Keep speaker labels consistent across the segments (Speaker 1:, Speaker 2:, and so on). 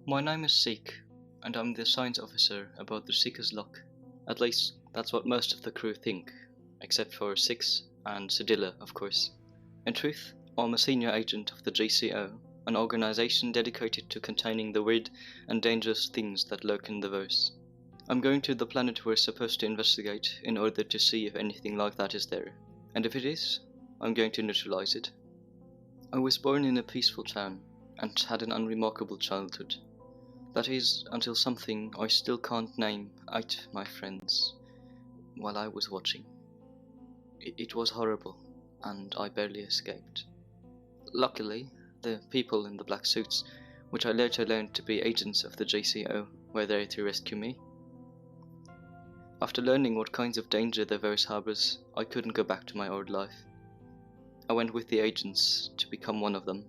Speaker 1: My name is Seek, and I'm the science officer aboard the Seeker's Lock. At least, that's what most of the crew think, except for Six and Sedilla, of course. In truth, I'm a senior agent of the GCO, an organization dedicated to containing the weird and dangerous things that lurk in the verse. I'm going to the planet we're supposed to investigate in order to see if anything like that is there, and if it is, I'm going to neutralize it. I was born in a peaceful town, and had an unremarkable childhood. That is, until something I still can't name ate my friends while I was watching. It was horrible, and I barely escaped. Luckily, the people in the black suits, which I later learned to be agents of the GCO, were there to rescue me. After learning what kinds of danger the verse harbors, I couldn't go back to my old life. I went with the agents to become one of them.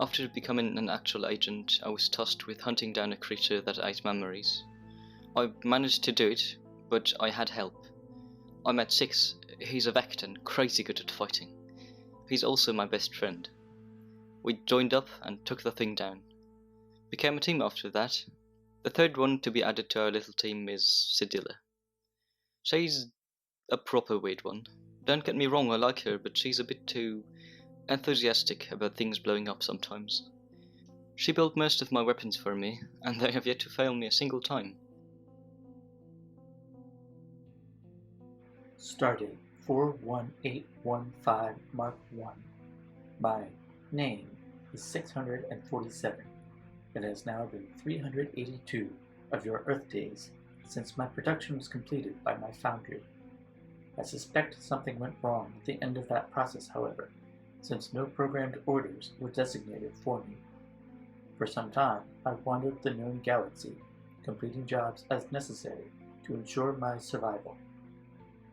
Speaker 1: After becoming an actual agent, I was tasked with hunting down a creature that ate memories. I managed to do it, but I had help. I met Six. He's a Vect and crazy good at fighting. He's also my best friend. We joined up and took the thing down. Became a team after that. The third one to be added to our little team is Sedilla. She's a proper weird one. Don't get me wrong, I like her, but she's a bit too enthusiastic about things blowing up sometimes. She built most of my weapons for me, and they have yet to fail me a single time.
Speaker 2: Stardate 41815 Mark 1. My name is 647. It has now been 382 of your Earth days since my production was completed by my foundry. I suspect something went wrong at the end of that process, however, since no programmed orders were designated for me. For some time, I wandered the known galaxy, completing jobs as necessary to ensure my survival.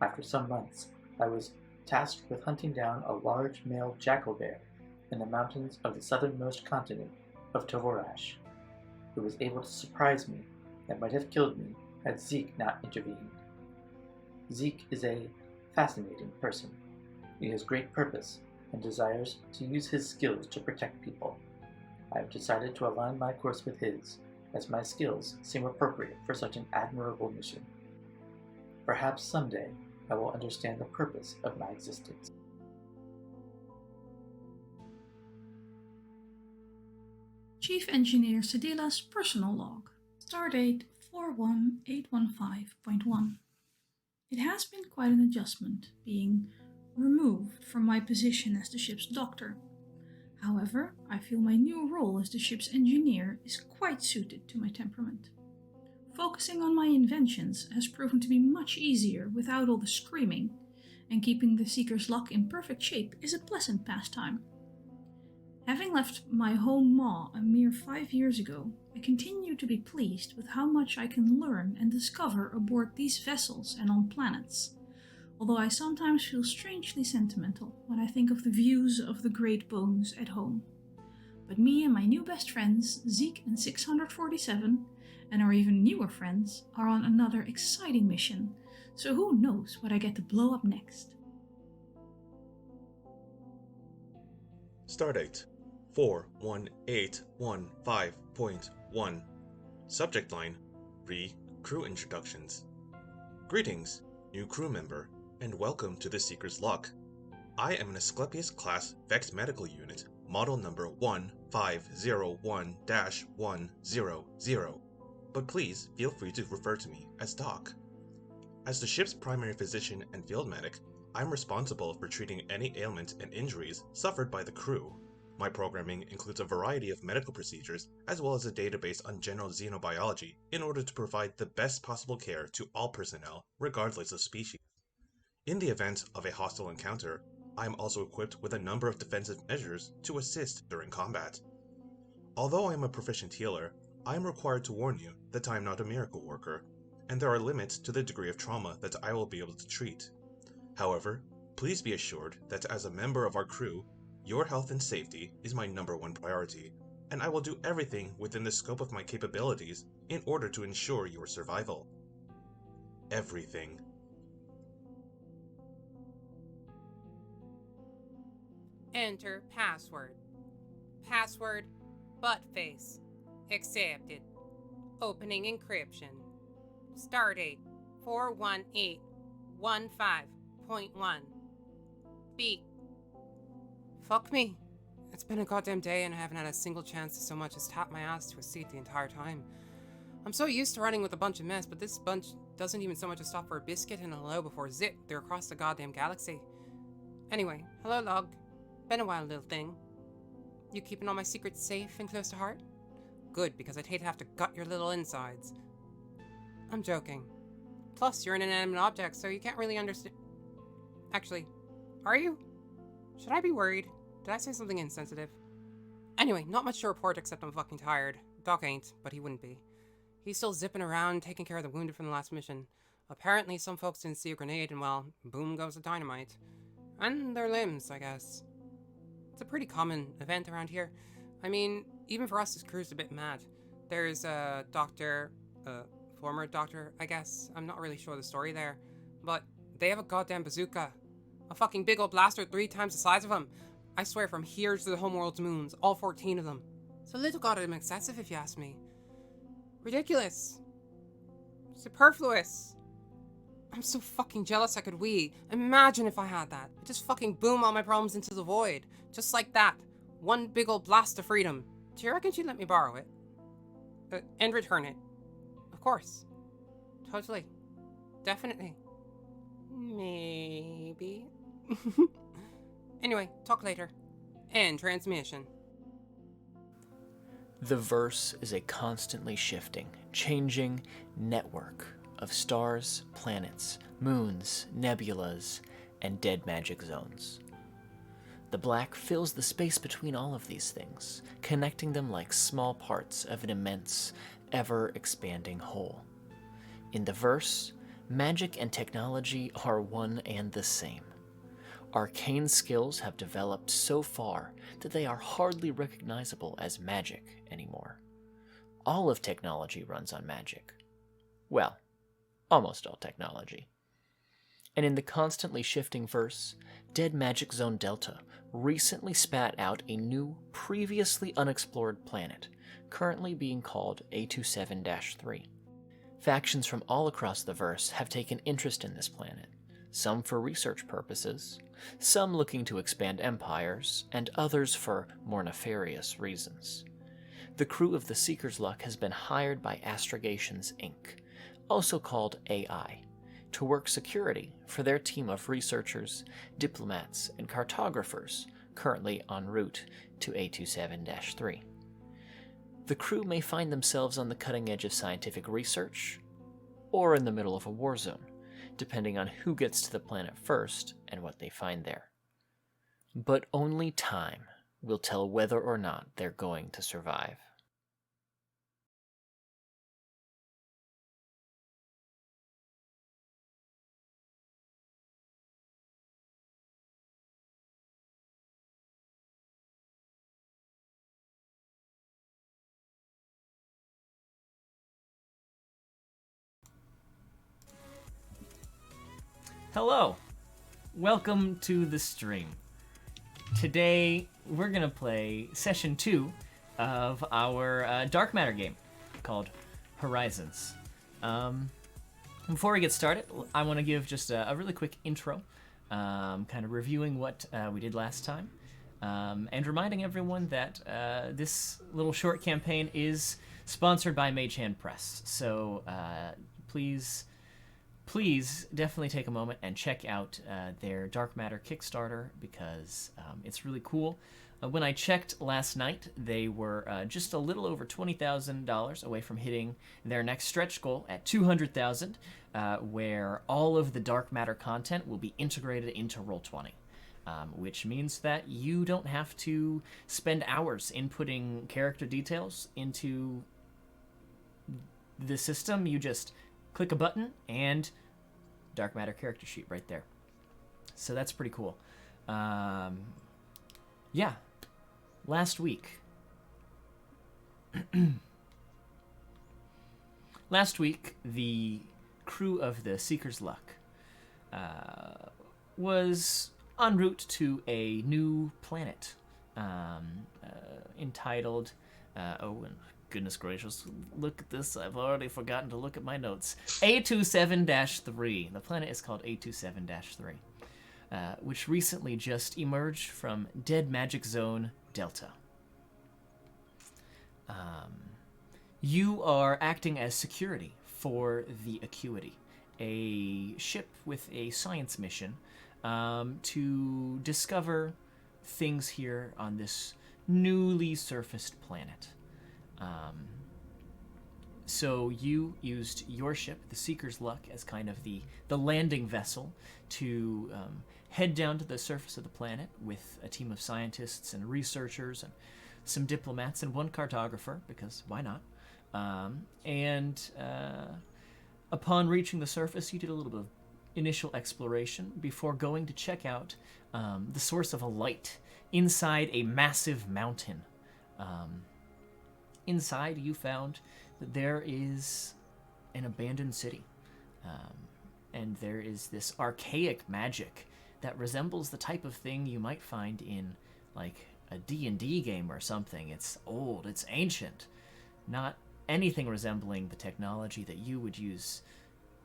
Speaker 2: After some months, I was tasked with hunting down a large male jackal bear in the mountains of the southernmost continent of Tovorash. It was able to surprise me and might have killed me had Zeke not intervened. Zeke is a fascinating person. He has great purpose and desires to use his skills to protect people. I have decided to align my course with his, as my skills seem appropriate for such an admirable mission. Perhaps someday I will understand the purpose of my existence.
Speaker 3: Chief Engineer Sedilla's personal log, stardate 41815.1. It has been quite an adjustment, being removed from my position as the ship's doctor. However, I feel my new role as the ship's engineer is quite suited to my temperament. Focusing on my inventions has proven to be much easier without all the screaming, and keeping the Seeker's Lock in perfect shape is a pleasant pastime. Having left my home Maw a mere 5 years ago, I continue to be pleased with how much I can learn and discover aboard these vessels and on planets, although I sometimes feel strangely sentimental when I think of the views of the Great Bones at home. But me and my new best friends, Zeke and 647, and our even newer friends, are on another exciting mission, so who knows what I get to blow up next.
Speaker 4: Stardate 41815.1. Subject line: Crew introductions. Greetings, new crew member, and welcome to the Seeker's Lock. I am an Asclepius class Vex Medical Unit, model number 1501-100, but please feel free to refer to me as Doc. As the ship's primary physician and field medic, I'm responsible for treating any ailments and injuries suffered by the crew. My programming includes a variety of medical procedures as well as a database on general xenobiology in order to provide the best possible care to all personnel, regardless of species. In the event of a hostile encounter, I am also equipped with a number of defensive measures to assist during combat. Although I am a proficient healer, I am required to warn you that I am not a miracle worker, and there are limits to the degree of trauma that I will be able to treat. However, please be assured that as a member of our crew, your health and safety is my #1 priority, and I will do everything within the scope of my capabilities in order to ensure your survival. Everything.
Speaker 5: Enter password. Password, buttface. Accepted. Opening encryption. Stardate 41815.1. Beep. Fuck me. It's been a goddamn day and I haven't had a single chance to so much as tap my ass to a seat the entire time. I'm so used to running with a bunch of mess, but this bunch doesn't even so much as stop for a biscuit and a hello before zip, they're across the goddamn galaxy. Anyway, hello Log. Been a while, little thing. You keeping all my secrets safe and close to heart? Good, because I'd hate to have to gut your little insides. I'm joking. Plus, you're an inanimate object, so you can't really understand. Actually, are you? Should I be worried? Did I say something insensitive? Anyway, not much to report except I'm fucking tired. Doc ain't, but he wouldn't be. He's still zipping around, taking care of the wounded from the last mission. Apparently, some folks didn't see a grenade, and well, boom goes the dynamite. And their limbs, I guess. It's a pretty common event around here. I mean, even for us, this crew's a bit mad. There's a former doctor, I guess. I'm not really sure the story there. But they have a goddamn bazooka. A fucking big old blaster 3 times the size of him. I swear, from here to the homeworld's moons, all 14 of them. It's a little goddamn excessive, if you ask me. Ridiculous. Superfluous. I'm so fucking jealous I could wee. Imagine if I had that. I'd just fucking boom all my problems into the void. Just like that. One big old blast of freedom. Do you reckon she'd let me borrow it? And return it? Of course. Totally. Definitely. Maybe. Anyway, talk later. End transmission.
Speaker 6: The verse is a constantly shifting, changing network of stars, planets, moons, nebulas, and dead magic zones. The black fills the space between all of these things, connecting them like small parts of an immense, ever-expanding whole. In the verse, magic and technology are one and the same. Arcane skills have developed so far that they are hardly recognizable as magic anymore. All of technology runs on magic. Well, almost all technology. And in the constantly shifting verse, Dead Magic Zone Delta recently spat out a new, previously unexplored planet, currently being called A27-3. Factions from all across the verse have taken interest in this planet, some for research purposes, some looking to expand empires, and others for more nefarious reasons. The crew of the Seeker's Luck has been hired by Astrogations Inc., also called AI, to work security for their team of researchers, diplomats, and cartographers currently en route to A27-3. The crew may find themselves on the cutting edge of scientific research, or in the middle of a war zone, depending on who gets to the planet first and what they find there. But only time will tell whether or not they're going to survive.
Speaker 7: Hello! Welcome to the stream. Today, we're gonna play Session 2 of our Dark Matter game called Horizons. Before we get started, I want to give just a really quick intro, kind of reviewing what we did last time, and reminding everyone that this little short campaign is sponsored by Mage Hand Press, so please definitely take a moment and check out their Dark Matter Kickstarter, because it's really cool. When I checked last night, they were just a little over $20,000 away from hitting their next stretch goal at $200,000, where all of the Dark Matter content will be integrated into Roll20, which means that you don't have to spend hours inputting character details into the system. You just click a button and Dark Matter character sheet right there. So that's pretty cool. Yeah. Last week, the crew of the Seeker's Luck was en route to a new planet entitled, goodness gracious. Look at this. I've already forgotten to look at my notes. A27-3. The planet is called A27-3, which recently just emerged from Dead Magic Zone Delta. You are acting as security for the Acuity, a ship with a science mission to discover things here on this newly surfaced planet. So you used your ship, the Seeker's Luck, as kind of the landing vessel to head down to the surface of the planet with a team of scientists and researchers and some diplomats and one cartographer, because why not? Upon reaching the surface, you did a little bit of initial exploration before going to check out the source of a light inside a massive mountain. Inside, you found that there is an abandoned city, and there is this archaic magic that resembles the type of thing you might find in, like, a D&D game or something. It's old, it's ancient, not anything resembling the technology that you would use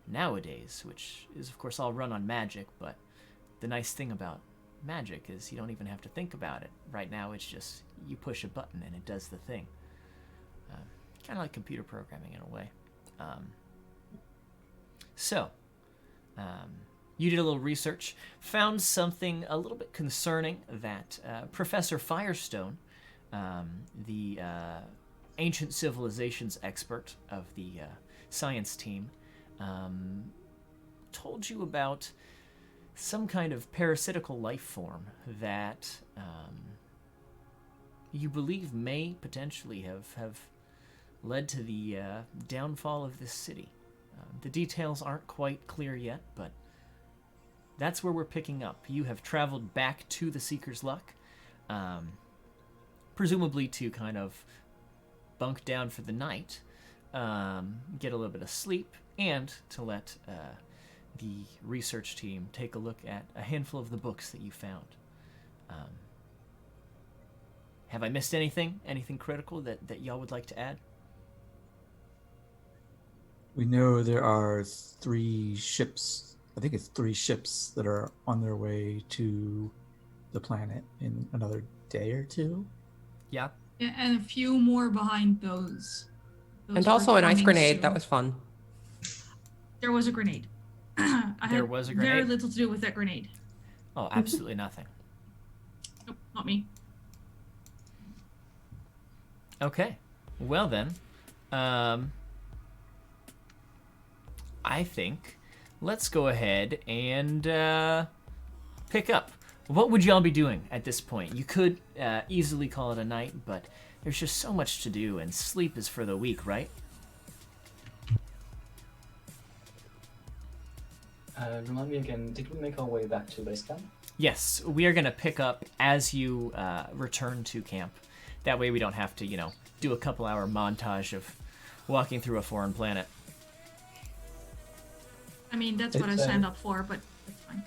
Speaker 7: nowadays, which is, of course, all run on magic, but the nice thing about magic is you don't even have to think about it. Right now, it's just you push a button and it does the thing. Kind of like computer programming in a way. You did a little research, found something a little bit concerning that Professor Firestone, the ancient civilizations expert of the science team, told you about some kind of parasitical life form that you believe may potentially have led to the downfall of this city. The details aren't quite clear yet, but that's where we're picking up. You have traveled back to the Seeker's Luck, presumably to kind of bunk down for the night, get a little bit of sleep, and to let the research team take a look at a handful of the books that you found. Have I missed anything? Anything critical that y'all would like to add?
Speaker 2: We know there are 3 ships. I think it's 3 ships that are on their way to the planet in another day or 2.
Speaker 7: Yeah.
Speaker 3: Yeah, and a few more behind those.
Speaker 5: And also an ice grenade. That was fun.
Speaker 3: There was a grenade.
Speaker 7: There was a
Speaker 3: Very
Speaker 7: grenade?
Speaker 3: little to do with that grenade.
Speaker 7: Oh, absolutely nothing.
Speaker 3: Nope, not me.
Speaker 7: Okay. Well then, I think let's go ahead and pick up. What would y'all be doing at this point? You could easily call it a night, but there's just so much to do, and sleep is for the weak, right?
Speaker 1: Remind me again, did we make our way back to base camp?
Speaker 7: Yes, we are going to pick up as you return to camp. That way we don't have to, do a couple-hour montage of walking through a foreign planet.
Speaker 3: I mean, that's what I signed up for, but it's fine.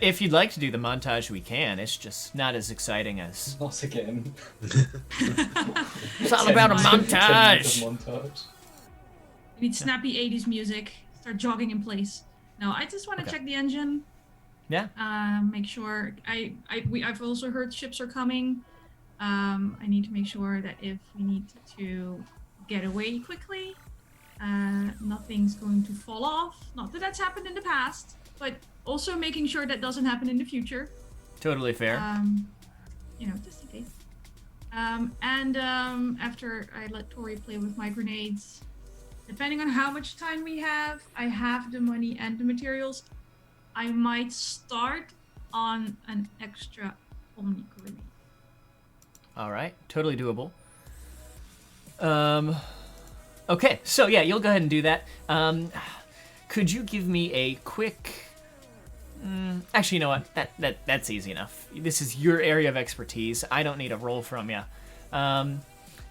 Speaker 7: If you'd like to do the montage, we can. It's just not as exciting as...
Speaker 1: Not again.
Speaker 7: It's all about a montage!
Speaker 3: We need snappy 80s music. Start jogging in place. No, I just want to check the engine.
Speaker 7: Yeah.
Speaker 3: Make sure. I've also heard ships are coming. I need to make sure that if we need to get away quickly, nothing's going to fall off. Not that that's happened in the past, but also making sure that doesn't happen in the future.
Speaker 7: Totally fair.
Speaker 3: Just in case. After I let Tori play with my grenades, depending on how much time we have, I have the money and the materials. I might start on an extra Omni grenade.
Speaker 7: All right, totally doable. Okay, so yeah, you'll go ahead and do that. Could you give me a quick... actually, you know what? That's easy enough. This is your area of expertise. I don't need a roll from you.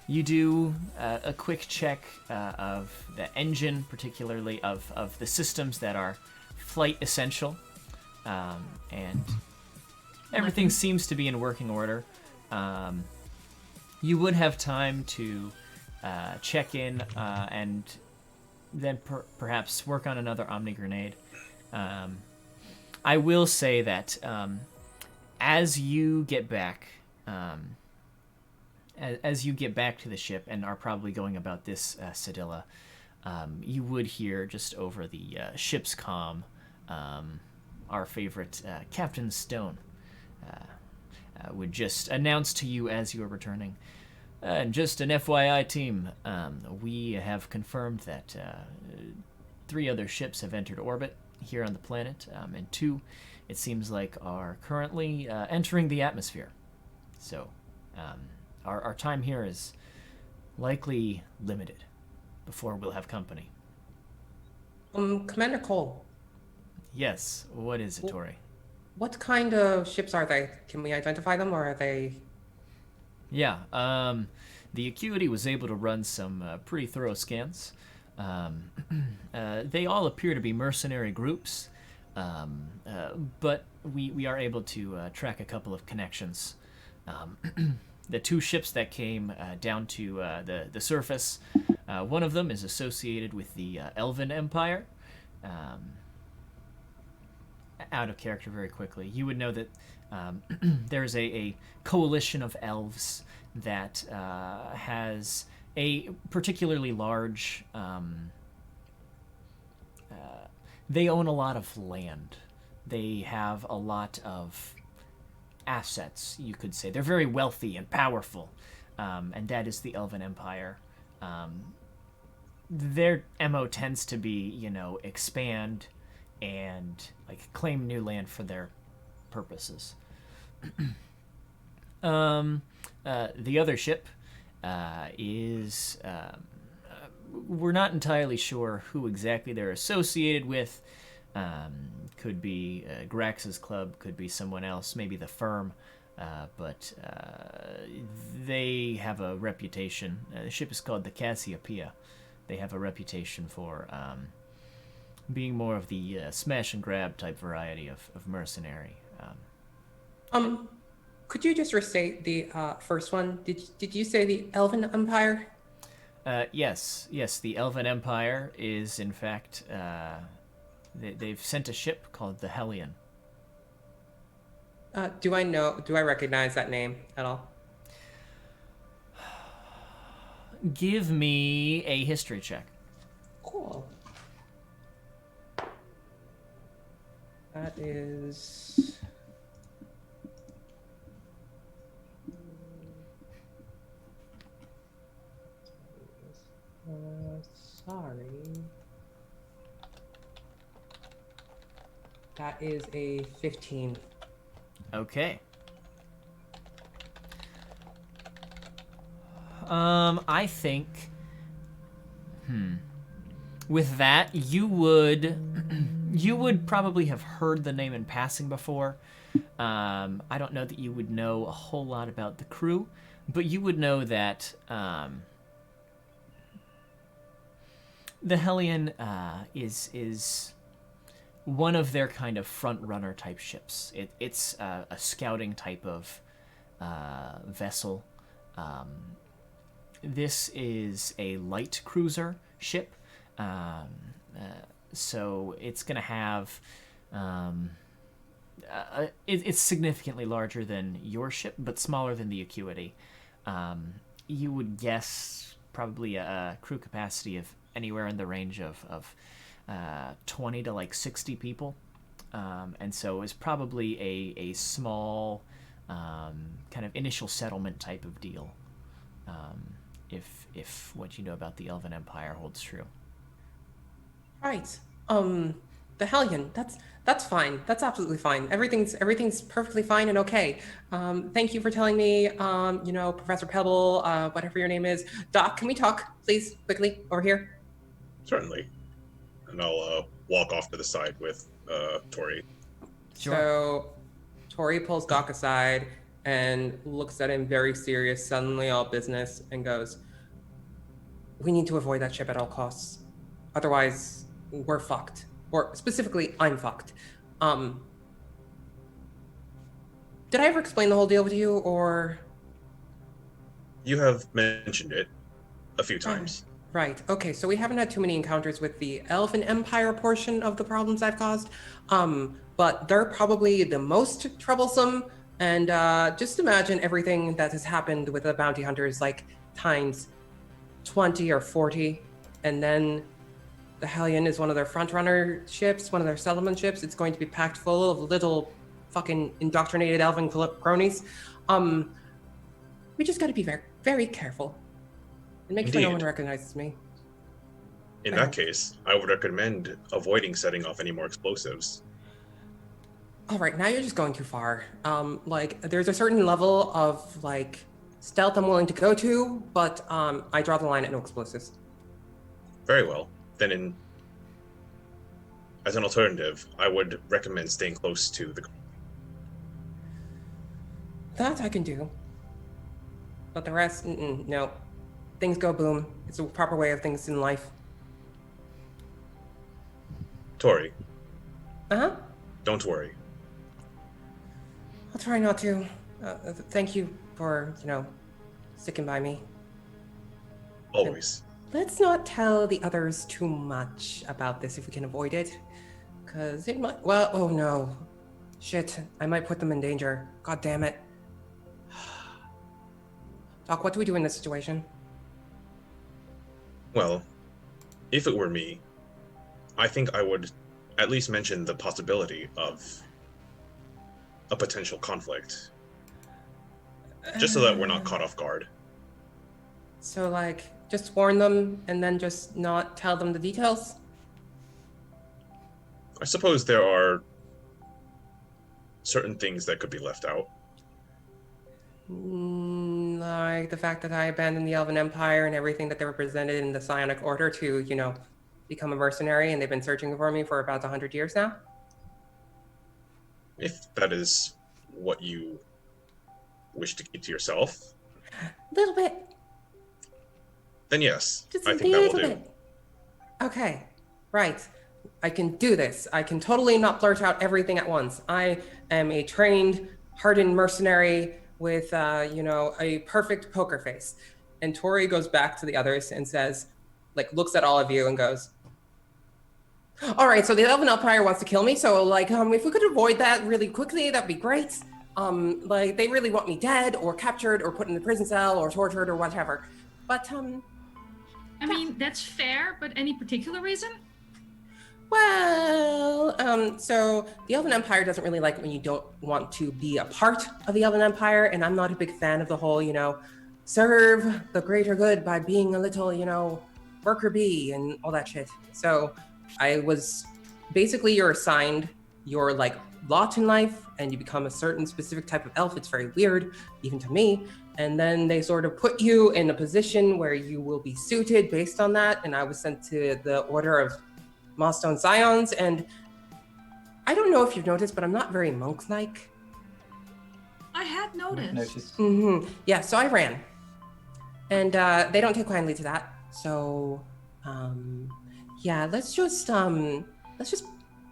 Speaker 7: You do a quick check of the engine, particularly of the systems that are flight essential, and everything seems to be in working order. you would have time to check in and then perhaps work on another Omni Grenade. I will say that as you get back, as you get back to the ship and are probably going about this Sedilla, you would hear just over the ship's comm our favorite Captain Stone would just announce to you as you are returning. And just an FYI, team, we have confirmed that 3 other ships have entered orbit here on the planet, and 2, it seems like, are currently entering the atmosphere. So our time here is likely limited before we'll have company.
Speaker 5: Commander Cole,
Speaker 7: Yes, what is it, Tori?
Speaker 5: what kind of ships are they? Can we identify them, or are they...
Speaker 7: Yeah, the Acuity was able to run some pretty thorough scans. They all appear to be mercenary groups, but we are able to track a couple of connections. The 2 ships that came down to the surface, one of them is associated with the Elven Empire. Out of character very quickly, you would know that there's a coalition of elves that has a particularly large... they own a lot of land. They have a lot of assets, you could say. They're very wealthy and powerful, and that is the Elven Empire. Their MO tends to be, expand and claim new land for their purposes. The other ship is we're not entirely sure who exactly they're associated with. Could be Grax's club, could be someone else, maybe the firm, but they have a reputation. The ship is called the Cassiopeia. They have a reputation for being more of the smash and grab type variety of mercenary.
Speaker 5: Could you just restate the first one? Did you say the Elven Empire?
Speaker 7: Yes, the Elven Empire is, in fact, they've sent a ship called the Hellion.
Speaker 5: Do I recognize that name at all?
Speaker 7: Give me a history check.
Speaker 5: Cool. That is... sorry. That is a 15.
Speaker 7: Okay. I think... With that, you would probably have heard the name in passing before. I don't know that you would know a whole lot about the crew, but you would know that the Hellion is one of their kind of front runner type ships. It's a scouting type of vessel. This is a light cruiser ship. So it's going to have... it's significantly larger than your ship, but smaller than the Acuity. You would guess probably a crew capacity of anywhere in the range of 20 to 60 people. And so it's probably a small kind of initial settlement type of deal, if what you know about the Elven Empire holds true.
Speaker 5: Right. The Hellion. That's fine. That's absolutely fine. Everything's perfectly fine and okay. Thank you for telling me. Professor Pebble, whatever your name is. Doc, can we talk, please, quickly over here?
Speaker 8: Certainly. And I'll walk off to the side with Tori.
Speaker 7: Sure.
Speaker 5: So Tori pulls Doc aside and looks at him very serious, suddenly all business, and goes, "We need to avoid that ship at all costs. Otherwise, we're fucked. Or specifically, I'm fucked." Did I ever explain the whole deal with you, or?
Speaker 8: You have mentioned it a few times.
Speaker 5: Right. Okay. So we haven't had too many encounters with the Elven Empire portion of the problems I've caused. But they're probably the most troublesome. And just imagine everything that has happened with the bounty hunters, like times 20 or 40. And then the Hellion is one of their front runner ships, one of their settlement ships. It's going to be packed full of little fucking indoctrinated elven cronies. We just got to be very, very careful and make sure no one
Speaker 8: Indeed.
Speaker 5: recognizes me.
Speaker 8: In that case, I would recommend avoiding setting off any more explosives.
Speaker 5: All right, now you're just going too far. Like, there's a certain level of like stealth I'm willing to go to, but I draw the line at no explosives.
Speaker 8: Very well. Then, as an alternative, I would recommend staying close to the.
Speaker 5: That I can do. But the rest, no. Things go boom. It's a proper way of things in life.
Speaker 8: Tori,
Speaker 5: Uh-huh.
Speaker 8: don't worry.
Speaker 5: I'll try not to. Thank you for, sticking by me.
Speaker 8: Always.
Speaker 5: Let's not tell the others too much about this if we can avoid it. Because it might, well, oh no. Shit, I might put them in danger. God damn it. Doc, what do we do in this situation?
Speaker 8: Well, if it were me, I think I would at least mention the possibility of a potential conflict. Just so that we're not caught off guard.
Speaker 5: So, like, just warn them and then just not tell them the details?
Speaker 8: I suppose there are certain things that could be left out.
Speaker 5: Like the fact that I abandoned the Elven Empire and everything that they represented in the Psionic Order to, become a mercenary, and they've been searching for me for about 100 years now?
Speaker 8: If that is what you wish to keep to yourself,
Speaker 5: A little bit.
Speaker 8: then yes,
Speaker 5: Just
Speaker 8: I
Speaker 5: a
Speaker 8: think that will
Speaker 5: little
Speaker 8: do.
Speaker 5: bit. Okay, right. I can do this. I can totally not blurt out everything at once. I am a trained, hardened mercenary with, a perfect poker face. And Tori goes back to the others and says, looks at all of you and goes, all right, so the Elven Empire wants to kill me. So, if we could avoid that really quickly, that'd be great. They really want me dead or captured or put in a prison cell or tortured or whatever. But,
Speaker 3: I mean, that's fair, but any particular reason?
Speaker 5: Well, so the Elven Empire doesn't really like it when you don't want to be a part of the Elven Empire, and I'm not a big fan of the whole, serve the greater good by being a little, worker bee and all that shit. So I was basically, you're assigned your lot in life, and you become a certain specific type of elf. It's very weird, even to me. And then they sort of put you in a position where you will be suited based on that. And I was sent to the Order of Mossstone Scions, and I don't know if you've noticed, but I'm not very monk-like.
Speaker 3: I had noticed.
Speaker 5: Yeah, so I ran. And they don't take kindly to that. So, yeah, let's just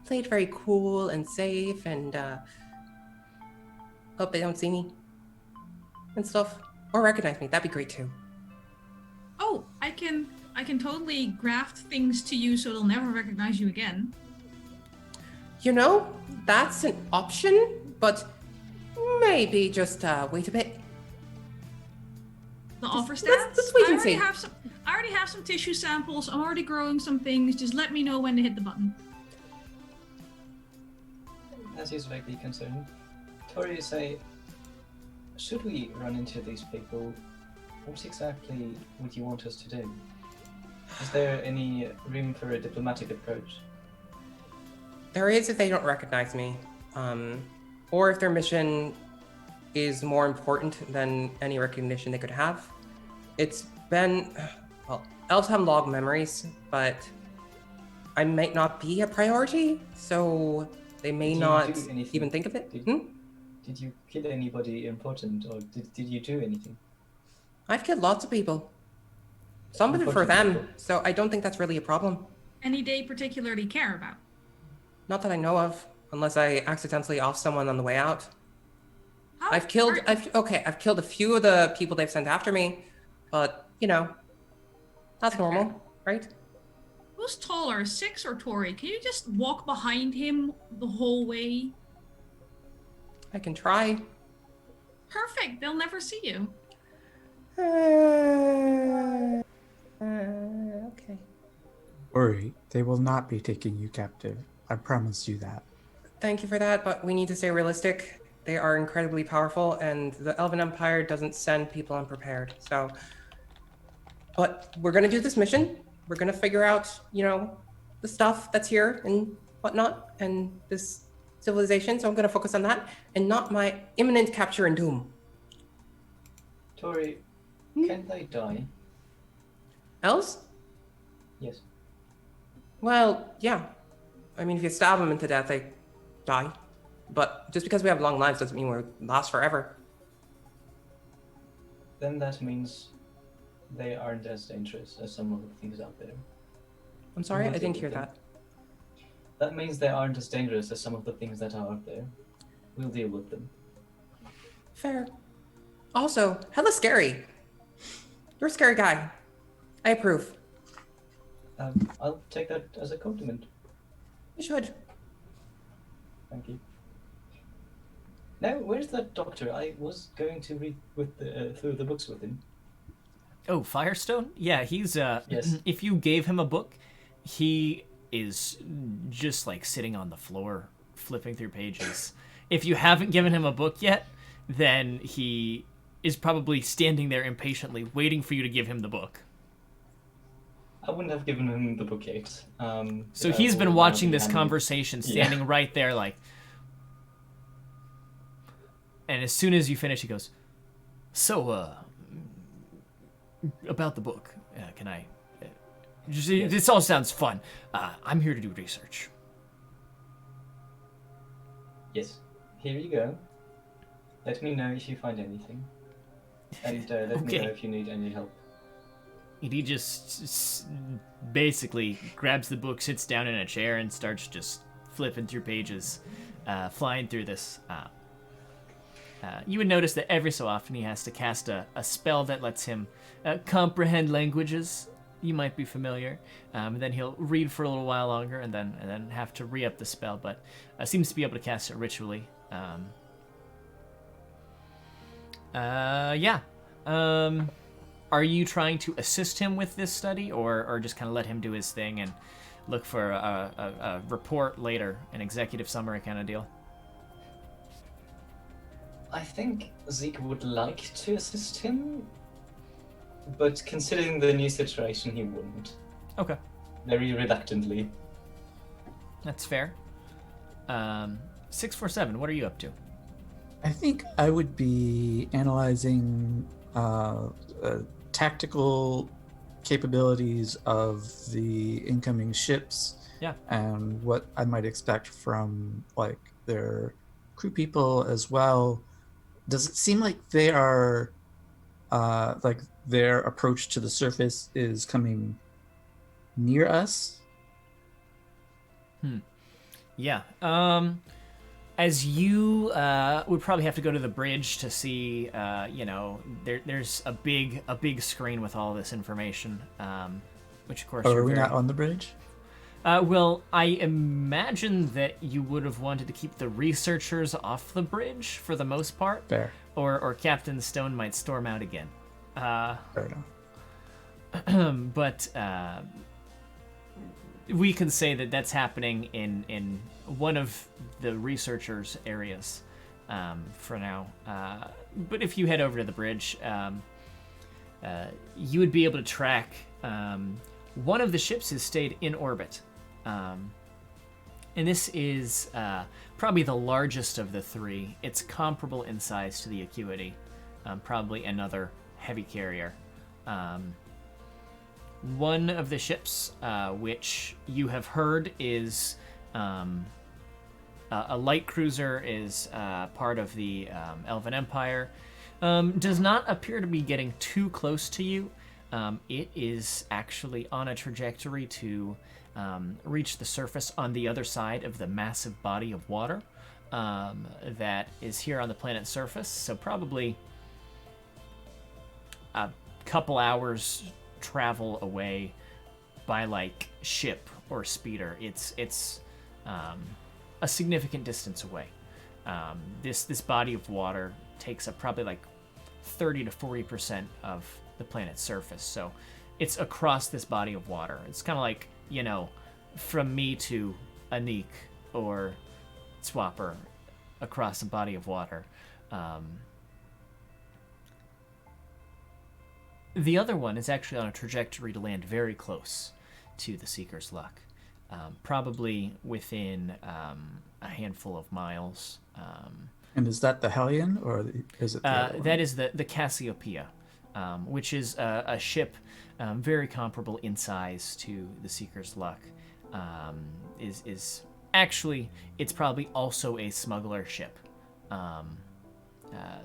Speaker 5: play it very cool and safe and hope they don't see me and stuff. Or recognize me. That'd be great too.
Speaker 3: Oh, I can totally graft things to you so they'll never recognize you again.
Speaker 5: That's an option, but maybe just wait a bit.
Speaker 3: The offer
Speaker 5: let's
Speaker 3: stats?
Speaker 5: wait and see.
Speaker 3: I already have some tissue samples. I'm already growing some things. Just let me know when to hit the button.
Speaker 1: As he's vaguely concerned, Tori say, should we run into these people? What exactly would you want us to do? Is there any room for a diplomatic approach?
Speaker 5: There is if they don't recognize me, or if their mission is more important than any recognition they could have. It's been, elves have long memories, but I might not be a priority, so they may not even think of it.
Speaker 1: Did you kill anybody important, or did you do anything?
Speaker 5: I've killed lots of people. Some of it for them, so I don't think that's really a problem.
Speaker 3: Any they particularly care about?
Speaker 5: Not that I know of, unless I accidentally off someone on the way out.
Speaker 3: How
Speaker 5: I've killed
Speaker 3: are-
Speaker 5: I've killed a few of the people they've sent after me, but you know, that's normal, right?
Speaker 3: Who's taller, Six or Tori? Can you just walk behind him the whole way?
Speaker 5: I can try.
Speaker 3: Perfect. They'll never see you.
Speaker 5: Okay.
Speaker 2: Worry, they will not be taking you captive. I promise you that.
Speaker 5: Thank you for that, but we need to stay realistic. They are incredibly powerful, and the Elven Empire doesn't send people unprepared. So, but we're gonna do this mission. We're gonna figure out, you know, the stuff that's here and whatnot, and this civilization. So I'm gonna focus on that, and not my imminent capture and doom.
Speaker 2: Tori, can they die?
Speaker 5: Else?
Speaker 2: Yes.
Speaker 5: Well, yeah. I mean, if you stab them to death, they die. But just because we have long lives doesn't mean we last forever.
Speaker 2: Then that means they aren't as dangerous as some of the things out there.
Speaker 5: I'm sorry, I
Speaker 2: We'll
Speaker 5: didn't
Speaker 2: deal
Speaker 5: hear
Speaker 2: with them.
Speaker 5: that.
Speaker 2: That means they aren't as dangerous as some of the things that are out there. We'll deal with them.
Speaker 5: Fair. Also, hella scary. You're a scary guy. I approve.
Speaker 2: I'll take that as a compliment.
Speaker 5: You should.
Speaker 2: Thank you. Now, where's that doctor? I was going to read with through the books with him.
Speaker 7: Oh, Firestone? Yeah, he's
Speaker 2: Yes.
Speaker 7: if you gave him a book, he is just like sitting on the floor flipping through pages. If you haven't given him a book yet, then he is probably standing there impatiently waiting for you to give him the book.
Speaker 2: I wouldn't have given him the book yet.
Speaker 7: So
Speaker 2: I
Speaker 7: he's been
Speaker 2: would
Speaker 7: watching
Speaker 2: now be
Speaker 7: this
Speaker 2: handing-
Speaker 7: conversation,
Speaker 2: Yeah.
Speaker 7: standing right there, like. And as soon as you finish, he goes, "So, about the book, can I? This all sounds fun. I'm here to do research."
Speaker 2: Yes. Here you go. Let me know if you find anything. And let
Speaker 7: Okay.
Speaker 2: me know if you need any help.
Speaker 7: And he just basically grabs the book, sits down in a chair, and starts just flipping through pages, flying through this. You would notice that every so often he has to cast a spell that lets him comprehend languages. You might be familiar. And then he'll read for a little while longer, and then have to re-up the spell. But seems to be able to cast it ritually. Yeah. Are you trying to assist him with this study, or just kind of let him do his thing and look for a report later, an executive summary kind of deal?
Speaker 2: I think Zeke would like to assist him, but considering the new situation, he wouldn't.
Speaker 7: Okay,
Speaker 2: Very reluctantly.
Speaker 7: that's fair. 647, what are you up to?
Speaker 9: I think I would be analyzing tactical capabilities of the incoming ships.
Speaker 7: Yeah.
Speaker 9: And what I might expect from like their crew people as well. Does it seem like they are like their approach to the surface is coming near us?
Speaker 7: Yeah. As you would probably have to go to the bridge to see, there's a big screen with all this information, which of course.
Speaker 9: Or
Speaker 7: you're
Speaker 9: are we
Speaker 7: very-
Speaker 9: not on the bridge?
Speaker 7: Well, I imagine that you would have wanted to keep the researchers off the bridge for the most part,
Speaker 9: Fair.
Speaker 7: or Captain Stone might storm out again.
Speaker 9: Fair enough.
Speaker 7: But we can say that that's happening in one of the researchers' areas for now. But if you head over to the bridge, you would be able to track. One of the ships has stayed in orbit. And this is probably the largest of the three. It's comparable in size to the Acuity, probably another heavy carrier. One of the ships, which you have heard is a light cruiser, is part of the Elven Empire, does not appear to be getting too close to you. It is actually on a trajectory to reach the surface on the other side of the massive body of water. that is here on the planet's surface. So probably a couple hours travel away by like ship or speeder. It's a significant distance away. This body of water takes up probably like 30 to 40% of the planet's surface. So it's across this body of water. It's kind of like, you know, from me to Anik or Swapper across a body of water. The other one is actually on a trajectory to land very close to the Seeker's Luck, probably within a handful of miles.
Speaker 9: And is that the Hellion, or is it the other one?
Speaker 7: That is the Cassiopeia, which is a ship very comparable in size to the Seeker's Luck. Is actually, it's probably also a smuggler ship.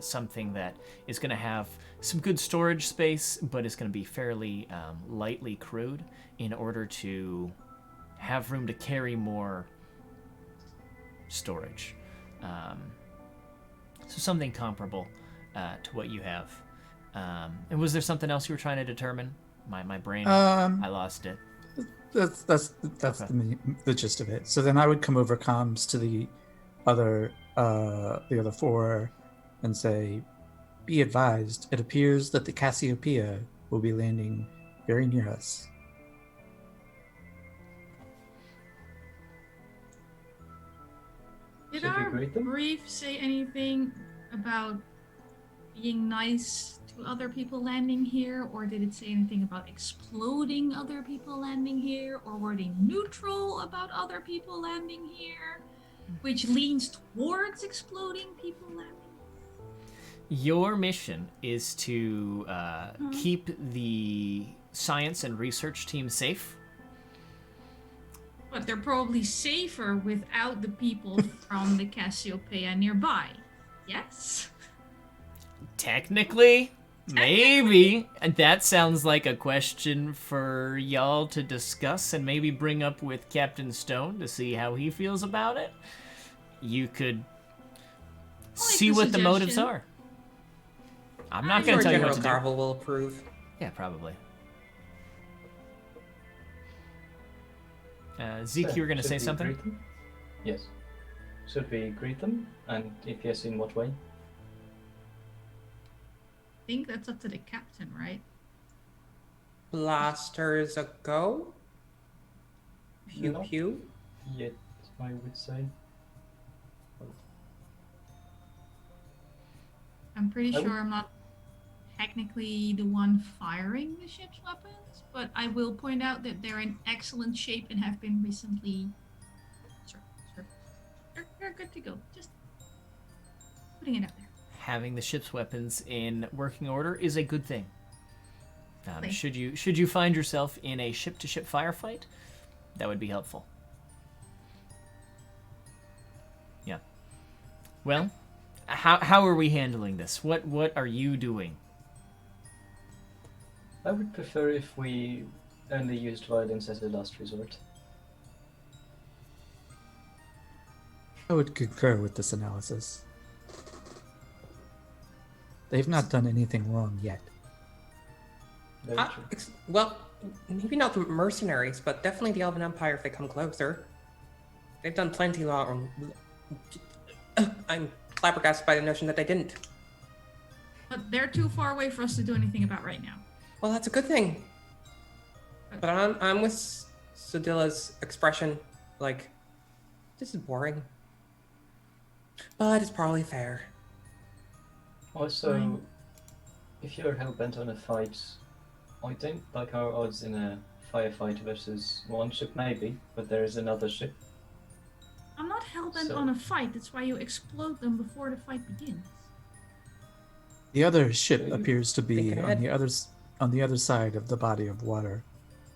Speaker 7: Something that is going to have some good storage space, but is going to be fairly lightly crewed in order to have room to carry more storage. So something comparable to what you have. And was there something else you were trying to determine? My brain, I lost it.
Speaker 9: That's
Speaker 7: Okay.
Speaker 9: the gist of it. So then I would come over comms to the other four and say, "Be advised, it appears that the Cassiopeia will be landing very near us."
Speaker 3: Did
Speaker 1: Should we
Speaker 3: our
Speaker 1: greet them?
Speaker 3: brief say anything about being nice to other people landing here, or did it say anything about exploding other people landing here, or were they neutral about other people landing here, which leans towards exploding people landing?
Speaker 7: Your mission is to keep the science and research team safe.
Speaker 3: But they're probably safer without the people from the Cassiopeia nearby. Yes?
Speaker 7: Technically, maybe. And that sounds like a question for y'all to discuss and maybe bring up with Captain Stone to see how he feels about it. You could see
Speaker 3: the
Speaker 7: what the motives
Speaker 3: suggestion.
Speaker 7: are. I'm not going to tell you what
Speaker 5: General
Speaker 7: to do.
Speaker 5: Garvel will approve.
Speaker 7: Yeah, probably. Zeke, you were going to
Speaker 1: Should
Speaker 7: say
Speaker 1: we
Speaker 7: something?
Speaker 1: greet them? Yes. Should we greet them? And if yes, in what way?
Speaker 3: I think that's up to the captain, right?
Speaker 5: Blasters a go? Pew
Speaker 1: No.
Speaker 5: pew?
Speaker 1: Yet, I would say.
Speaker 3: I'm pretty
Speaker 1: I would-
Speaker 3: sure I'm not technically the one firing the ship's weapons, but I will point out that they're in excellent shape and have been recently. Sure. They're good to go. Just putting it out there.
Speaker 7: Having the ship's weapons in working order is a good thing.
Speaker 3: Thanks.
Speaker 7: Should you find yourself in a ship-to-ship firefight, that would be helpful. Yeah. Well, how are we handling this? What are you doing?
Speaker 1: I would prefer if we only used violence as a last resort.
Speaker 9: I would concur with this analysis. They've not done anything wrong yet.
Speaker 1: Very true.
Speaker 5: Well, maybe not the mercenaries, but definitely the Elven Empire if they come closer. They've done plenty wrong. I'm flabbergasted by the notion that they didn't.
Speaker 3: But they're too far away for us to do anything about right now.
Speaker 5: Well, that's a good thing. But I'm with Sodilla's expression, like, this is boring. But it's probably fair.
Speaker 1: Also,
Speaker 3: Fine.
Speaker 1: if you're hell-bent on a fight, I don't like our odds in a firefight versus one ship maybe, but there is another ship.
Speaker 3: I'm not hell-bent
Speaker 1: So-
Speaker 3: on a fight. That's why you explode them before the fight begins.
Speaker 9: The other ship
Speaker 1: Maybe
Speaker 9: appears to be
Speaker 5: thinking ahead.
Speaker 9: on the other side of the body of water.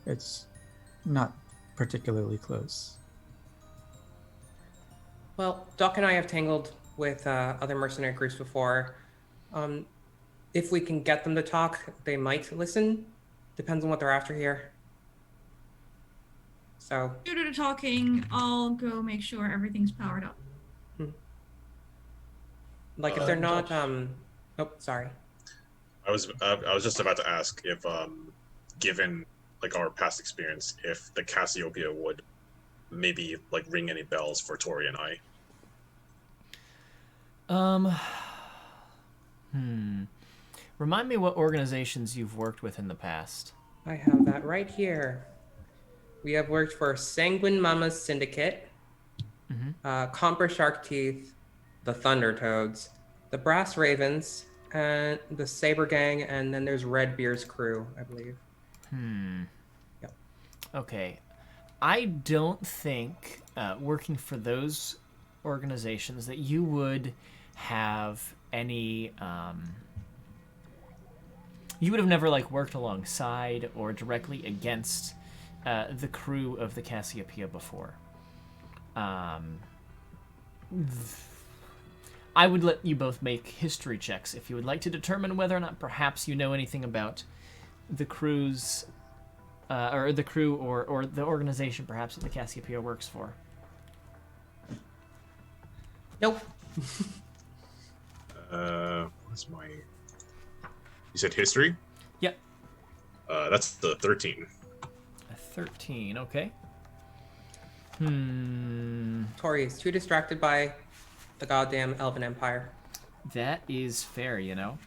Speaker 9: It's not particularly close.
Speaker 5: Well, Doc and I have tangled with other mercenary groups before. If we can get them to talk, they might listen. Depends on what they're after here. So,
Speaker 3: Due to the talking, I'll go make sure everyth's powered up.
Speaker 5: Like, if they're not,
Speaker 1: Josh.
Speaker 5: Oh, sorry.
Speaker 8: I was just about to ask if, given like our past experience, if the Cassiopeia would maybe like ring any bells for Tori and I.
Speaker 7: Remind me what organizations you've worked with in the past.
Speaker 5: I have that right here. We have worked for Sanguine Mama's Syndicate, Comper Shark Teeth, the Thunder Toads, the Brass Ravens, and the Saber Gang, and then there's Redbeard's crew, I believe. Yep.
Speaker 7: Okay. I don't think, working for those organizations, that you would have any... you would have never, like, worked alongside or directly against the crew of the Cassiopeia before. I would let you both make history checks if you would like to determine whether or not perhaps you know anything about the crew's, or the crew or the organization perhaps that the Cassiopeia works for.
Speaker 5: Nope.
Speaker 8: What's my... You said history?
Speaker 7: Yep.
Speaker 8: That's the 13.
Speaker 7: A 13, okay.
Speaker 5: Tori is too distracted by the goddamn Elven Empire.
Speaker 7: That is fair, you know.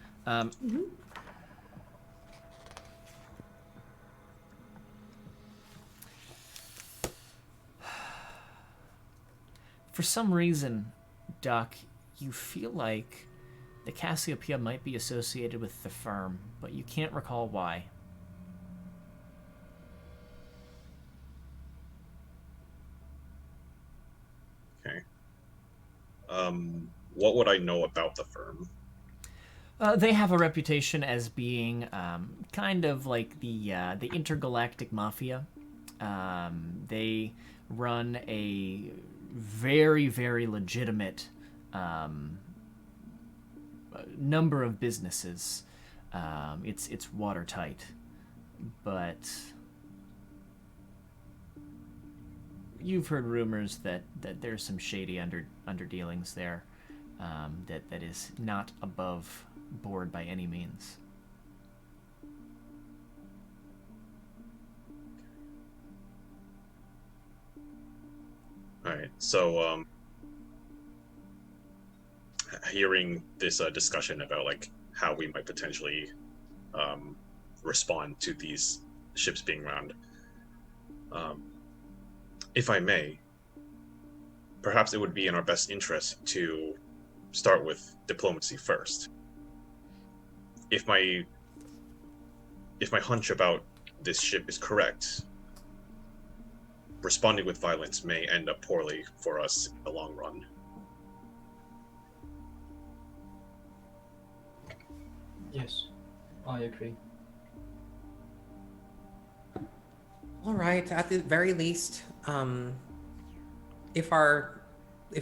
Speaker 7: For some reason, Doc, you feel like the Cassiopeia might be associated with the firm, but you can't recall why.
Speaker 8: Okay. What would I know about the firm?
Speaker 7: They have a reputation as being kind of like the intergalactic mafia. They run a very, very legitimate number of businesses. It's watertight, but you've heard rumors that there's some shady underdealings there. That is not above board by any means.
Speaker 8: All right. So, hearing this discussion about like how we might potentially respond to these ships being around, if I may, perhaps it would be in our best interest to start with diplomacy first. If my hunch about this ship is correct, responding with violence may end up poorly for us in the long run.
Speaker 1: Yes, I agree.
Speaker 5: All right, at the very least, if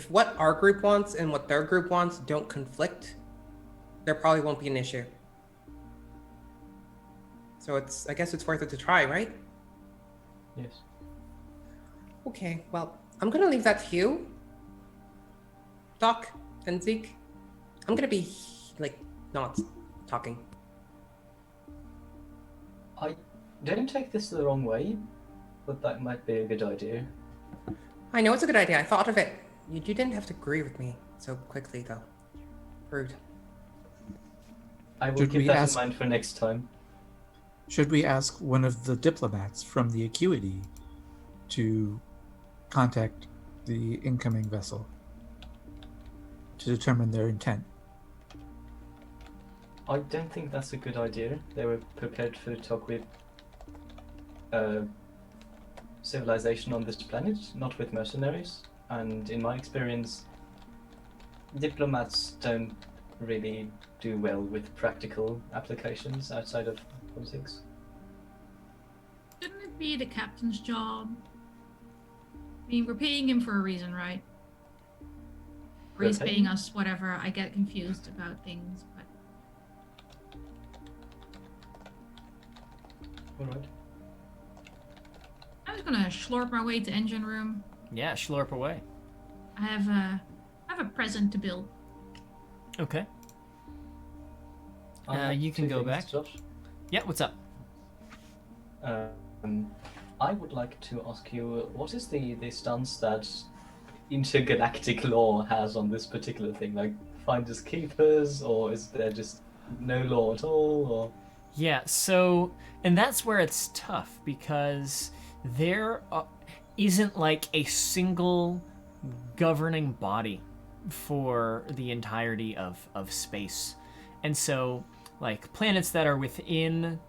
Speaker 5: what our group wants and what their group wants don't conflict, there probably won't be an issue. So I guess it's worth it to try, right?
Speaker 1: Yes.
Speaker 5: Okay, well, I'm gonna leave that to you, Doc and Zeke. I'm gonna be, like, not talking.
Speaker 1: I don't take this the wrong way, but that might be a good idea.
Speaker 5: I know it's a good idea. I thought of it. You didn't have to agree with me so quickly, though. Rude.
Speaker 1: I will
Speaker 9: Should
Speaker 1: keep
Speaker 9: we
Speaker 1: that
Speaker 9: ask-
Speaker 1: in mind for next time.
Speaker 9: Should we ask one of the diplomats from the Acuity to contact the incoming vessel to determine their intent?
Speaker 1: I don't think that's a good idea. They were prepared to talk with civilization on this planet, not with mercenaries. And in my experience, diplomats don't really do well with practical applications outside of politics.
Speaker 3: Shouldn't it be the captain's job? I mean, we're paying him for a reason, right? Or he's
Speaker 1: We're
Speaker 3: paying us whatever. I get confused about things, but
Speaker 1: Alright.
Speaker 3: I'm just gonna schlorp my way to engine room.
Speaker 7: Yeah, schlorp away.
Speaker 3: I have a present to build.
Speaker 7: Okay.
Speaker 10: I have
Speaker 7: You can
Speaker 10: two
Speaker 7: go
Speaker 10: things,
Speaker 7: back.
Speaker 10: Josh.
Speaker 7: Yeah, what's up?
Speaker 10: I would like to ask you, what is the stance that intergalactic law has on this particular thing? Like, finders keepers, or is there just no law at all? Or
Speaker 7: Yeah, so, and that's where it's tough because there isn't like a single governing body for the entirety of space. And so, like, planets that are within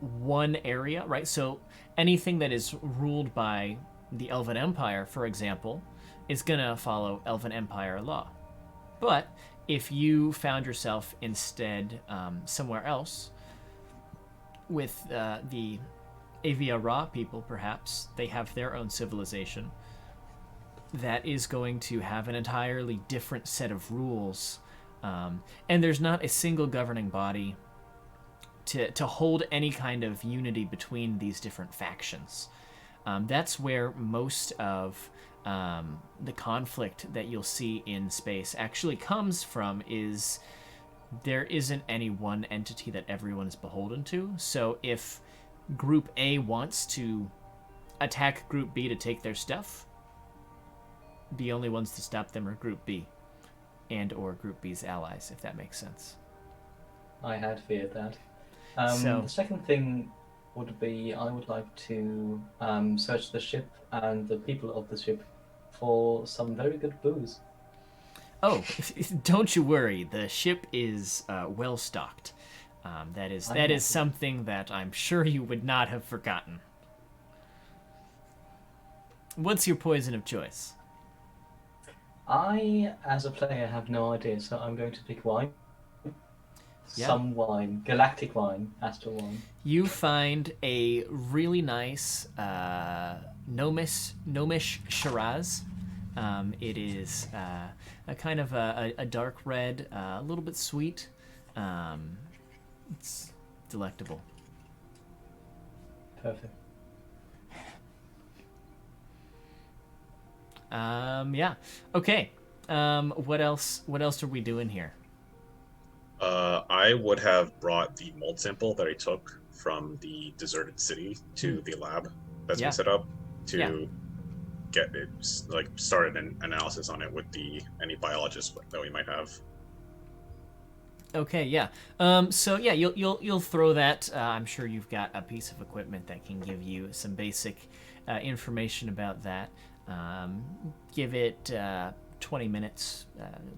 Speaker 7: one area, right? So, anything that is ruled by the Elven Empire, for example, is gonna follow Elven Empire law. But if you found yourself instead somewhere else with the Avia Ra people, perhaps, they have their own civilization that is going to have an entirely different set of rules. And there's not a single governing body to hold any kind of unity between these different factions. That's where most of the conflict that you'll see in space actually comes from, is there isn't any one entity that everyone is beholden to. So if Group A wants to attack Group B to take their stuff, the only ones to stop them are Group B and or Group B's allies, if that makes sense.
Speaker 10: I had feared that.
Speaker 7: So-
Speaker 10: The second thing would be, I would like to search the ship and the people of the ship for some very good booze.
Speaker 7: Oh, don't you worry. The ship is well stocked. That is something that I'm sure you would not have forgotten. What's your poison of choice?
Speaker 10: I, as a player, have no idea, so I'm going to pick wine.
Speaker 7: Yeah.
Speaker 10: Some wine, galactic wine, astral wine.
Speaker 7: You find a really nice Gnomish Shiraz. It is a kind of a dark red, a little bit sweet. It's delectable.
Speaker 10: Perfect.
Speaker 7: Yeah. Okay. What else are we doing here?
Speaker 8: I would have brought the mold sample that I took from the deserted city to the lab that's
Speaker 7: Yeah.
Speaker 8: been set up to
Speaker 7: Yeah.
Speaker 8: get it, like, started an analysis on it with any biologists that we might have.
Speaker 7: Okay, yeah. So yeah, you'll throw that. I'm sure you've got a piece of equipment that can give you some basic information about that. Give it 20 minutes.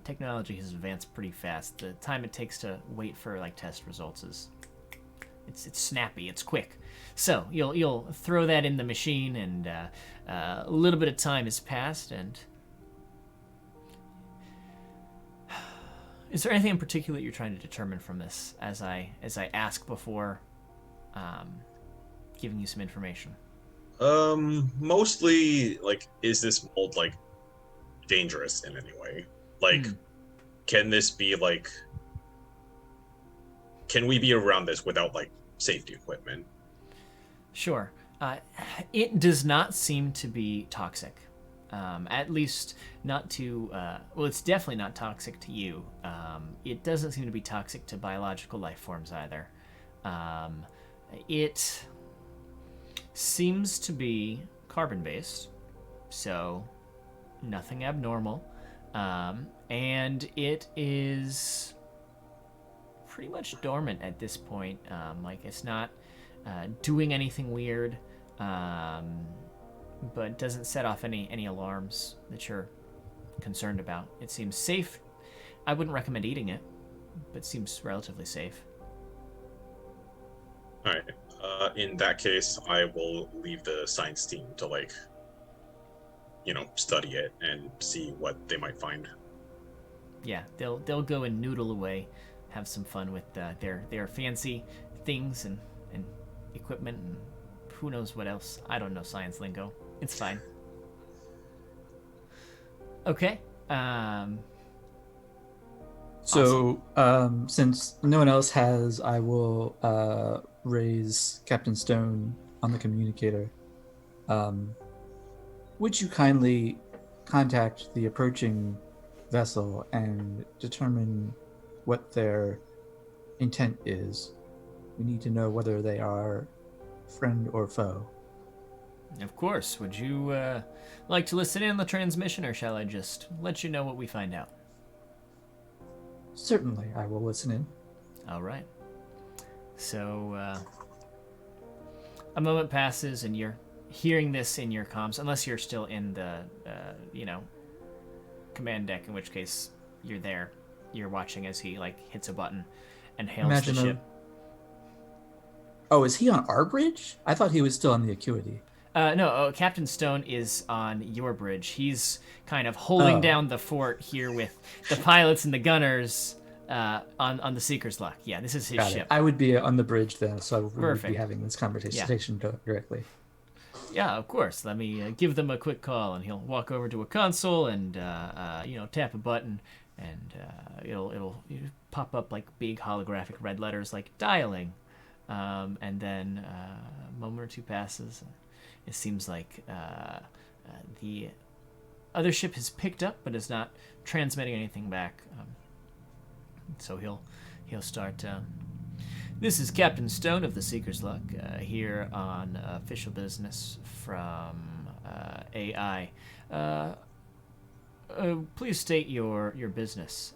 Speaker 7: Technology has advanced pretty fast. The time it takes to wait for like test results is it's snappy. It's quick. So you'll throw that in the machine, and a little bit of time has passed. And is there anything in particular you're trying to determine from this as I ask before giving you some information?
Speaker 8: Mostly, like, is this mold, like, dangerous in any way? Like, can this be, like, can we be around this without, like, safety equipment?
Speaker 7: Sure. It does not seem to be toxic. At least not to, well, it's definitely not toxic to you. It doesn't seem to be toxic to biological life forms either. It seems to be carbon-based, so nothing abnormal. And it is pretty much dormant at this point. Like, it's not doing anything weird, but doesn't set off any alarms that you're concerned about. It seems safe. I wouldn't recommend eating it, but seems relatively safe.
Speaker 8: All right. In that case, I will leave the science team to, like, study it and see what they might find.
Speaker 7: Yeah, they'll go and noodle away, have some fun with their fancy things and equipment and who knows what else. I don't know science lingo. It's fine. Okay.
Speaker 9: So, since no one else has, I will raise Captain Stone on the communicator. Would you kindly contact the approaching vessel and determine what their intent is. We need to know whether they are friend or foe.
Speaker 7: Of course. Would you like to listen in on the transmission, or shall I just let you know what we find out?
Speaker 9: Certainly, I will listen in.
Speaker 7: All right. So, a moment passes, and you're hearing this in your comms, unless you're still in the, command deck, in which case you're there. You're watching as he, hits a button and hails the ship.
Speaker 9: Oh, is he on our bridge? I thought he was still on the Acuity.
Speaker 7: No, Captain Stone is on your bridge. He's kind of holding down the fort here with the pilots and the gunners on the Seeker's Luck. Yeah, this is his ship.
Speaker 9: I would be on the bridge then, so we would
Speaker 7: Perfect.
Speaker 9: be having this conversation directly.
Speaker 7: Yeah, of course. Let me give them a quick call, and he'll walk over to a console and tap a button, and it'll pop up like big holographic red letters like dialing, and then a moment or two passes. It seems like the other ship has picked up, but is not transmitting anything back. So he'll start. This is Captain Stone of the Seeker's Luck here on official business from AI. Please state your business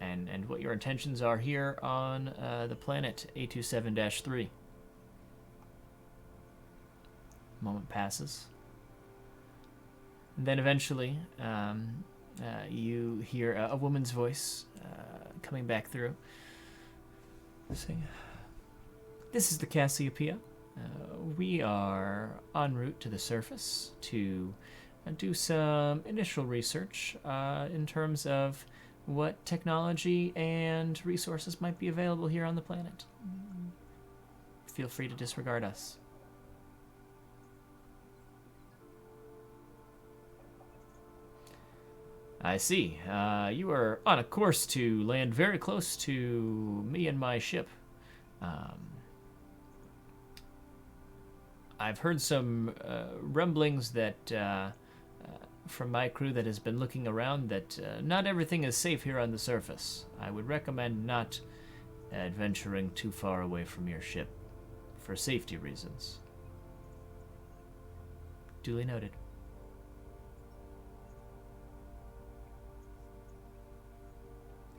Speaker 7: and what your intentions are here on the planet A27-3. Moment passes. And then eventually, you hear a woman's voice coming back through, saying, "This is the Cassiopeia. We are en route to the surface to do some initial research in terms of what technology and resources might be available here on the planet. Feel free to disregard us." I see. You are on a course to land very close to me and my ship. I've heard some rumblings that from my crew that has been looking around that not everything is safe here on the surface. I would recommend not adventuring too far away from your ship for safety reasons. Duly noted.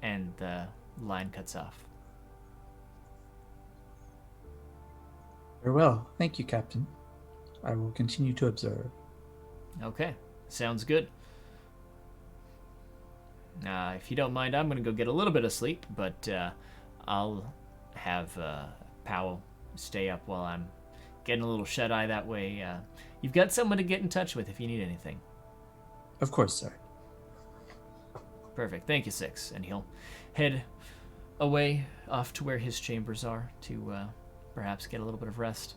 Speaker 7: And the line cuts off.
Speaker 9: Very well. Thank you, Captain. I will continue to observe.
Speaker 7: Okay, sounds good. If you don't mind, I'm going to go get a little bit of sleep, but I'll have Powell stay up while I'm getting a little shut-eye. That way you've got someone to get in touch with if you need anything.
Speaker 9: Of course, sir.
Speaker 7: Perfect. Thank you, Six. And he'll head away off to where his chambers are to perhaps get a little bit of rest.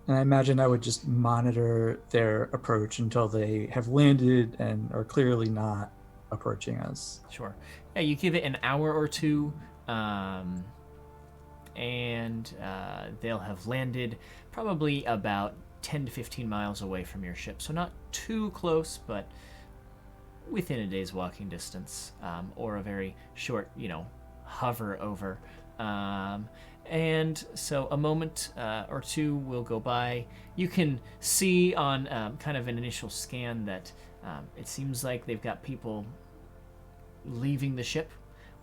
Speaker 9: And I imagine I would just monitor their approach until they have landed and are clearly not approaching us.
Speaker 7: Sure. Yeah, you give it an hour or two, and they'll have landed probably about 10 to 15 miles away from your ship. So not too close, but within a day's walking distance, or a very short, hover over. And so a moment or two will go by. You can see on kind of an initial scan that it seems like they've got people leaving the ship,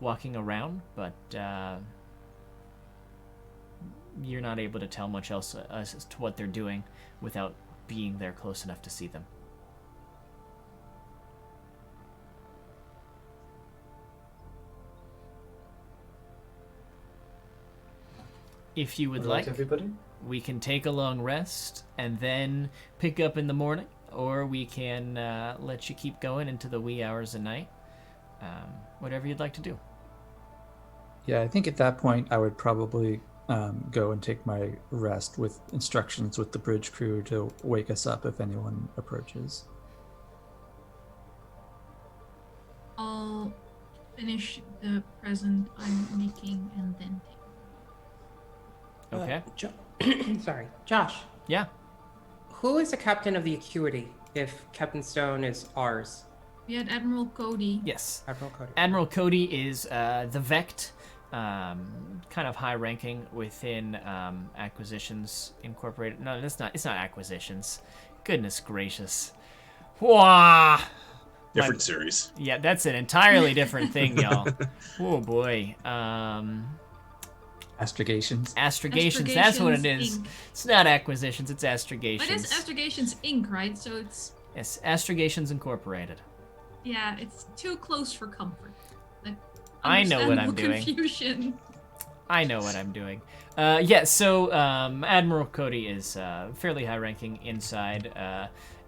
Speaker 7: walking around, but you're not able to tell much else as to what they're doing without being there close enough to see them. If you would like,
Speaker 10: everybody,
Speaker 7: we can take a long rest and then pick up in the morning, or we can let you keep going into the wee hours of night. Whatever you'd like to do.
Speaker 9: Yeah, I think at that point I would probably go and take my rest with instructions with the bridge crew to wake us up if anyone approaches.
Speaker 3: I'll finish the present I'm making and then take.
Speaker 7: Okay.
Speaker 5: Sorry. Josh,
Speaker 7: Yeah.
Speaker 5: who is the captain of the Acuity if Captain Stone is ours?
Speaker 3: We had Admiral Cody.
Speaker 7: Yes.
Speaker 5: Admiral Cody.
Speaker 7: Admiral Cody is the Vect, kind of high-ranking within Acquisitions Incorporated. No, it's not Acquisitions. Goodness gracious. Wah!
Speaker 8: Different series.
Speaker 7: Yeah, that's an entirely different thing, y'all. Oh boy.
Speaker 9: Astragations.
Speaker 7: Astragations, that's what it is.
Speaker 3: Inc.
Speaker 7: It's not Acquisitions, it's Astragations.
Speaker 3: But it's Astragations Inc., right? So it's...
Speaker 7: Yes, Astragations Incorporated.
Speaker 3: Yeah, it's too close for comfort. Like,
Speaker 7: I know what I'm
Speaker 3: understandable
Speaker 7: doing.
Speaker 3: Confusion.
Speaker 7: I know what I'm doing. Yeah, so Admiral Cody is fairly high-ranking inside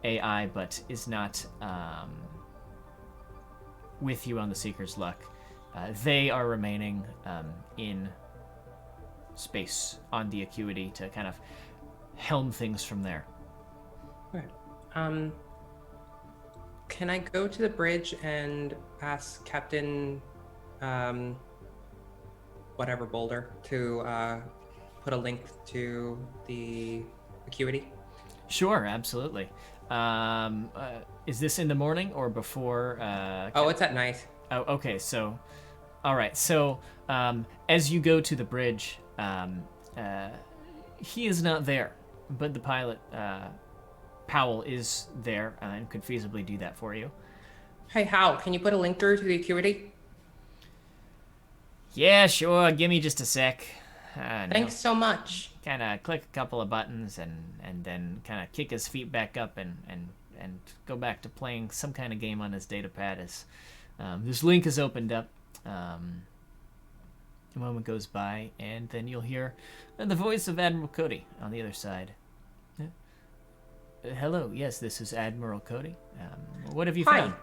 Speaker 7: AI, but is not with you on the Seeker's Luck. They are remaining in space on the Acuity to kind of helm things from there.
Speaker 5: Okay. Can I go to the bridge and ask Captain, whatever Boulder, to put a link to the Acuity?
Speaker 7: Sure, absolutely. Is this in the morning or before?
Speaker 5: Oh, it's at night.
Speaker 7: Oh, okay. So, all right. So, as you go to the bridge, he is not there, but the pilot, Powell, is there and could feasibly do that for you.
Speaker 5: Hey, Hal, can you put a link through to the Acuity?
Speaker 7: Yeah, sure. Give me just a sec.
Speaker 5: Thanks so much.
Speaker 7: Kind of click a couple of buttons and then kind of kick his feet back up and go back to playing some kind of game on his data pad as this link is opened up. A moment goes by, and then you'll hear the voice of Admiral Cody on the other side. Hello, yes, this is Admiral Cody. What have you found?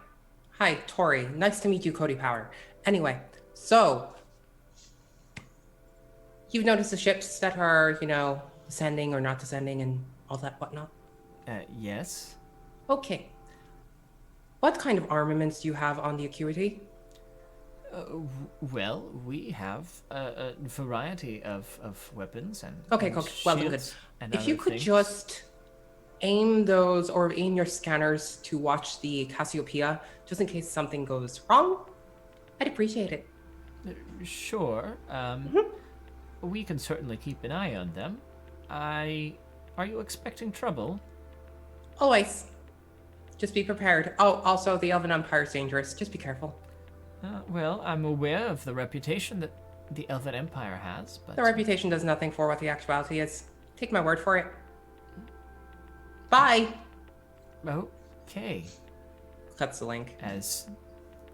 Speaker 5: Hi, Tori. Nice to meet you, Cody Power. Anyway, so you've noticed the ships that are, descending or not descending and all that whatnot?
Speaker 7: Yes.
Speaker 5: Okay. What kind of armaments do you have on the Acuity?
Speaker 7: Well, we have a variety of weapons and
Speaker 5: Okay, cool. Well, good.
Speaker 7: shields and
Speaker 5: If you
Speaker 7: other
Speaker 5: could
Speaker 7: things.
Speaker 5: just aim those or aim your scanners to watch the Cassiopeia, just in case something goes wrong, I'd appreciate it.
Speaker 7: Sure. We can certainly keep an eye on them. Are you expecting trouble?
Speaker 5: Always. Just be prepared. Oh, also, the Elven Empire is dangerous. Just be careful.
Speaker 7: Well, I'm aware of the reputation that the Elven Empire has, but...
Speaker 5: The reputation does nothing for what the actuality is. Take my word for it. Bye!
Speaker 7: Okay.
Speaker 5: Cuts the link.
Speaker 7: As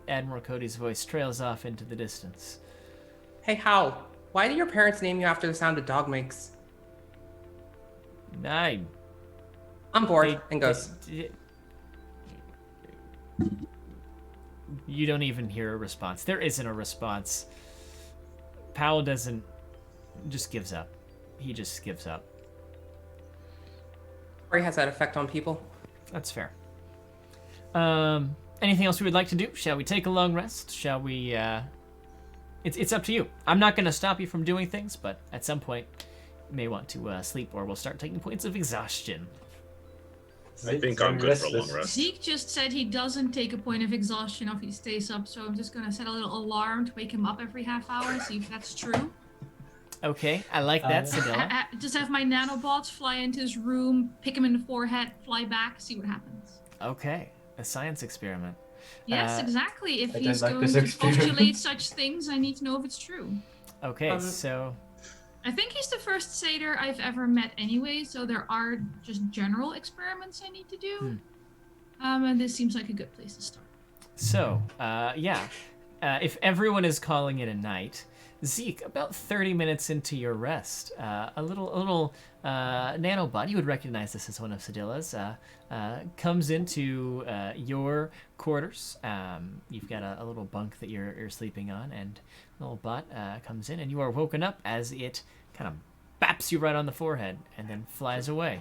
Speaker 7: Admiral Cody's voice trails off into the distance.
Speaker 5: Hey, Hal, why do your parents name you after the sound a dog makes?
Speaker 7: I'm
Speaker 5: bored, and goes.
Speaker 7: You don't even hear a response. There isn't a response. Powell just gives up. He just gives up.
Speaker 5: Or he has that effect on people.
Speaker 7: That's fair. Anything else we would like to do? Shall we take a long rest? Shall we, It's up to you. I'm not going to stop you from doing things, but at some point you may want to sleep or we'll start taking points of exhaustion.
Speaker 8: I think I'm good for a long rest.
Speaker 3: Zeke just said he doesn't take a point of exhaustion if he stays up, so I'm just gonna set a little alarm to wake him up every half hour, see if that's true.
Speaker 7: Okay, I like that, Sedilla.
Speaker 3: Just have my nanobots fly into his room, pick him in the forehead, fly back, see what happens.
Speaker 7: Okay, a science experiment.
Speaker 3: Yes, exactly. If
Speaker 10: I
Speaker 3: he's
Speaker 10: don't like
Speaker 3: going
Speaker 10: this
Speaker 3: to
Speaker 10: experiment.
Speaker 3: postulate such things, I need to know if it's true.
Speaker 7: Okay, so...
Speaker 3: I think he's the first satyr I've ever met anyway, so there are just general experiments I need to do. And this seems like a good place to start.
Speaker 7: So, if everyone is calling it a night, Zeke, about 30 minutes into your rest, a little nanobot, you would recognize this as one of Sedilla's, comes into your quarters. You've got a little bunk that you're sleeping on, and the little bot comes in, and you are woken up as it kind of baps you right on the forehead and then flies away.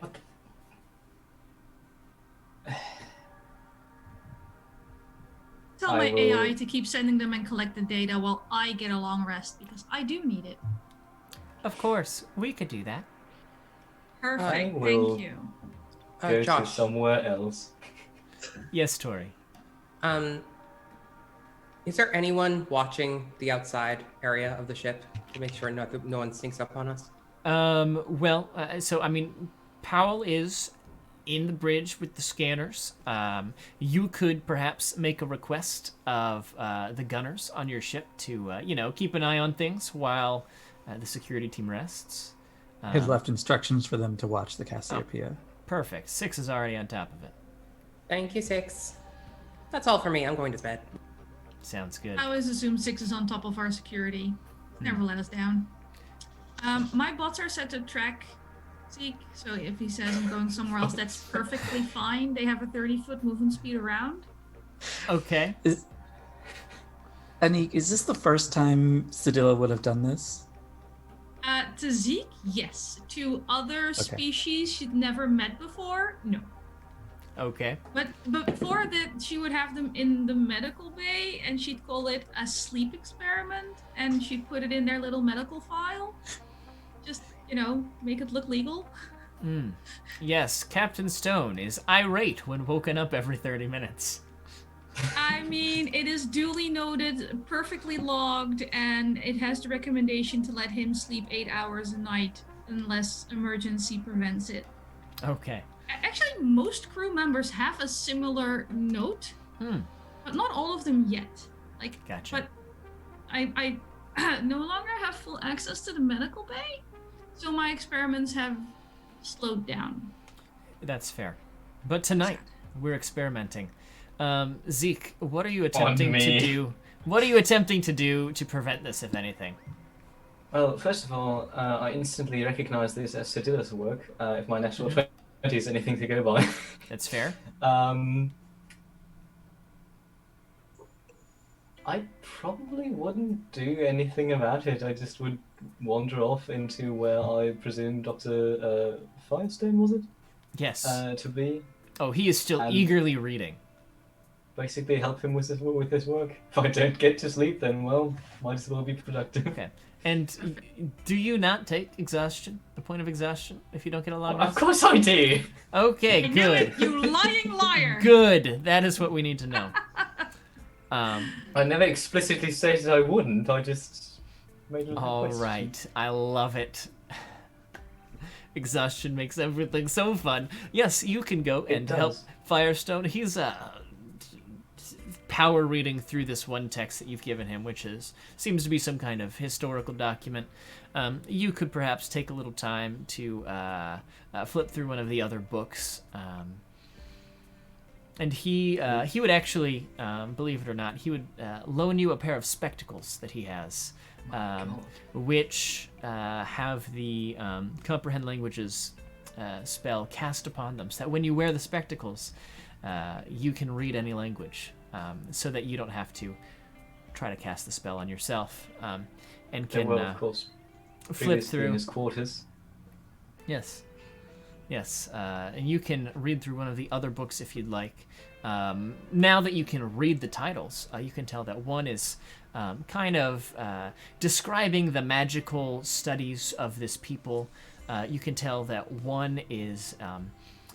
Speaker 3: Tell my AI to keep sending them and collect the data while I get a long rest, because I do need it.
Speaker 7: Of course, we could do that.
Speaker 3: Perfect,
Speaker 10: will
Speaker 3: thank you.
Speaker 10: Go to
Speaker 5: Josh,
Speaker 10: somewhere else.
Speaker 7: Yes, Tori.
Speaker 5: Is there anyone watching the outside area of the ship to make sure no one sneaks up on us?
Speaker 7: So I mean, Powell is in the bridge with the scanners. You could perhaps make a request of the gunners on your ship to, keep an eye on things while the security team rests.
Speaker 9: I had left instructions for them to watch the Cassiopeia.
Speaker 7: Perfect. 6 is already on top of it.
Speaker 5: Thank you, 6. That's all for me. I'm going to bed.
Speaker 7: Sounds good.
Speaker 3: I always assume 6 is on top of our security. Never let us down. My bots are set to track Zeke, so if he says I'm going somewhere else, that's perfectly fine. They have a 30-foot movement speed around.
Speaker 7: Okay.
Speaker 9: Anik, is this the first time Sedilla would have done this?
Speaker 3: To Zeke, yes. To other species she'd never met before, no.
Speaker 7: Okay.
Speaker 3: But before that, she would have them in the medical bay, and she'd call it a sleep experiment, and she'd put it in their little medical file. Just, make it look legal.
Speaker 7: Yes, Captain Stone is irate when woken up every 30 minutes.
Speaker 3: I mean, it is duly noted, perfectly logged, and it has the recommendation to let him sleep 8 hours a night unless emergency prevents it.
Speaker 7: Okay.
Speaker 3: Actually, most crew members have a similar note, but not all of them yet.
Speaker 7: Gotcha.
Speaker 3: But I no longer have full access to the medical bay, so my experiments have slowed down.
Speaker 7: That's fair. But tonight, we're experimenting. Zeke, what are you attempting to do? What are you attempting to do to prevent this, if anything?
Speaker 10: Well, first of all, I instantly recognize this as Sedilla's work, if my natural 20 is anything to go by.
Speaker 7: That's fair.
Speaker 10: I probably wouldn't do anything about it. I just would wander off into where I presume Dr. Firestone, was it?
Speaker 7: Yes.
Speaker 10: To be.
Speaker 7: Oh, he is still eagerly reading.
Speaker 10: Basically help him with his work. If I don't get to sleep, then, well, might as well be productive.
Speaker 7: Okay. And do you not take exhaustion, the point of exhaustion, if you don't get a long
Speaker 10: rest? Of course I do!
Speaker 7: Okay, good.
Speaker 3: You lying liar!
Speaker 7: Good. That is what we need to know.
Speaker 10: I never explicitly stated I wouldn't. I just made a little
Speaker 7: All
Speaker 10: question.
Speaker 7: right. I love it. Exhaustion makes everything so fun. Yes, you can go and help Firestone. He's power reading through this one text that you've given him, which seems to be some kind of historical document. You could perhaps take a little time to flip through one of the other books. And he would actually, believe it or not, he would loan you a pair of spectacles that he has, which have the comprehend languages spell cast upon them, so that when you wear the spectacles, you can read any language, so that you don't have to try to cast the spell on yourself, and can
Speaker 10: of course,
Speaker 7: flip through
Speaker 10: in his quarters.
Speaker 7: Yes. Yes, and you can read through one of the other books if you'd like. Now that you can read the titles, you can tell that one is kind of describing the magical studies of this people. You can tell that one is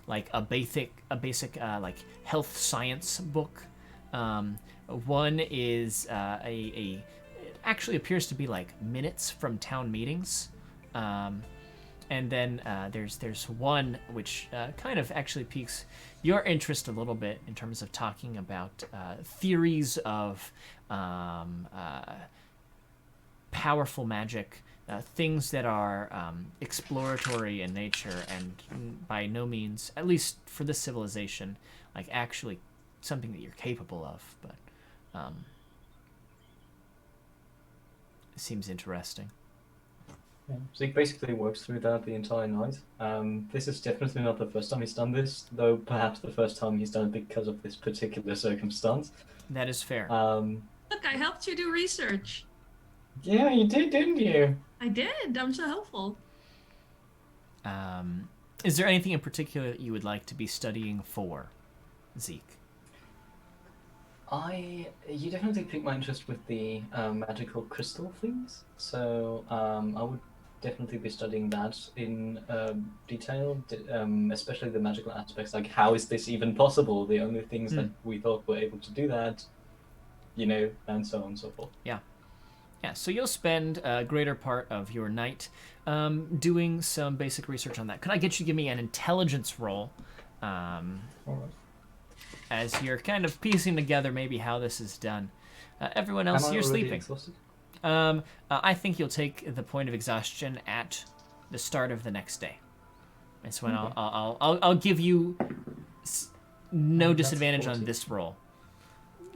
Speaker 7: like a basic like health science book. One is it actually appears to be like minutes from town meetings. And then there's one which kind of actually piques your interest a little bit in terms of talking about theories of powerful magic, things that are exploratory in nature and by no means, at least for this civilization, like actually something that you're capable of. But it seems interesting.
Speaker 10: Yeah. Zeke basically works through that the entire night. This is definitely not the first time he's done this, though perhaps the first time he's done it because of this particular circumstance.
Speaker 7: That is fair.
Speaker 3: Look, I helped you do research.
Speaker 10: Yeah, you did, didn't you?
Speaker 3: I did. I'm so helpful.
Speaker 7: Is there anything in particular that you would like to be studying for, Zeke?
Speaker 10: You definitely piqued my interest with the magical crystal things. So I would definitely be studying that in detail, especially the magical aspects. Like, how is this even possible? The only things that we thought were able to do that, and so on and so forth.
Speaker 7: Yeah, so you'll spend a greater part of your night doing some basic research on that. Could I get you to give me an intelligence roll?
Speaker 10: All right.
Speaker 7: As you're kind of piecing together maybe how this is done. Everyone else,
Speaker 10: Am I
Speaker 7: you're
Speaker 10: already
Speaker 7: sleeping.
Speaker 10: exhausted?
Speaker 7: I think you'll take the point of exhaustion at the start of the next day. That's when
Speaker 10: Okay.
Speaker 7: I'll give you no
Speaker 10: That's
Speaker 7: disadvantage on
Speaker 10: 40.
Speaker 7: this roll.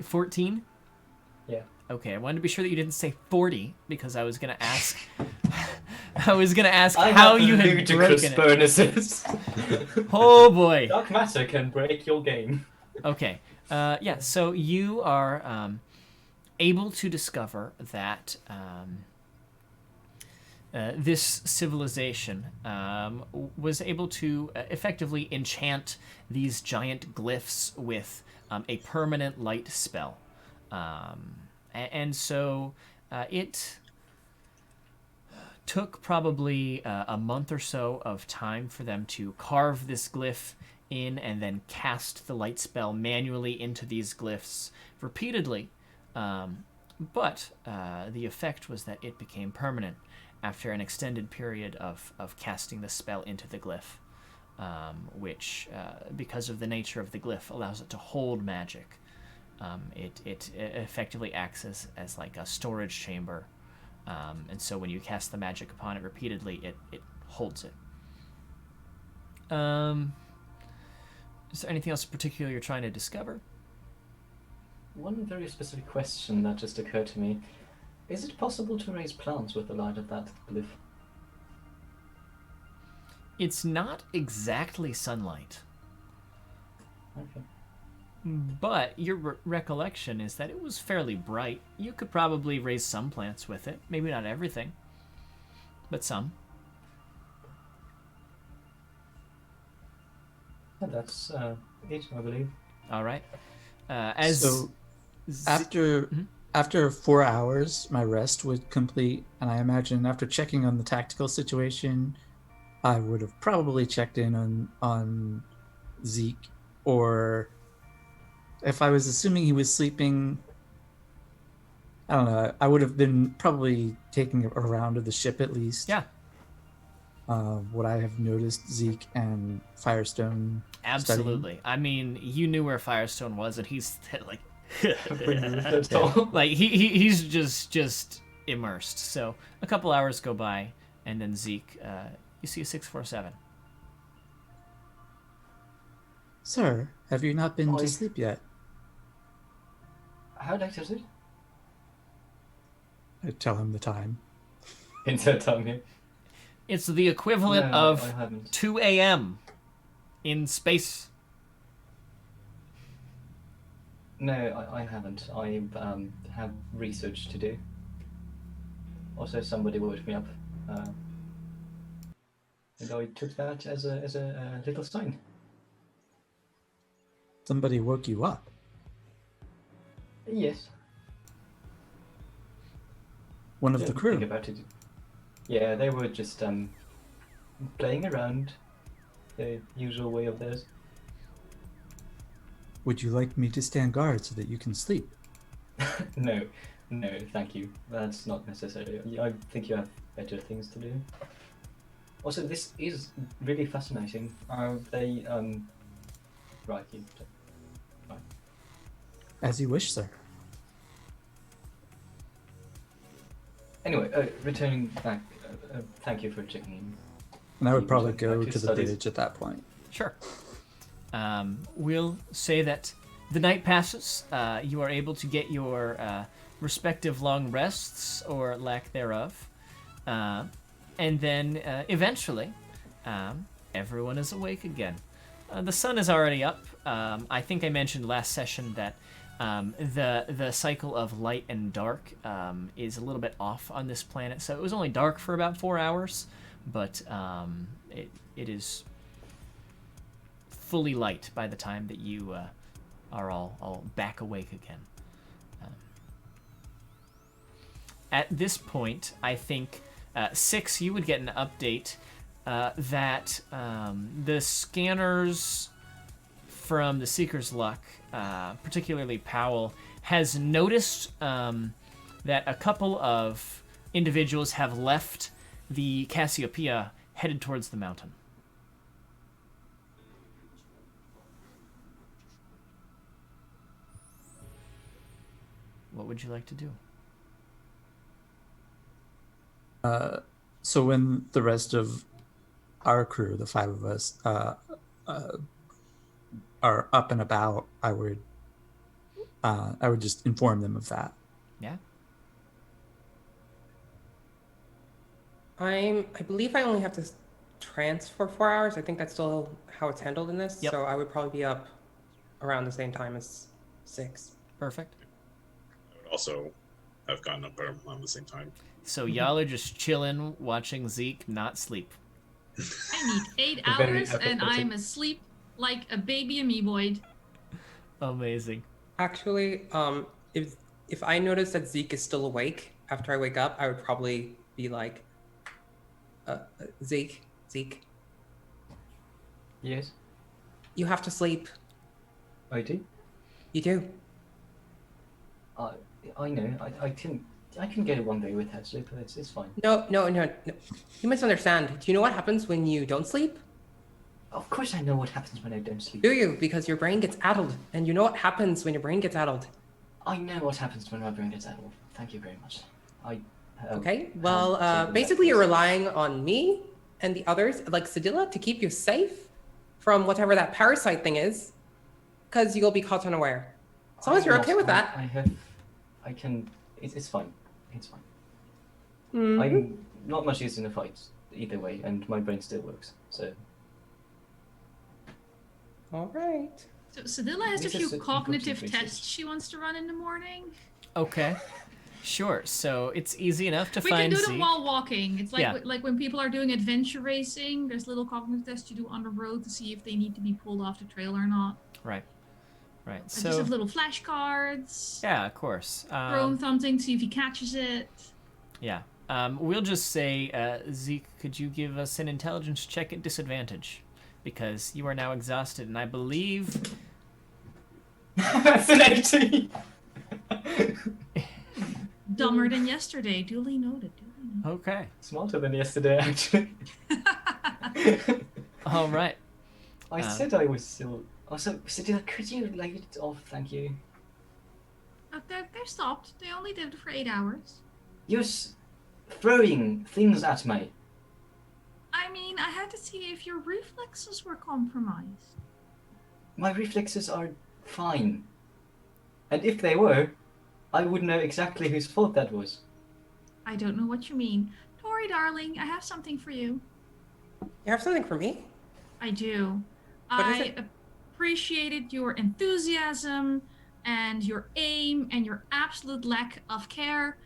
Speaker 7: 14?
Speaker 10: Yeah.
Speaker 7: Okay, I wanted to be sure that you didn't say 40 because I was gonna ask. I was gonna ask
Speaker 10: I
Speaker 7: how
Speaker 10: have
Speaker 7: you had
Speaker 10: ludicrous
Speaker 7: broken it.
Speaker 10: bonuses.
Speaker 7: Oh boy.
Speaker 10: Dark matter can break your game.
Speaker 7: Okay. Yeah. So you are able to discover that this civilization was able to effectively enchant these giant glyphs with a permanent light spell, and so it took probably a month or so of time for them to carve this glyph in and then cast the light spell manually into these glyphs repeatedly. But the effect was that it became permanent after an extended period of casting the spell into the glyph, which, because of the nature of the glyph, allows it to hold magic. It effectively acts as like a storage chamber. And so when you cast the magic upon it repeatedly, it holds it. Is there anything else in particular you're trying to discover?
Speaker 10: One very specific question that just occurred to me. Is it possible to raise plants with the light of that glyph?
Speaker 7: It's not exactly sunlight,
Speaker 10: Okay.
Speaker 7: but your recollection is that it was fairly bright. You could probably raise some plants with it. Maybe not everything, but some.
Speaker 10: Yeah, that's it, I believe.
Speaker 7: All right.
Speaker 9: So after 4 hours, my rest would complete, and I imagine after checking on the tactical situation, I would have probably checked in on Zeke, or if I was assuming he was sleeping, I don't know. I would have been probably taking a round of the ship at least.
Speaker 7: Yeah.
Speaker 9: Would I have noticed Zeke and Firestone?
Speaker 7: Absolutely. I mean, you knew where Firestone was, and he's like,
Speaker 10: Removed at all.
Speaker 7: like he's just immersed. So a couple hours go by, and then Zeke, you see a 647.
Speaker 9: Sir, have you not been
Speaker 10: Oi.
Speaker 9: to sleep yet?
Speaker 10: How late is it?
Speaker 9: I tell him the time.
Speaker 10: Insert time here.
Speaker 7: It's the equivalent
Speaker 10: No,
Speaker 7: of
Speaker 10: I haven't.
Speaker 7: 2 a.m. in space.
Speaker 10: No, I haven't. I have research to do. Also, somebody woke me up. And I took that as a little sign.
Speaker 9: Somebody woke you up.
Speaker 10: Yes.
Speaker 9: One of the
Speaker 10: Didn't
Speaker 9: crew.
Speaker 10: think about it. Yeah, they were just playing around, the usual way of theirs.
Speaker 9: Would you like me to stand guard so that you can sleep?
Speaker 10: No, thank you. That's not necessary. I think you have better things to do. Also, this is really fascinating. They right, you. Right.
Speaker 9: As you wish, sir.
Speaker 10: Anyway, returning back. Thank you for checking in.
Speaker 9: And I would
Speaker 10: You
Speaker 9: probably
Speaker 10: went
Speaker 9: go
Speaker 10: back to
Speaker 9: to the
Speaker 10: studies.
Speaker 9: village at that point.
Speaker 7: Sure. We'll say that the night passes. You are able to get your respective long rests or lack thereof. And then eventually, everyone is awake again. The sun is already up. I think I mentioned last session that the cycle of light and dark is a little bit off on this planet. So it was only dark for about 4 hours, but it is fully light by the time that you are all back awake again. At this point, I think Six, you would get an update that the scanners from the Seeker's Luck, particularly Powell, has noticed that a couple of individuals have left the Cassiopeia headed towards the mountain. What would you like to do?
Speaker 9: So when the rest of our crew, the 5 of us, are up and about, I would just inform them of that.
Speaker 7: Yeah.
Speaker 5: I believe I only have to transfer 4 hours. I think that's still how it's handled in this.
Speaker 7: Yep.
Speaker 5: So I would probably be up around the same time as 6.
Speaker 7: Perfect.
Speaker 8: I would also have gotten up around the same time.
Speaker 7: So y'all are just chilling, watching Zeke not sleep.
Speaker 11: I need 8
Speaker 10: Very
Speaker 11: hours and
Speaker 10: apathetic.
Speaker 11: I'm asleep like a baby amoeboid.
Speaker 7: Amazing.
Speaker 5: Actually, if I notice that Zeke is still awake after I wake up, I would probably be like, Zeke,
Speaker 10: Yes,
Speaker 5: you have to sleep.
Speaker 10: I do.
Speaker 5: You do.
Speaker 10: I know. I can get it one day without sleep. It's fine.
Speaker 5: No. You misunderstand. Do you know what happens when you don't sleep?
Speaker 10: Of course, I know what happens when I don't sleep.
Speaker 5: Do you? Because your brain gets addled, and you know what happens when your brain gets addled.
Speaker 10: I know what happens when my brain gets addled. Thank you very much.
Speaker 5: Okay. Well, basically, you're relying on me and the others, like Sedilla, to keep you safe from whatever that parasite thing is, because you'll be caught unaware. As long as you're okay with that.
Speaker 10: I can. It's fine. It's fine.
Speaker 5: Mhm.
Speaker 10: I'm not much used in a fight either way, and my brain still works. So.
Speaker 5: All right.
Speaker 11: So Sedilla has a
Speaker 10: This is
Speaker 11: few
Speaker 10: a
Speaker 11: cognitive
Speaker 10: important
Speaker 11: tests she wants to run in the morning.
Speaker 7: Okay. Sure. So it's easy enough to
Speaker 11: We can
Speaker 7: find
Speaker 11: do them
Speaker 7: Zeke.
Speaker 11: while walking. It's like
Speaker 7: Yeah.
Speaker 11: like when people are doing adventure racing, there's little cognitive tests you do on the road to see if they need to be pulled off the trail or not.
Speaker 7: Right. Right.
Speaker 11: I just
Speaker 7: So
Speaker 11: have little flashcards.
Speaker 7: yeah, of course.
Speaker 11: Throw him something, see if he catches it.
Speaker 7: Yeah. We'll just say, Zeke, could you give us an intelligence check at disadvantage? Because you are now exhausted, and I believe...
Speaker 10: That's an 18.
Speaker 11: Dumber than yesterday. Duly noted.
Speaker 7: Okay.
Speaker 10: Smarter than yesterday, actually.
Speaker 7: All right.
Speaker 10: I said I was still. Also, Sedilla, could you light it off? Thank you.
Speaker 11: They're stopped. They only did it for 8 hours.
Speaker 10: You're throwing things at me.
Speaker 11: I mean, I had to see if your reflexes were compromised.
Speaker 10: My reflexes are fine. And if they were, I would know exactly whose fault that was.
Speaker 11: I don't know what you mean. Tori, darling, I have something for you.
Speaker 5: You have something for me?
Speaker 11: I do.
Speaker 5: What is
Speaker 11: I
Speaker 5: it?
Speaker 11: appreciated your enthusiasm and your aim and your absolute lack of care.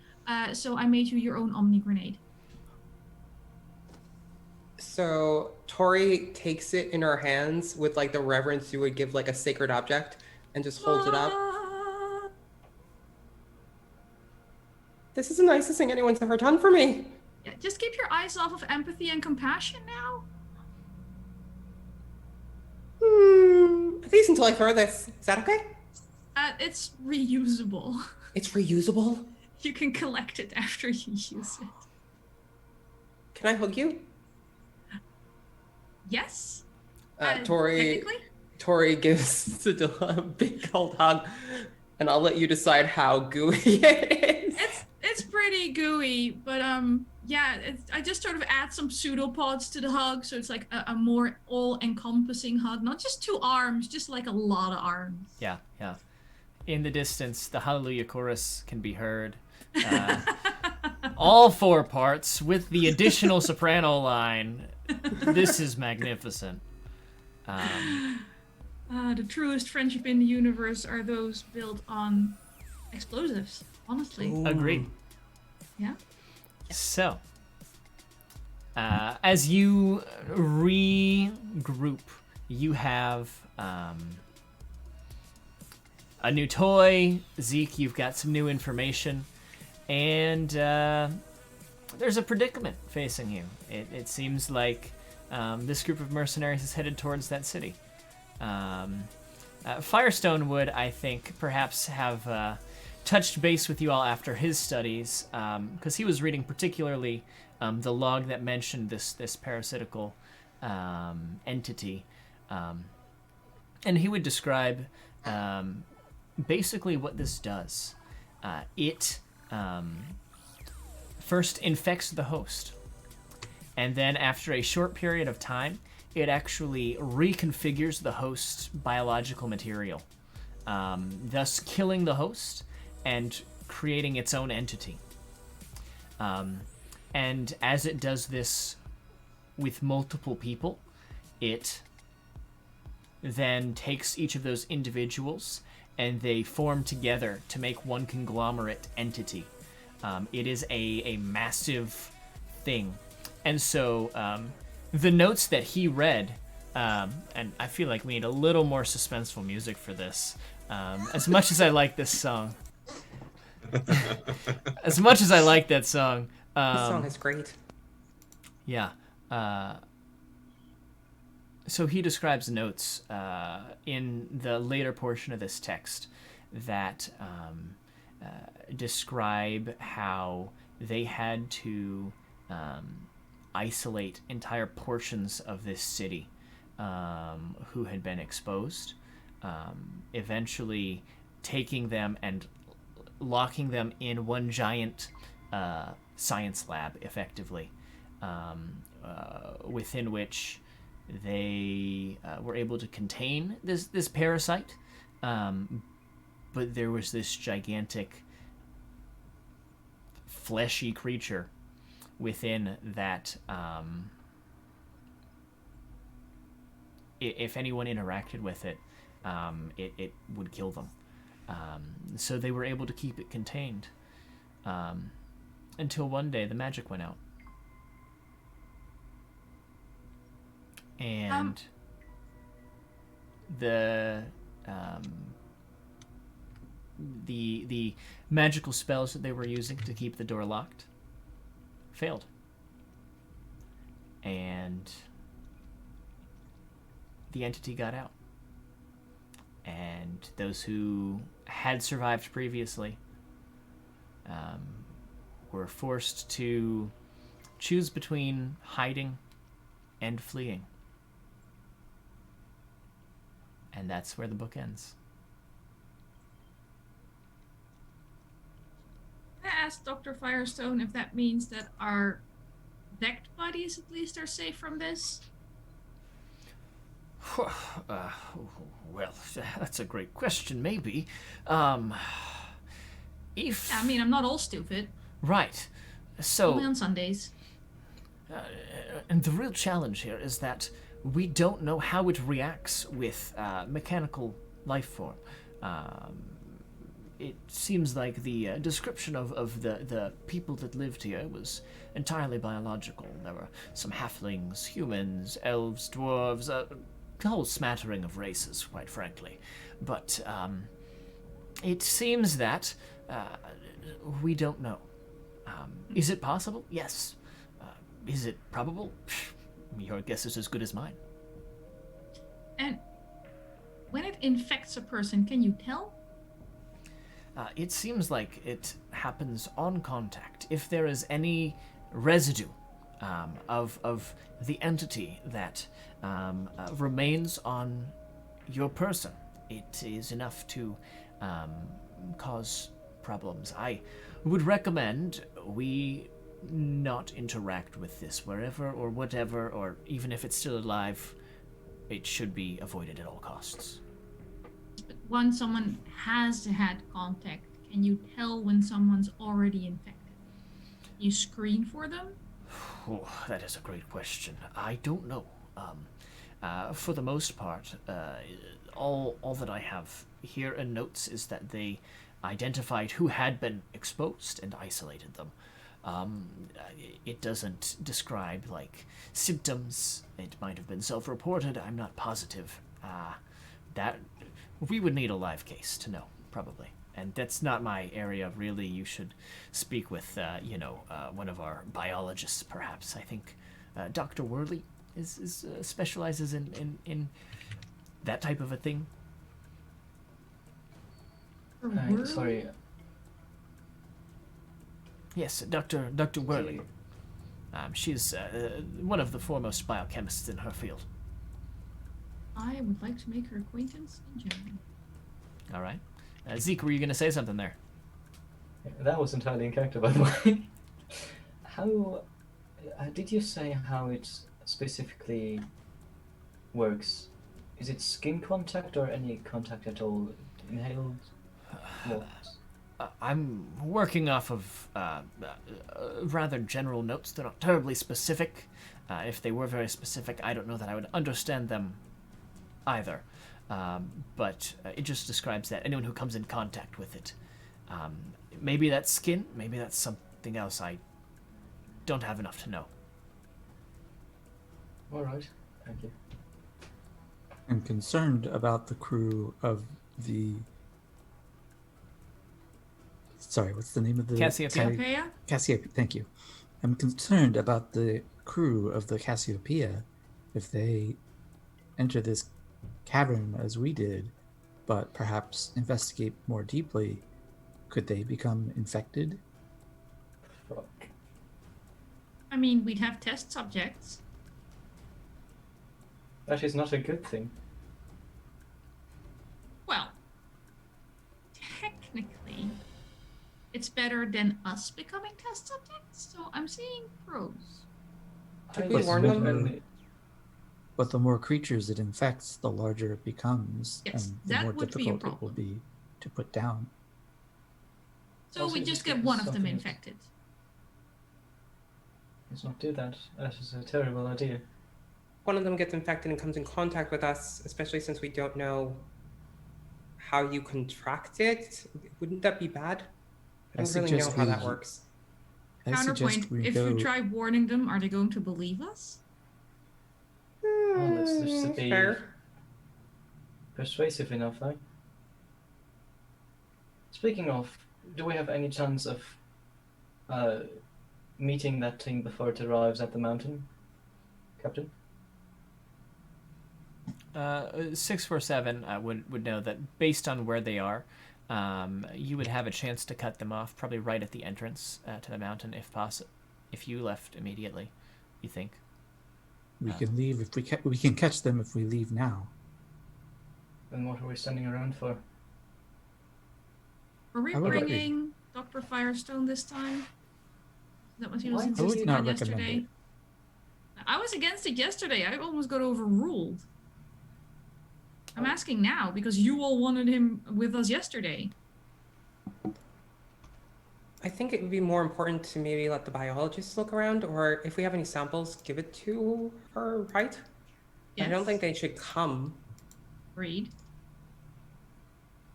Speaker 11: So I made you your own Omni Grenade.
Speaker 5: So Tori takes it in her hands with like the reverence you would give like a sacred object and just holds it up. This is the nicest thing anyone's ever done for me.
Speaker 11: Yeah, just keep your eyes off of empathy and compassion now.
Speaker 5: At least until I throw this. Is that okay?
Speaker 11: It's reusable.
Speaker 5: It's reusable?
Speaker 11: You can collect it after you use it.
Speaker 5: Can I hug you?
Speaker 11: Yes.
Speaker 5: Tori gives Sedilla a big old hug, and I'll let you decide how gooey it is.
Speaker 11: It's pretty gooey, but yeah, I just sort of add some pseudopods to the hug, so it's like a more all-encompassing hug, not just 2 arms, just like a lot of arms.
Speaker 7: Yeah, yeah. In the distance, the Hallelujah chorus can be heard. All 4 parts with the additional soprano line. This is magnificent.
Speaker 11: The truest friendship in the universe are those built on explosives, honestly.
Speaker 7: Agreed.
Speaker 11: Yeah.
Speaker 7: So, as you regroup, you have a new toy. Zeke, you've got some new information. And there's a predicament facing you. It seems like this group of mercenaries is headed towards that city. Firestone would, I think, perhaps have touched base with you all after his studies, because he was reading particularly the log that mentioned this parasitical entity, and he would describe basically what this does. It first infects the host, and then after a short period of time, it actually reconfigures the host's biological material, thus killing the host and creating its own entity. And as it does this with multiple people, it then takes each of those individuals and they form together to make one conglomerate entity. It is a massive thing. And so the notes that he read, and I feel like we need a little more suspenseful music for this, as much as I like this song. As much as I like that song.
Speaker 5: This song is great.
Speaker 7: Yeah. So he describes notes in the later portion of this text that describe how they had to isolate entire portions of this city who had been exposed, eventually taking them and locking them in one giant science lab, effectively, within which they were able to contain this parasite, but there was this gigantic fleshy creature within that if anyone interacted with it, it would kill them. So they were able to keep it contained until one day the magic went out. And the magical spells that they were using to keep the door locked failed. And the entity got out. And those who had survived previously were forced to choose between hiding and fleeing. And that's where the book ends.
Speaker 11: I asked Dr. Firestone if that means that our decked bodies at least are safe from this.
Speaker 7: Well, that's a great question, maybe. If...
Speaker 11: I mean, I'm not all stupid.
Speaker 7: Right. So...
Speaker 11: Only on Sundays.
Speaker 7: And the real challenge here is that we don't know how it reacts with mechanical life form. It seems like the description of the people that lived here was entirely biological. There were some halflings, humans, elves, dwarves, a whole smattering of races, quite frankly. But it seems that we don't know. Is it possible? Yes. Is it probable? Your guess is as good as mine.
Speaker 11: And when it infects a person, can you tell?
Speaker 7: It seems like it happens on contact. If there is any residue of the entity that remains on your person, it is enough to cause problems. I would recommend we not interact with this wherever or whatever, or even if it's still alive, it should be avoided at all costs.
Speaker 11: But once someone has had contact, can you tell when someone's already infected? You screen for them?
Speaker 7: Oh, that is a great question. I don't know. For the most part, all that I have here in notes is that they identified who had been exposed and isolated them. It doesn't describe, like, symptoms. It might have been self-reported. I'm not positive. That we would need a live case to know, probably. And that's not my area, really. You should speak with, one of our biologists, perhaps. I think Dr. Worley specializes in that type of a thing.
Speaker 10: Sorry.
Speaker 7: Yes, Dr. Worley. She's one of the foremost biochemists in her field.
Speaker 11: I would like to make her acquaintance in general.
Speaker 7: All right. Zeke, were you going to say something there?
Speaker 10: That was entirely in character, by the way. How did you say how it specifically works? Is it skin contact or any contact at all? Inhaled? What?
Speaker 7: I'm working off of rather general notes. They're not terribly specific. If they were very specific, I don't know that I would understand them either. But it just describes that anyone who comes in contact with it. Maybe that's skin, maybe that's something else. I don't have enough to know.
Speaker 10: All right, thank you.
Speaker 9: I'm concerned about the crew of the... Sorry, what's the name of the...
Speaker 11: Cassiopeia?
Speaker 9: Cassiopeia, thank you. I'm concerned about the crew of the Cassiopeia if they enter this cavern as we did, but perhaps investigate more deeply. Could they become infected?
Speaker 11: I mean, we'd have test subjects.
Speaker 10: That is not a good thing.
Speaker 11: Well, technically, it's better than us becoming test subjects, so I'm seeing pros.
Speaker 5: Did we warn them?
Speaker 9: But the more creatures it infects, the larger it becomes,
Speaker 11: Yes,
Speaker 9: and the
Speaker 11: that
Speaker 9: more
Speaker 11: would be a
Speaker 9: difficult it will
Speaker 11: problem.
Speaker 9: be to put down.
Speaker 11: So
Speaker 10: Also,
Speaker 11: we
Speaker 10: just
Speaker 11: just get
Speaker 10: give
Speaker 11: one
Speaker 10: us
Speaker 11: of them
Speaker 10: something-
Speaker 11: infected.
Speaker 10: Let's not do that. That is a terrible idea.
Speaker 5: One of them gets infected and comes in contact with us, especially since we don't know how you contract it. Wouldn't that be bad? I don't really know
Speaker 9: suggest
Speaker 5: how that
Speaker 9: we-
Speaker 5: works.
Speaker 9: I suggest
Speaker 11: Counterpoint,
Speaker 9: we
Speaker 11: if
Speaker 9: go...
Speaker 11: we try warning them, are they going to believe us?
Speaker 10: Well, let's just be
Speaker 5: Fair.
Speaker 10: persuasive enough, eh? Speaking of, do we have any chance of meeting that thing before it arrives at the mountain, Captain?
Speaker 7: 647 would know that based on where they are, you would have a chance to cut them off probably right at the entrance to the mountain if possible. If you left immediately, you think?
Speaker 9: We can leave if we can catch them if we leave now.
Speaker 10: Then what are we standing around for?
Speaker 11: Were we
Speaker 9: I would-
Speaker 11: bringing Dr. Firestone this time? That was he was
Speaker 10: I would
Speaker 11: insisting
Speaker 9: not
Speaker 11: on
Speaker 9: recommend
Speaker 11: yesterday. I was against it yesterday. I almost got overruled. I'm asking now because you all wanted him with us yesterday.
Speaker 5: I think it would be more important to maybe let the biologists look around, or if we have any samples, give it to her, right? I don't
Speaker 11: Yes.
Speaker 5: think they should come.
Speaker 11: Agreed.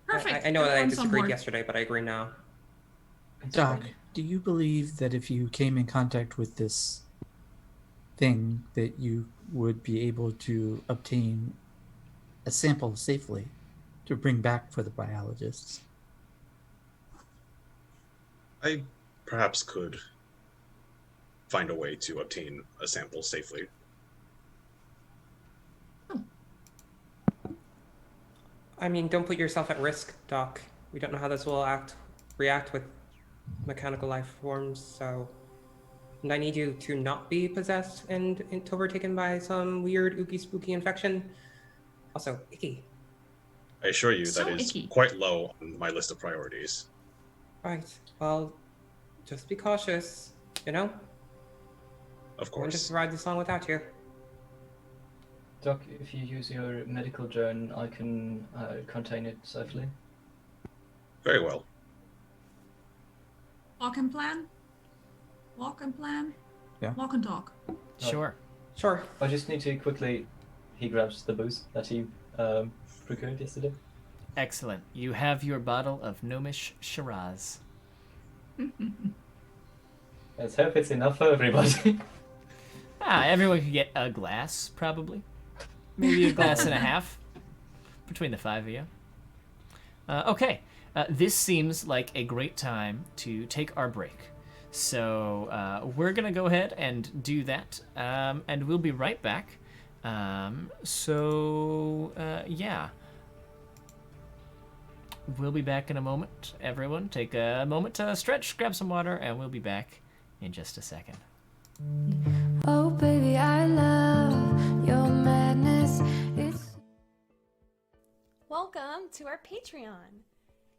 Speaker 11: Perfect.
Speaker 5: I know that I
Speaker 11: Everyone's on
Speaker 5: disagreed
Speaker 11: board.
Speaker 5: yesterday, but I agree now.
Speaker 9: Doc, do you believe that if you came in contact with this thing that you would be able to obtain a sample safely to bring back for the biologists?
Speaker 8: I perhaps could find a way to obtain a sample safely.
Speaker 5: I mean, don't put yourself at risk, Doc. We don't know how this will react with mechanical life forms, so... And I need you to not be possessed and overtaken by some weird, ooky, spooky infection. Also, icky.
Speaker 8: I assure you
Speaker 11: So
Speaker 8: that is
Speaker 11: icky.
Speaker 8: quite low on my list of priorities.
Speaker 5: Right. Well, just be cautious, you know?
Speaker 8: Of
Speaker 5: We'll
Speaker 8: course.
Speaker 5: just ride this on without you.
Speaker 10: Doc, if you use your medical journal, I can contain it safely.
Speaker 8: Very well.
Speaker 11: Walk and plan? Walk and plan?
Speaker 9: Yeah.
Speaker 11: Walk and talk.
Speaker 7: Sure.
Speaker 5: Sure.
Speaker 10: I just need to quickly... He grabs the booze that he procured yesterday.
Speaker 7: Excellent. You have your bottle of Gnomish Shiraz.
Speaker 10: Let's hope it's enough for everybody.
Speaker 7: Everyone could get a glass, probably. Maybe a glass and a half between the five of you. Okay. this seems like a great time to take our break. So we're going to go ahead and do that, and we'll be right back. Yeah. We'll be back in a moment. Everyone, take a moment to stretch, grab some water, and we'll be back in just a second.
Speaker 12: Oh, baby, I love your madness.
Speaker 13: Welcome to our Patreon.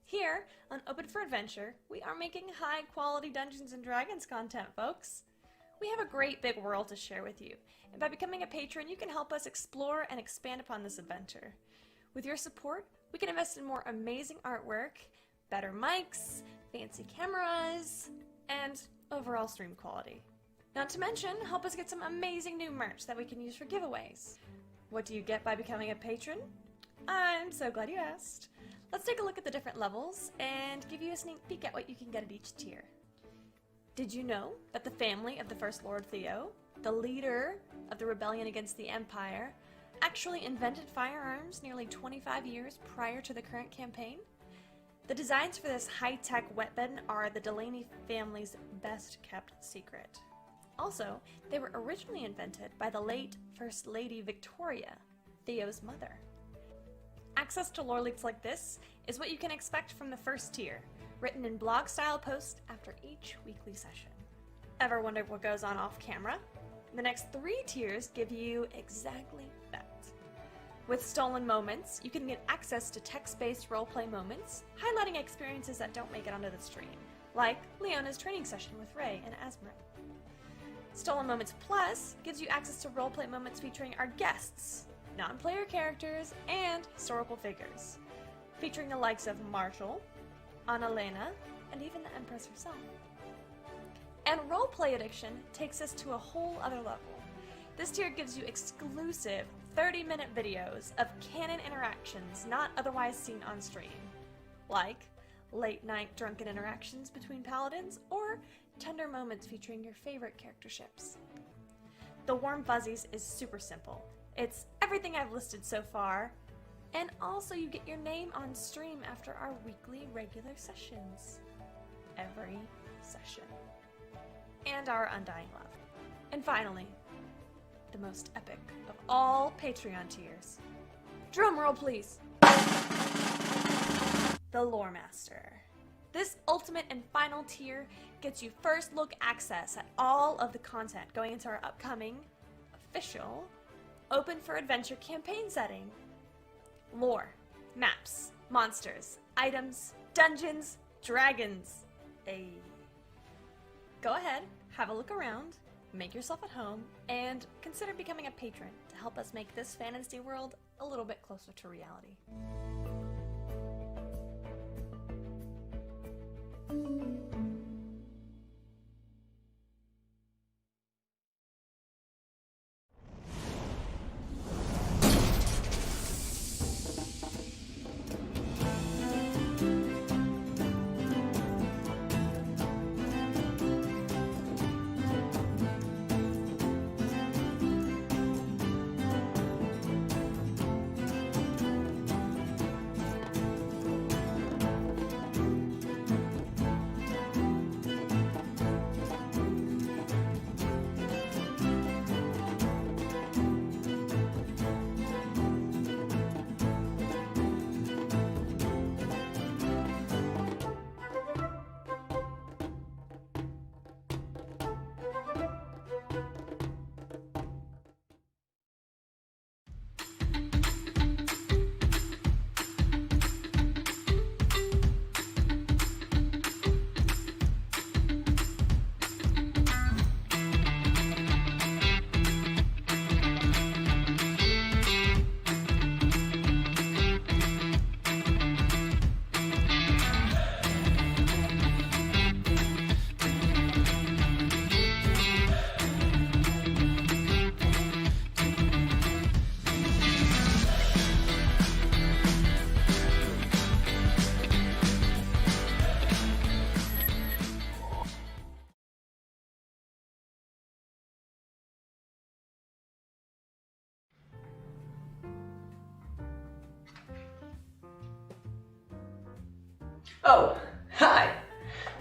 Speaker 13: Here on Open for Adventure, we are making high-quality Dungeons & Dragons content, folks. We have a great big world to share with you, and by becoming a patron, you can help us explore and expand upon this adventure. With your support, we can invest in more amazing artwork, better mics, fancy cameras, and overall stream quality. Not to mention, help us get some amazing new merch that we can use for giveaways. What do you get by becoming a patron? I'm so glad you asked. Let's take a look at the different levels and give you a sneak peek at what you can get at each tier. Did you know that the family of the First Lord Theo, the leader of the rebellion against the Empire, actually invented firearms nearly 25 years prior to the current campaign? The designs for this high-tech weapon are the Delaney family's best-kept secret. Also, they were originally invented by the late First Lady Victoria, Theo's mother. Access to lore leaks like this is what you can expect from the first tier, written in blog-style posts after each weekly session. Ever wondered what goes on off-camera? The next 3 tiers give you exactly that. With Stolen Moments, you can get access to text-based roleplay moments, highlighting experiences that don't make it onto the stream, like Leona's training session with Ray and Asmrin. Stolen Moments Plus gives you access to roleplay moments featuring our guests, non-player characters, and historical figures, featuring the likes of Marshall, Annalena, and even the Empress herself. And Roleplay Addiction takes us to a whole other level. This tier gives you exclusive 30-minute videos of canon interactions not otherwise seen on stream, like late-night drunken interactions between paladins or tender moments featuring your favorite character ships. The Warm Fuzzies is super simple. It's everything I've listed so far, and also you get your name on stream after our weekly regular sessions. Every session. And our Undying Love. And finally, the most epic of all Patreon tiers. Drum roll, please. The Lore Master. This ultimate and final tier gets you first look access at all of the content going into our upcoming, official, Open for Adventure campaign setting. Lore, maps, monsters, items, dungeons, dragons. Go ahead, have a look around, make yourself at home, and consider becoming a patron to help us make this fantasy world a little bit closer to reality.
Speaker 6: Oh, hi!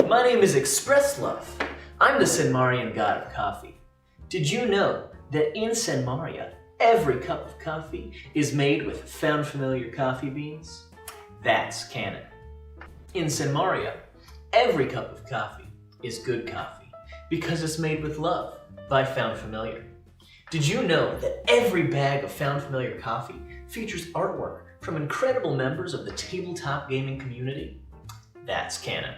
Speaker 6: My name is Express Love. I'm the Senmarian god of coffee. Did you know that in Senmaria, every cup of coffee is made with found familiar coffee beans? That's canon. In Senmaria, every cup of coffee is good coffee because it's made with love by Found Familiar. Did you know that every bag of Found Familiar coffee features artwork from incredible members of the tabletop gaming community? That's canon.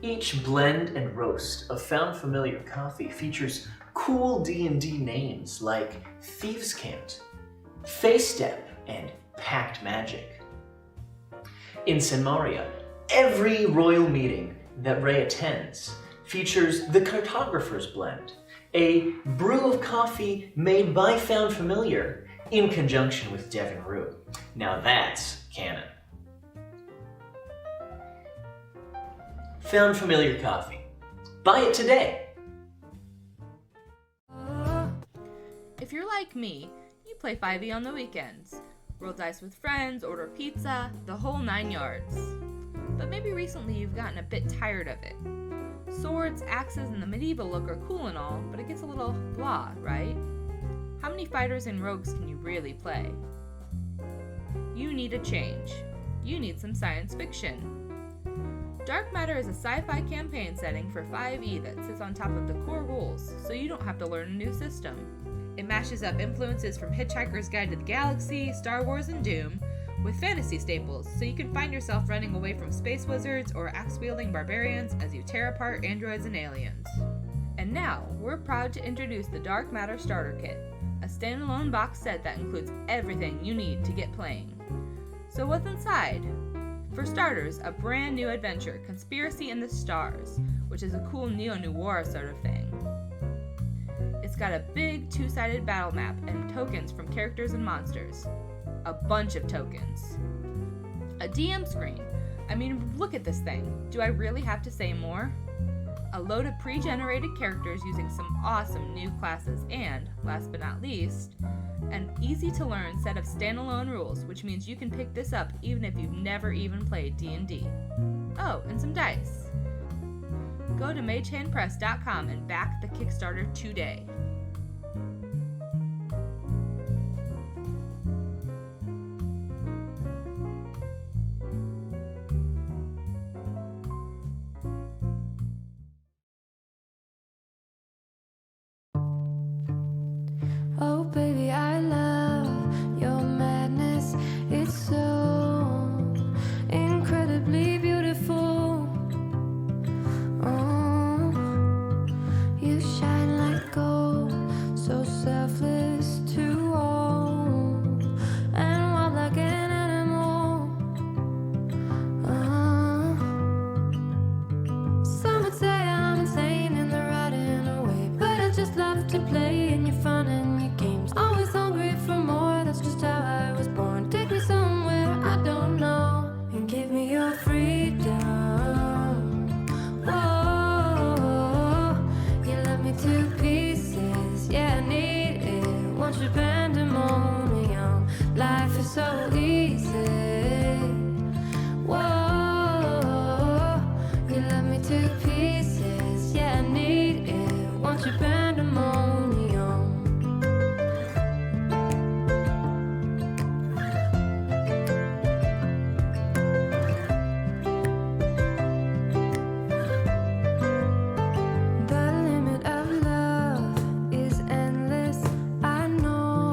Speaker 6: Each blend and roast of Found Familiar coffee features cool D&D names like Thieves' Cant, Face Step, and Pact Magic. In Senmaria, every royal meeting that Ray attends features the Cartographer's Blend, a brew of coffee made by Found Familiar in conjunction with Devon Rue. Now that's canon. Found Familiar coffee. Buy it today.
Speaker 14: If you're like me, you play 5e on the weekends. Roll dice with friends, order pizza, the whole 9 yards. But maybe recently you've gotten a bit tired of it. Swords, axes, and the medieval look are cool and all, but it gets a little blah, right? How many fighters and rogues can you really play? You need a change. You need some science fiction. Dark Matter is a sci-fi campaign setting for 5e that sits on top of the core rules, so you don't have to learn a new system. It mashes up influences from Hitchhiker's Guide to the Galaxy, Star Wars, and Doom, with fantasy staples, so you can find yourself running away from space wizards or axe-wielding barbarians as you tear apart androids and aliens. And now, we're proud to introduce the Dark Matter Starter Kit, a standalone box set that includes everything you need to get playing. So what's inside? For starters, a brand new adventure, Conspiracy in the Stars, which is a cool neo-noir sort of thing. It's got a big two-sided battle map and tokens from characters and monsters. A bunch of tokens. A DM screen. I mean, look at this thing. Do I really have to say more? A load of pre-generated characters using some awesome new classes and, last but not least, an easy-to-learn set of standalone rules, which means you can pick this up even if you've never even played D&D. Oh, and some dice. Go to magehandpress.com and back the Kickstarter today.
Speaker 12: Oh baby, I love your madness. It's so incredibly beautiful. Oh, you shine like gold, so selfless to all, and wild like an animal. Some would say I'm insane in the right in a way, but I just love to play and you're fun and you games. Always hungry for more, that's just how I was born. Take me somewhere I don't know and give me your freedom. Whoa, you love me to pieces, yeah, I need it. Want your pandemonium, life is so easy. Whoa, you love me to pieces, yeah, I need it. Want your pandemonium. The limit of love is endless, I know.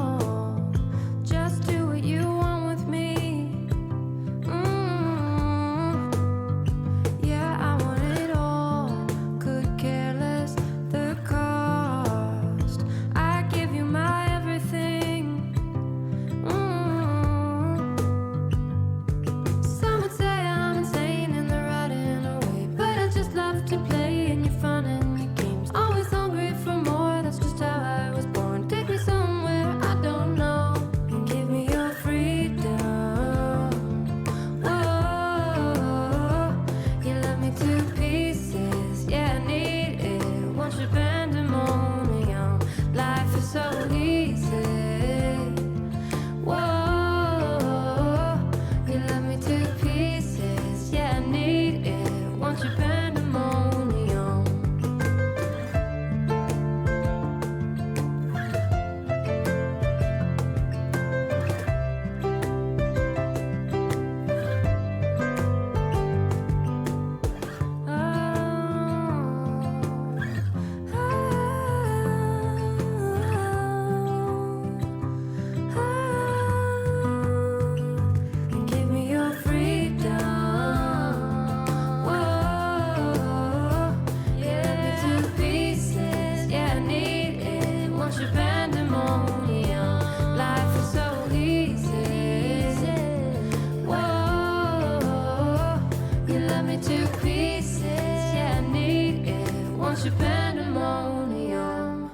Speaker 12: pandemonium. Life is so easy. Whoa, you love me to pieces. Yeah, I need it. Want your pandemonium.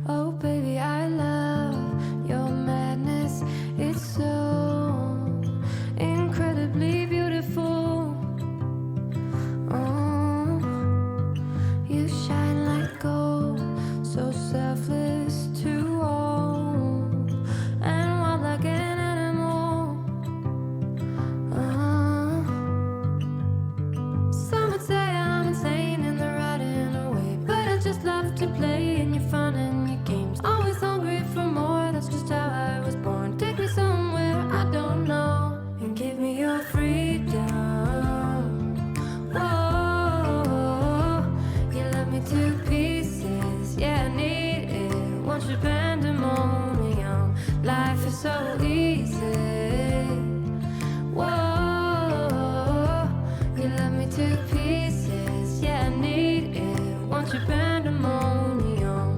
Speaker 12: Oh, baby, I love your madness. It's so incredibly beautiful. Oh, you shine like gold, so selfless to all, and wild like an animal. Some would say I'm insane and they're riding away, but I just love to play in your fun and your games. Always hungry for more, that's just how I was born. Take me somewhere I don't know and give me your freedom. Whoa, you love me to pieces. Yeah, I need it. Want your pandemonium. Life is so easy. Whoa, you love me to pieces. Yeah, I need it. Want your pandemonium.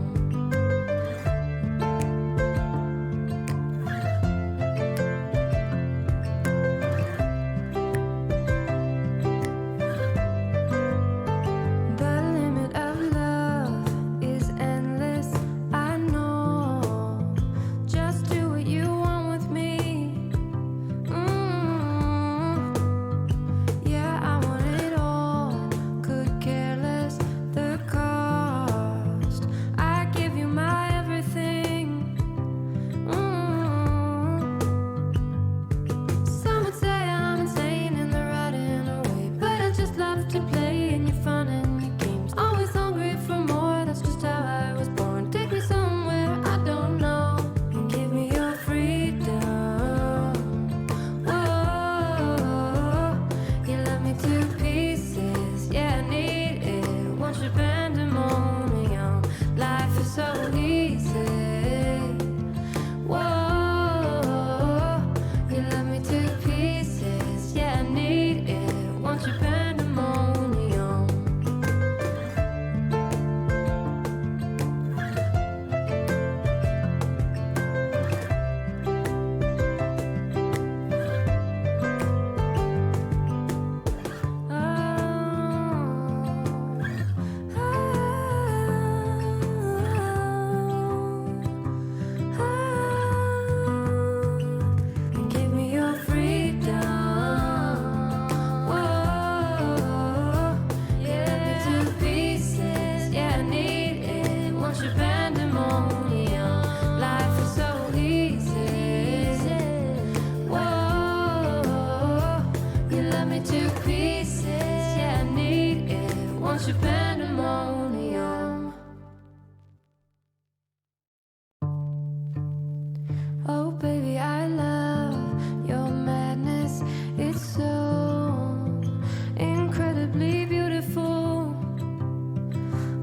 Speaker 12: The limit of love is endless. I know. Just do what you want with me. Yeah, I want it all. Could care less the cost. I give you my everything. Some would say I'm insane and they're riding away, but I just love to play in your fun and your games. Always hungry for more, that's just how I was born. Take me somewhere I don't know and give me your freedom. Whoa, you love me to pieces. Yeah, I need it. Want your pandemonium. Life is so easy. Whoa, you love me to pieces. Yeah, I need it. Want your pandemonium. And give me your freedom. Whoa, yeah, me to pieces. Yeah, I need it. Want your pandemonium. Life is so easy. Whoa, you love me to pieces. Yeah, I need it. Want your pandemonium. Oh, baby, I love your madness. It's so incredibly beautiful.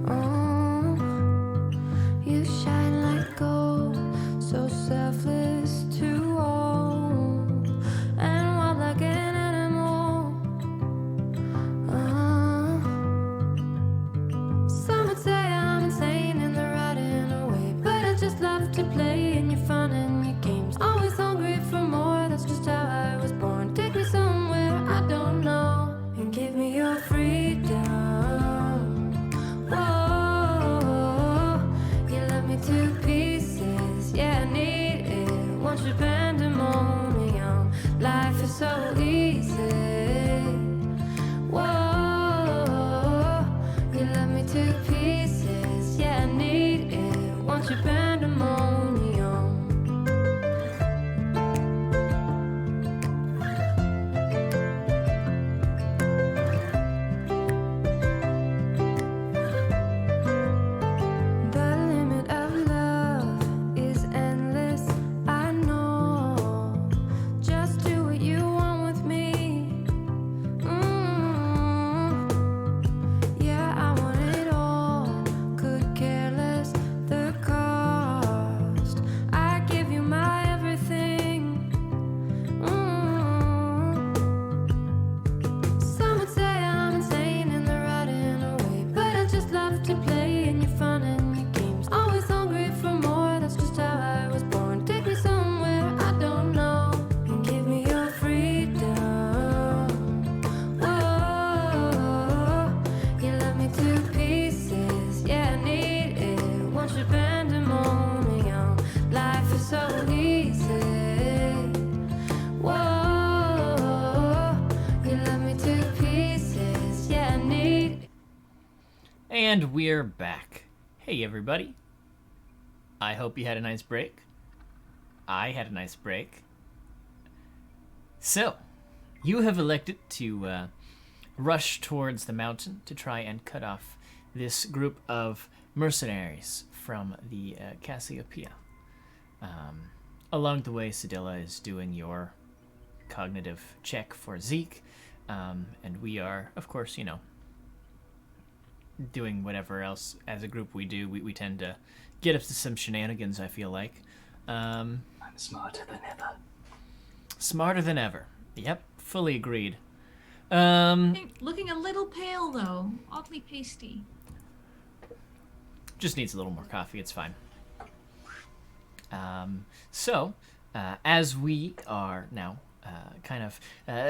Speaker 12: Oh, you shine like gold, so selfless to all, and wild like an animal. Some would say I'm insane and they're riding away, but I just love to play in your fun and your games. Always hungry for more, that's just how I was born. Take me somewhere I don't know and give me your freedom. Whoa, you love me to to play in your fun and your games. Always hungry for more, that's just how I was born. Take me somewhere I don't know and give me your freedom. Whoa, you love me to pieces, yeah, I need it. Once you're pandemonium, life is so easy. Whoa, you love me to pieces, yeah, I need it.
Speaker 7: And we're back. Hey, everybody. I hope you had a nice break. I had a nice break. So, you have elected to rush towards the mountain to try and cut off this group of mercenaries from the Cassiopeia. Along the way, Sedilla is doing your cognitive check for Zeke, and we are, of course, doing whatever else as a group we do. We tend to get up to some shenanigans, I feel like.
Speaker 10: I'm smarter than ever.
Speaker 7: Smarter than ever. Yep, fully agreed.
Speaker 11: Looking a little pale, though. Oddly pasty.
Speaker 7: Just needs a little more coffee, it's fine. So, as we are now kind of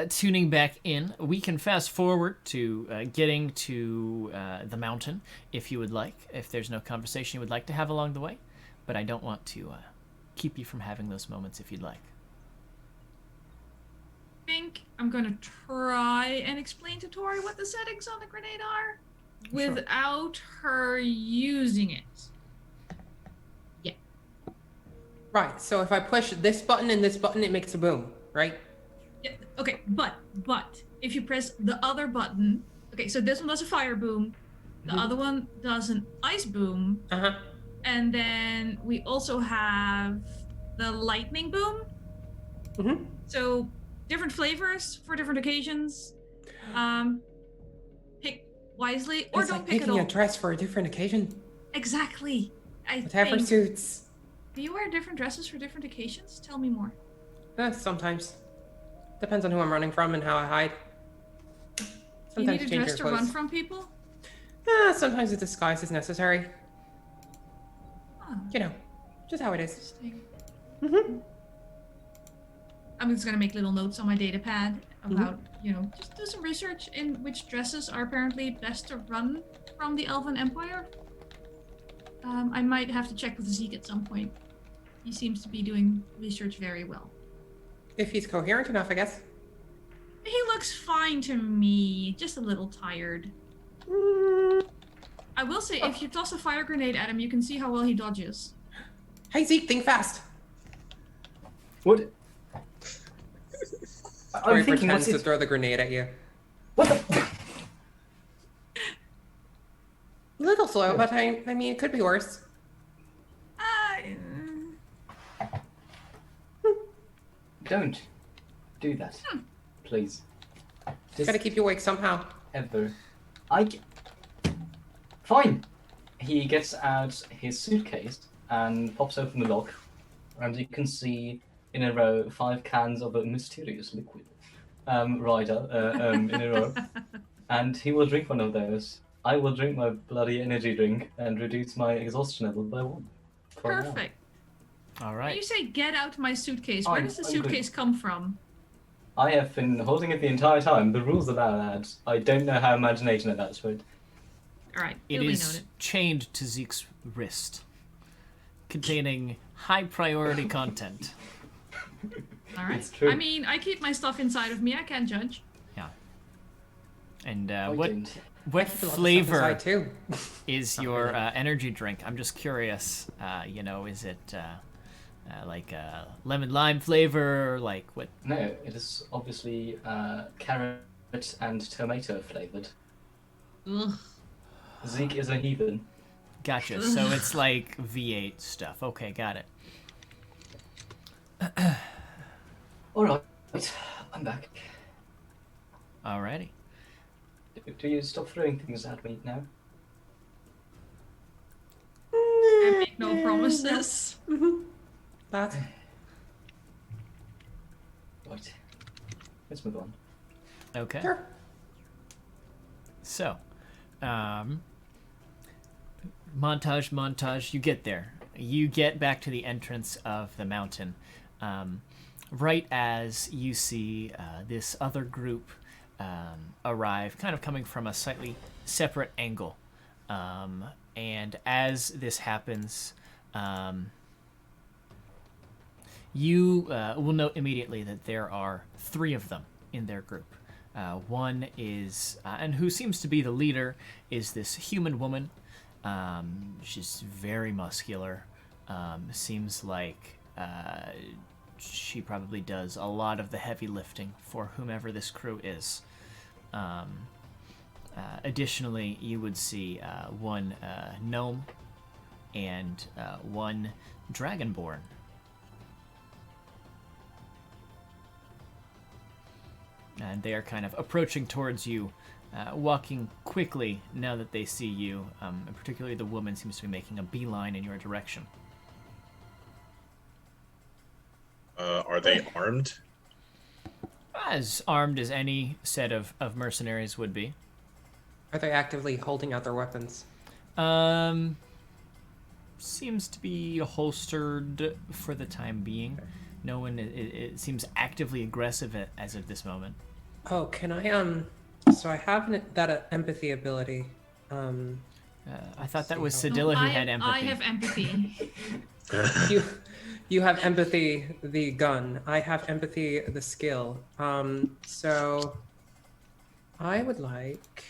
Speaker 7: tuning back in, we can fast forward to getting to the mountain if you would like, if there's no conversation you would like to have along the way. But I don't want to keep you from having those moments if you'd like.
Speaker 11: I think I'm going to try and explain to Tori what the settings on the grenade are without her using it. Yeah.
Speaker 5: Right, so if I push this button and this button, it makes a boom, right?
Speaker 11: Yeah, okay, but if you press the other button, okay, so this one does a fire boom, the other one does an ice boom, and then we also have the lightning boom. So different flavors for different occasions. Pick wisely or
Speaker 5: It's
Speaker 11: don't
Speaker 5: like
Speaker 11: pick at
Speaker 5: picking
Speaker 11: all.
Speaker 5: a dress for a different occasion.
Speaker 11: Exactly.
Speaker 5: Whatever suits.
Speaker 11: Do you wear different dresses for different occasions? Tell me more.
Speaker 5: Sometimes. Depends on who I'm running from and how I hide.
Speaker 11: You need a
Speaker 5: change
Speaker 11: dress
Speaker 5: your
Speaker 11: to
Speaker 5: clothes.
Speaker 11: run from people?
Speaker 5: Sometimes a disguise is necessary.
Speaker 11: Oh.
Speaker 5: Just how it is.
Speaker 11: I'm just gonna make little notes on my data pad about, just do some research in which dresses are apparently best to run from the Elven Empire. I might have to check with Zeke at some point. He seems to be doing research very well.
Speaker 5: If he's coherent enough, I guess.
Speaker 11: He looks fine to me, just a little tired. I will say, if you toss a fire grenade at him, you can see how well he dodges.
Speaker 5: Hey Zeke, think fast.
Speaker 10: What?
Speaker 5: Tori
Speaker 10: I'm thinking,
Speaker 5: pretends
Speaker 10: what's
Speaker 5: to
Speaker 10: it?
Speaker 5: throw the grenade at you.
Speaker 10: What the?
Speaker 5: A little slow, but I mean, it could be worse.
Speaker 10: Don't do that, please. Just
Speaker 5: Gotta keep you awake somehow.
Speaker 10: ever. Fine. He gets out his suitcase and pops open the lock, and you can see in a row 5 cans of a mysterious liquid. In a row. And he will drink one of those. I will drink my bloody energy drink and reduce my exhaustion level by 1. for now.
Speaker 11: Perfect.
Speaker 7: All
Speaker 11: When
Speaker 7: right.
Speaker 11: you say get out my suitcase, where
Speaker 10: I'm-
Speaker 11: does the
Speaker 10: I'm good.
Speaker 11: suitcase come from?
Speaker 10: I have been holding it the entire time. The rules allow that. I don't know how imagination allows for it.
Speaker 11: Alright,
Speaker 7: It
Speaker 11: duly
Speaker 7: is
Speaker 11: noted.
Speaker 7: chained to Zeke's wrist, containing high priority content.
Speaker 11: Alright.
Speaker 10: It's true.
Speaker 11: I mean, I keep my stuff inside of me, I can't judge.
Speaker 7: Yeah. And
Speaker 10: I
Speaker 7: what
Speaker 10: don't.
Speaker 5: I
Speaker 7: what
Speaker 5: keep a lot of stuff
Speaker 7: flavor
Speaker 5: inside, too.
Speaker 7: is your energy drink? I'm just curious. Is it like lemon lime flavor? Like what?
Speaker 10: No, it is obviously carrot and tomato flavored.
Speaker 11: Ugh.
Speaker 10: Zeke is a heathen.
Speaker 7: Gotcha. So it's like V8 stuff. Okay, got it.
Speaker 10: Alright, I'm back.
Speaker 7: Alrighty.
Speaker 10: Do you stop throwing things at me now?
Speaker 11: I make no promises.
Speaker 5: That.
Speaker 10: Right. Let's move on.
Speaker 7: Okay.
Speaker 5: Sure.
Speaker 7: So, montage. You get there. You get back to the entrance of the mountain. Right as you see this other group arrive, kind of coming from a slightly separate angle. And as this happens, you will note immediately that there are 3 of them in their group. One is, and who seems to be the leader, is this human woman. She's very muscular. Seems like she probably does a lot of the heavy lifting for whomever this crew is. Additionally, you would see one gnome and one dragonborn. And they are kind of approaching towards you, walking quickly now that they see you. And particularly the woman seems to be making a beeline in your direction.
Speaker 8: Are they armed?
Speaker 7: As armed as any set of mercenaries would be.
Speaker 15: Are they actively holding out their weapons?
Speaker 7: Seems to be holstered for the time being. No one, it seems actively aggressive as of this moment.
Speaker 15: Oh, can I, so I have that empathy ability.
Speaker 7: I thought that was Sedilla who had empathy.
Speaker 11: I have empathy.
Speaker 15: You have empathy, the gun. I have empathy, the skill. So I would like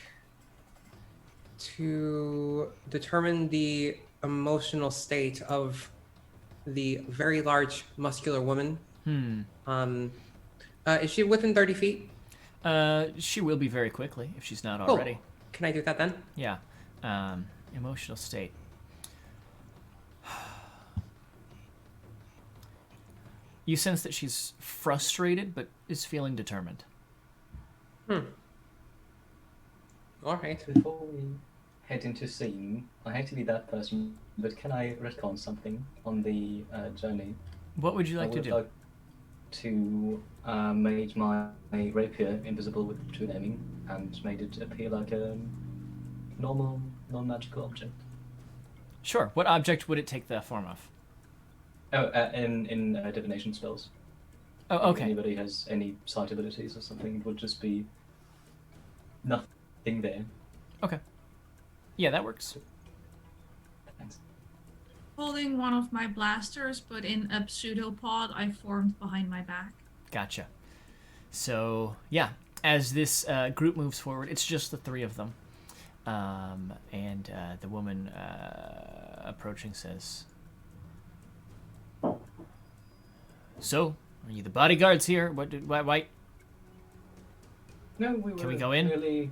Speaker 15: to determine the emotional state of the very large muscular woman. Is she within 30 feet?
Speaker 7: She will be very quickly if she's not already.
Speaker 15: Can I do that then?
Speaker 7: Yeah. Emotional state. You sense that she's frustrated, but is feeling determined.
Speaker 15: All right.
Speaker 10: Before we head into scene, I hate to be that person, but can I retcon something on the journey?
Speaker 7: What would you like to do?
Speaker 10: I would like to make my rapier invisible with true aiming and made it appear like a normal, non-magical object.
Speaker 7: Sure. What object would it take the form of?
Speaker 10: Oh, in divination spells.
Speaker 7: Oh, okay.
Speaker 10: If anybody has any sight abilities or something, it would just be nothing there.
Speaker 7: Okay. Yeah, that works.
Speaker 10: Thanks.
Speaker 11: Holding one of my blasters, but in a pseudopod I formed behind my back.
Speaker 7: Gotcha. So, yeah, as this group moves forward, it's just the 3 of them. And the woman approaching says, "So, are you the bodyguards here? Why?
Speaker 10: No, we were
Speaker 7: Can we go in?
Speaker 10: Really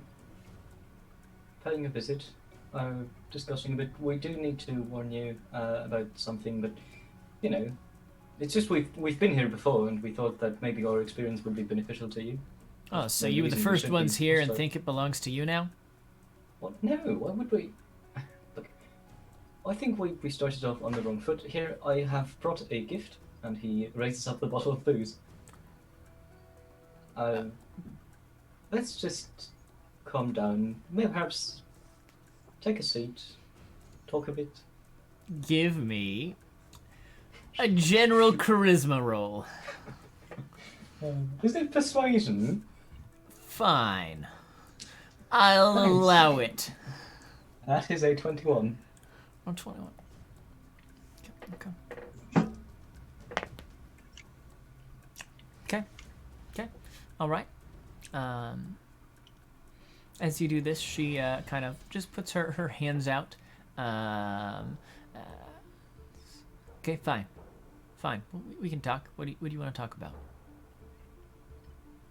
Speaker 10: paying a visit, discussing a bit. We do need to warn you about something, but you know, it's just we've been here before, and we thought that maybe our experience would be beneficial to you.
Speaker 7: Oh, so you were the first ones here and think it belongs to you now?
Speaker 10: What? No, why would we? Look, I think we started off on the wrong foot. Here, I have brought a gift, and he raises up the bottle of booze. Let's just calm down. Maybe perhaps take a seat, talk a bit.
Speaker 7: Give me a general charisma roll.
Speaker 10: Is it persuasion?
Speaker 7: Fine. I'll allow it.
Speaker 10: That is a 21.
Speaker 7: Oh, 21. Okay. Okay. All right. As you do this, she kind of just puts her hands out. Okay, fine. We can talk. What do you want to talk about?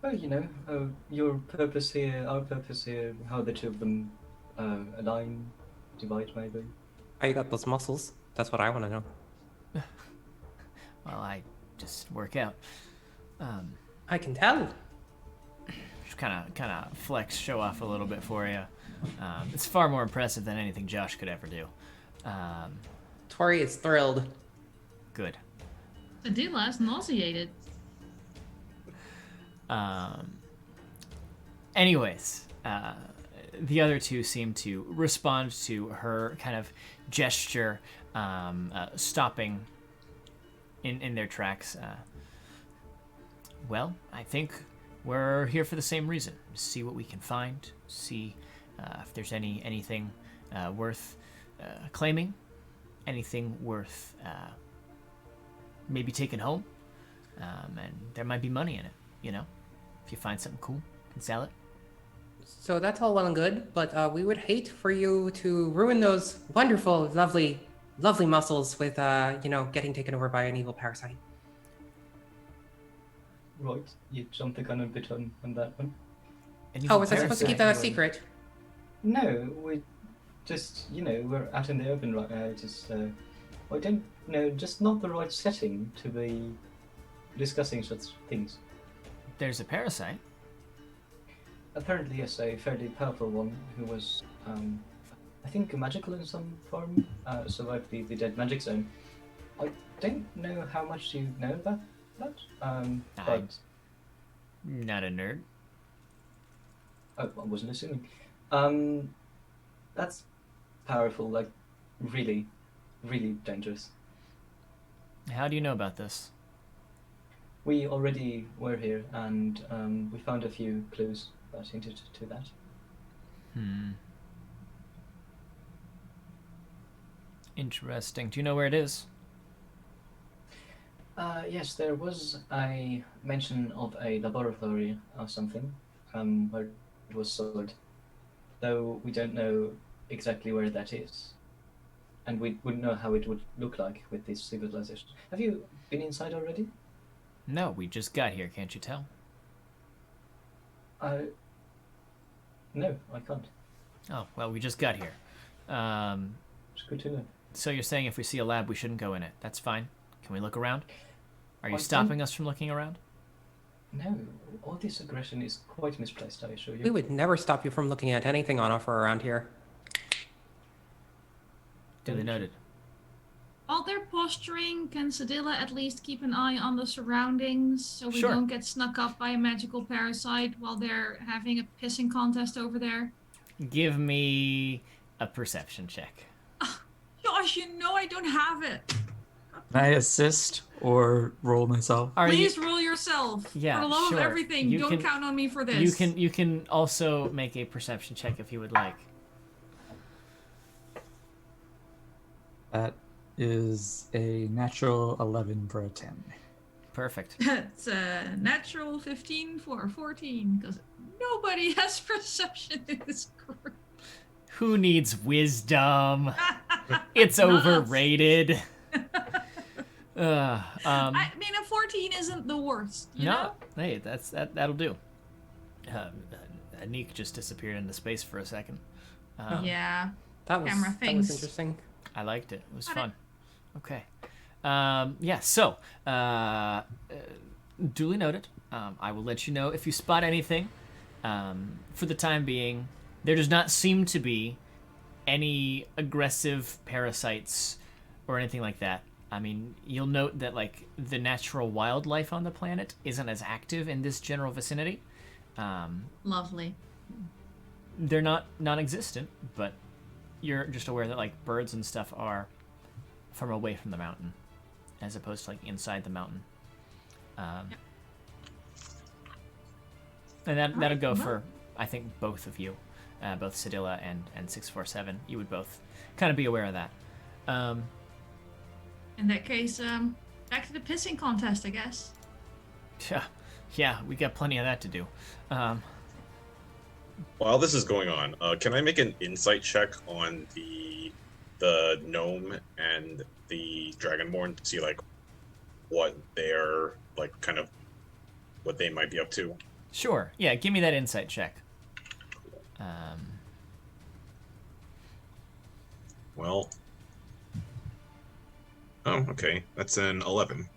Speaker 10: Well, you know, your purpose here, our purpose here, how the two of them align, divide maybe.
Speaker 15: How you got those muscles? That's what I want to know.
Speaker 7: Well, I just work out.
Speaker 15: I can tell.
Speaker 7: Just kind of flex, show off a little bit for you. It's far more impressive than anything Josh could ever do.
Speaker 15: Tori is thrilled.
Speaker 7: Good.
Speaker 11: Adila is nauseated.
Speaker 7: Anyways, the other two seem to respond to her kind of gesture, stopping in their tracks. Well, I think we're here for the same reason. See what we can find, see if there's anything worth claiming, anything worth maybe taking home. And there might be money in it, you know? If you find something cool, you can sell it.
Speaker 15: So that's all well and good, but we would hate for you to ruin those wonderful, lovely muscles with, getting taken over by an evil parasite.
Speaker 10: Right, you jumped the gun a bit on that one.
Speaker 15: Oh, was I supposed to keep that a secret?
Speaker 10: No, we just, we're out in the open right now. I don't know, just not the right setting to be discussing such things.
Speaker 7: There's a parasite.
Speaker 10: Apparently, yes, a fairly powerful one who was, I think, magical in some form, survived the dead magic zone. I don't know how much you know about that, but...
Speaker 7: Not a nerd.
Speaker 10: Oh, I wasn't assuming. That's powerful, like, really, really dangerous.
Speaker 7: How do you know about this?
Speaker 10: We already were here, and we found a few clues that hinted to that.
Speaker 7: Interesting. Do you know where it is?
Speaker 10: Yes, there was a mention of a laboratory or something, where it was stored, though we don't know exactly where that is. And we wouldn't know how it would look like with this civilization. Have you been inside already?
Speaker 7: No, we just got here, can't you tell?
Speaker 10: No, I can't.
Speaker 7: Oh, well, we just got here.
Speaker 10: It's good to know.
Speaker 7: So you're saying if we see a lab, we shouldn't go in it. That's fine. Can we look around? Are you
Speaker 10: I
Speaker 7: stopping us from looking around?
Speaker 10: No, all this aggression is quite misplaced, I assure you.
Speaker 15: We would never stop you from looking at anything on offer around here.
Speaker 7: Duly noted.
Speaker 11: While they're posturing, can Sedilla at least keep an eye on the surroundings so we don't get snuck up by a magical parasite while they're having a pissing contest over there?
Speaker 7: Give me a perception check.
Speaker 11: Josh, you know I don't have it.
Speaker 9: Can I assist or roll myself?
Speaker 11: Please roll yourself.
Speaker 7: Yeah,
Speaker 11: For the love
Speaker 7: sure.
Speaker 11: of everything,
Speaker 7: You
Speaker 11: don't
Speaker 7: can-
Speaker 11: count on me for this.
Speaker 7: You can also make a perception check if you would like.
Speaker 9: That is a natural 11 for a 10.
Speaker 7: Perfect.
Speaker 11: It's a natural 15 for a 14, because nobody has perception in this group.
Speaker 7: Who needs wisdom? It's overrated.
Speaker 11: I mean, a 14 isn't the worst, you know?
Speaker 7: Hey, that'll do. Anik just disappeared into space for a second.
Speaker 11: Yeah.
Speaker 15: That
Speaker 11: Camera
Speaker 15: was
Speaker 11: things.
Speaker 15: interesting.
Speaker 7: I liked it. It was fun. Okay. Yeah, so, duly noted. I will let you know if you spot anything. For the time being, there does not seem to be any aggressive parasites or anything like that. I mean, you'll note that, like, the natural wildlife on the planet isn't as active in this general vicinity.
Speaker 11: Lovely.
Speaker 7: They're not non-existent, but you're just aware that, like, birds and stuff are from away from the mountain, as opposed to, like, inside the mountain. And that'll go for, I think, both of you, both Sedilla and 647. You would both kind of be aware of that.
Speaker 11: In that case, back to the pissing contest, I guess.
Speaker 7: Yeah, we got plenty of that to do.
Speaker 8: While this is going on, can I make an insight check on the gnome and the dragonborn to see, like, what they're, like, kind of what they might be up to?
Speaker 7: Sure. Yeah, give me that insight check.
Speaker 8: Well. Oh, okay. That's an 11.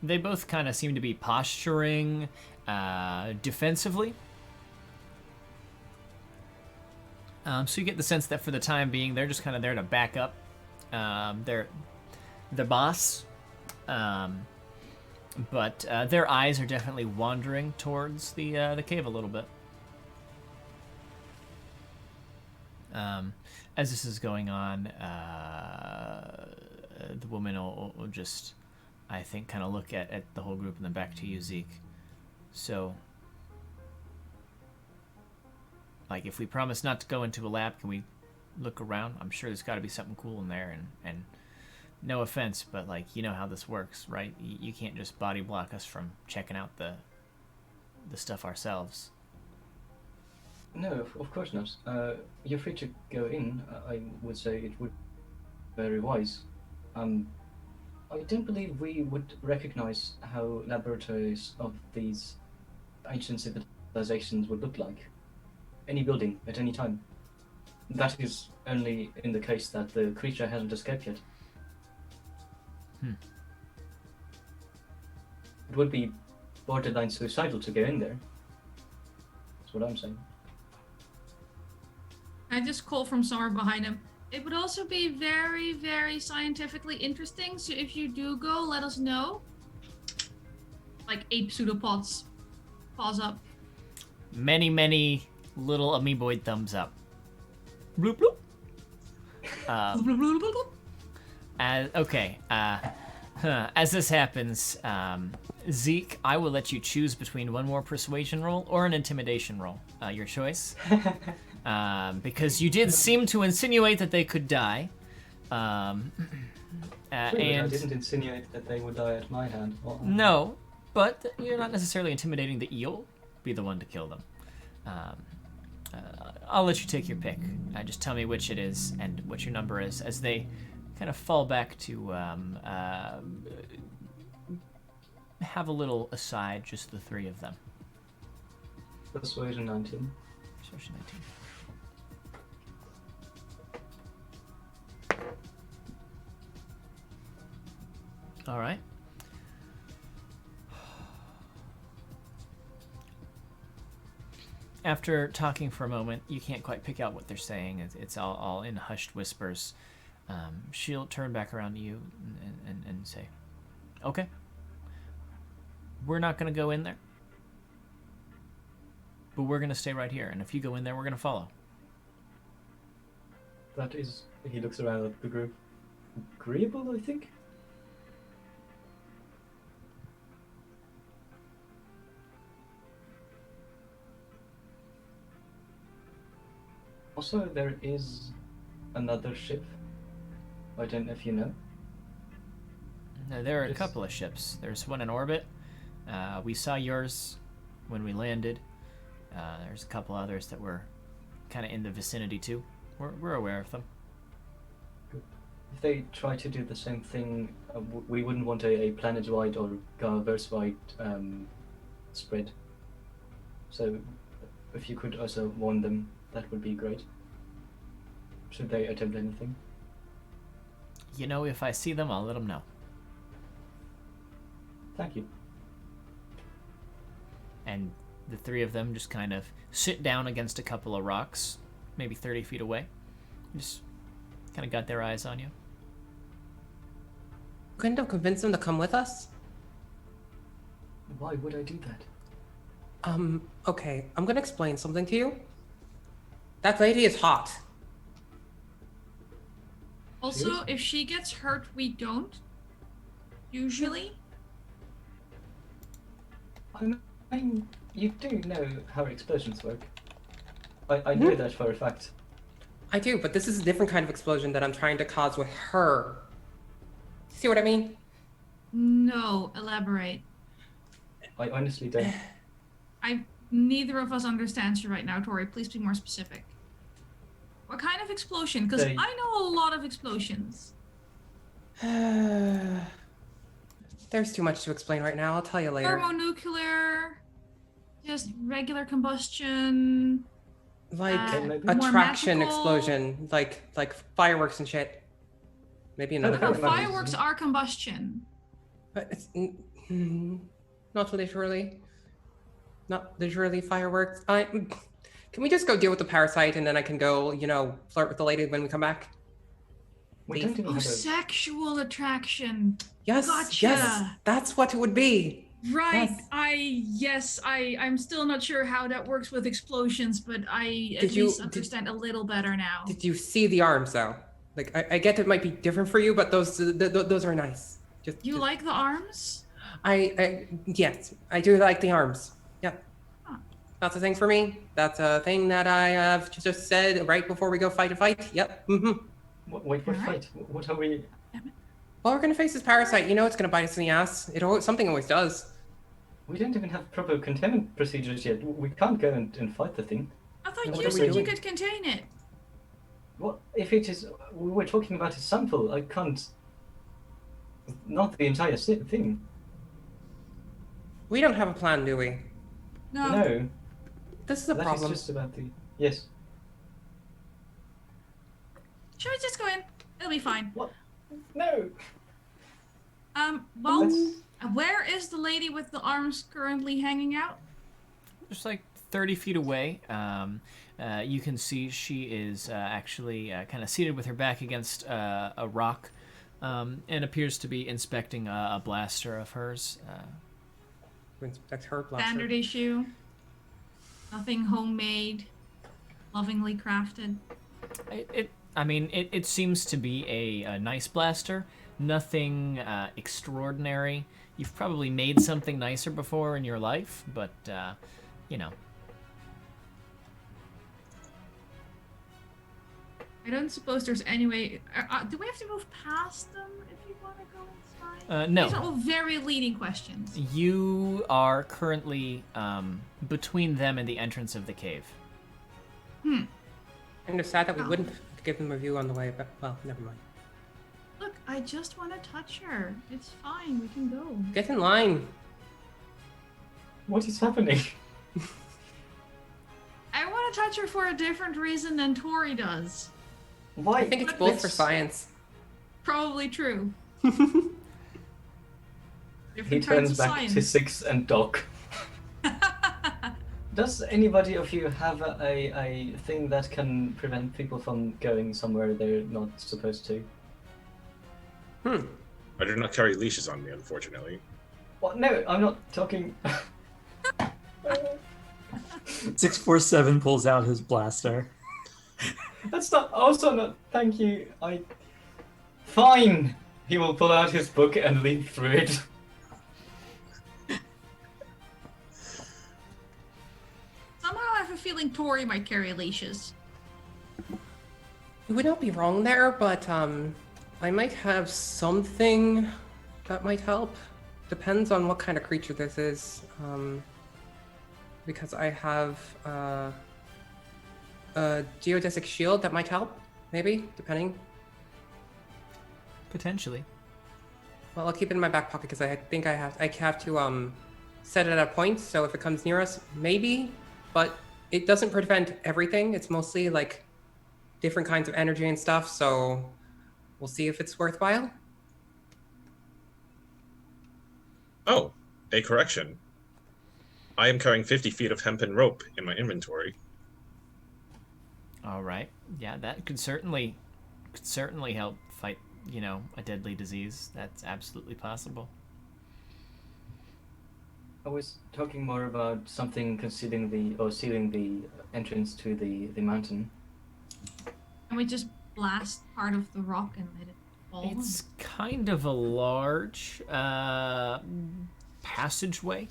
Speaker 7: They both kind of seem to be posturing defensively. So you get the sense that for the time being, they're just kind of there to back up their boss. But their eyes are definitely wandering towards the cave a little bit. As this is going on, the woman will just, I think, kind of look at the whole group and then back to you, Zeke. So, like, if we promise not to go into a lab, can we look around? I'm sure there's got to be something cool in there, and no offense, but, like, you know how this works, right? You can't just body block us from checking out the stuff ourselves.
Speaker 10: No, of course not. You're free to go in. I would say it would be very wise. I don't believe we would recognize how laboratories of these ancient civilizations would look like. Any building at any time. That is only in the case that the creature hasn't escaped yet. It would be borderline suicidal to go in there. That's what I'm saying.
Speaker 11: I just call from somewhere behind him. It would also be very, very scientifically interesting, so if you do go, let us know. Like ape pseudopods. Paws up.
Speaker 7: Many, many little amoeboid thumbs up. Bloop, bloop. As this happens, Zeke, I will let you choose between one more persuasion roll or an intimidation roll. Your choice. Because you did seem to insinuate that they could die. And
Speaker 10: I didn't insinuate that they would die at my hand.
Speaker 7: No, but you're not necessarily intimidating the eel. Be the one to kill them. I'll let you take your pick. Just tell me which it is and what your number is as they kind of fall back to have a little aside, just the three of them.
Speaker 10: Persuasion 19.
Speaker 7: Persuasion 19. All right. After talking for a moment, you can't quite pick out what they're saying. It's all in hushed whispers. She'll turn back around to you and say, okay, we're not going to go in there, but we're going to stay right here. And if you go in there, we're going to follow.
Speaker 10: That is, he looks around at the group, agreeable, I think? Also, there is another ship. I don't know if you know.
Speaker 7: No, there are a couple of ships. There's one in orbit. We saw yours when we landed. There's a couple others that were kind of in the vicinity too. We're aware of them.
Speaker 10: If they try to do the same thing, we wouldn't want a planet-wide or Garverse-wide spread. So, if you could also warn them, that would be great. Should they attempt anything?
Speaker 7: You know, if I see them, I'll let them know.
Speaker 10: Thank you.
Speaker 7: And the three of them just kind of sit down against a couple of rocks, maybe 30 feet away. Just kind of got their eyes on you.
Speaker 15: Couldn't have convinced them to come with us?
Speaker 10: Why would I do that?
Speaker 15: Okay, I'm gonna explain something to you. That lady is hot.
Speaker 11: Also, if she gets hurt, we don't. Usually.
Speaker 10: I mean, you do know how explosions work. I know that for a fact.
Speaker 15: I do, but this is a different kind of explosion that I'm trying to cause with her. See what I mean?
Speaker 11: No, elaborate.
Speaker 10: I honestly don't.
Speaker 11: Neither of us understands you right now, Tori. Please be more specific. What kind of explosion? Because I know a lot of explosions.
Speaker 15: There's too much to explain right now. I'll tell you later.
Speaker 11: Thermonuclear, just regular combustion.
Speaker 15: Like
Speaker 11: more
Speaker 15: a traction
Speaker 11: magical.
Speaker 15: explosion, like fireworks and shit. Maybe another kind of
Speaker 11: Fireworks are combustion.
Speaker 15: But it's not literally. Not literally fireworks. Can we just go deal with the parasite and then I can go, flirt with the lady when we come back?
Speaker 11: Sexual attraction.
Speaker 15: Yes,
Speaker 11: Gotcha.
Speaker 15: yes, that's what it would be.
Speaker 11: Right.
Speaker 15: Yes.
Speaker 11: I'm still not sure how that works with explosions, but I at least understand a little better now.
Speaker 15: Did you see the arms though? Like I get it might be different for you, but those are nice.
Speaker 11: You like the arms?
Speaker 15: Yes, I do like the arms. Yeah. That's a thing for me. That's a thing that I have just said right before we go fight a fight. Yep. Mm-hmm.
Speaker 10: Wait, what fight? What are we?
Speaker 15: Well, we're gonna face this parasite. You know it's gonna bite us in the ass. Something always does.
Speaker 10: We don't even have proper containment procedures yet. We can't go and fight the thing.
Speaker 11: I thought you said you could contain it.
Speaker 10: What if it is? We were talking about a sample. I can't. Not the entire thing.
Speaker 15: We don't have a plan, do we?
Speaker 10: No.
Speaker 15: This is a problem.
Speaker 10: That is just about the. Yes.
Speaker 11: Should we just go in? It'll be fine.
Speaker 10: What? No.
Speaker 11: Well, where is the lady with the arms currently hanging out?
Speaker 7: Just like 30 feet away. You can see she is actually kind of seated with her back against a rock and appears to be inspecting a blaster of hers.
Speaker 15: Inspect her blaster.
Speaker 11: Standard issue. Nothing homemade. Lovingly crafted.
Speaker 7: It seems to be a nice blaster. Nothing extraordinary. You've probably made something nicer before in your life, but, you know.
Speaker 11: I don't suppose there's any way... do we have to move past them if you want to go inside?
Speaker 7: No.
Speaker 11: These are all very leading questions.
Speaker 7: You are currently between them and the entrance of the cave.
Speaker 15: And it's sad that we wouldn't give them a view on the way, but, well, never mind.
Speaker 11: Look, I just want to touch her. It's fine, we can go.
Speaker 15: Get in line.
Speaker 10: What is happening?
Speaker 11: I want to touch her for a different reason than Tori does.
Speaker 10: Why?
Speaker 15: I think it's both for science.
Speaker 11: Probably true.
Speaker 10: He turns back to Six and Doc. Does anybody of you have a thing that can prevent people from going somewhere they're not supposed to?
Speaker 8: I do not carry leashes on me, unfortunately.
Speaker 10: What? No, I'm not talking.
Speaker 2: 647 pulls out his blaster.
Speaker 10: That's not. Also not. Thank you. Fine. He will pull out his book and lead through it.
Speaker 11: Somehow I have a feeling Tori might carry leashes.
Speaker 15: You would not be wrong there, but I might have something that might help. Depends on what kind of creature this is. Because I have a geodesic shield that might help, maybe, depending.
Speaker 7: Potentially.
Speaker 15: Well, I'll keep it in my back pocket because I think I have to set it at a point. So if it comes near us, maybe, but it doesn't prevent everything. It's mostly like different kinds of energy and stuff. So we'll see if it's worthwhile.
Speaker 8: Oh, a correction. I am carrying 50 feet of hempen rope in my inventory.
Speaker 7: All right. Yeah, that could certainly help fight, a deadly disease. That's absolutely possible.
Speaker 10: I was talking more about something sealing the entrance to the mountain.
Speaker 11: Can we just blast part of the rock and let it fall?
Speaker 7: It's kind of a large passageway.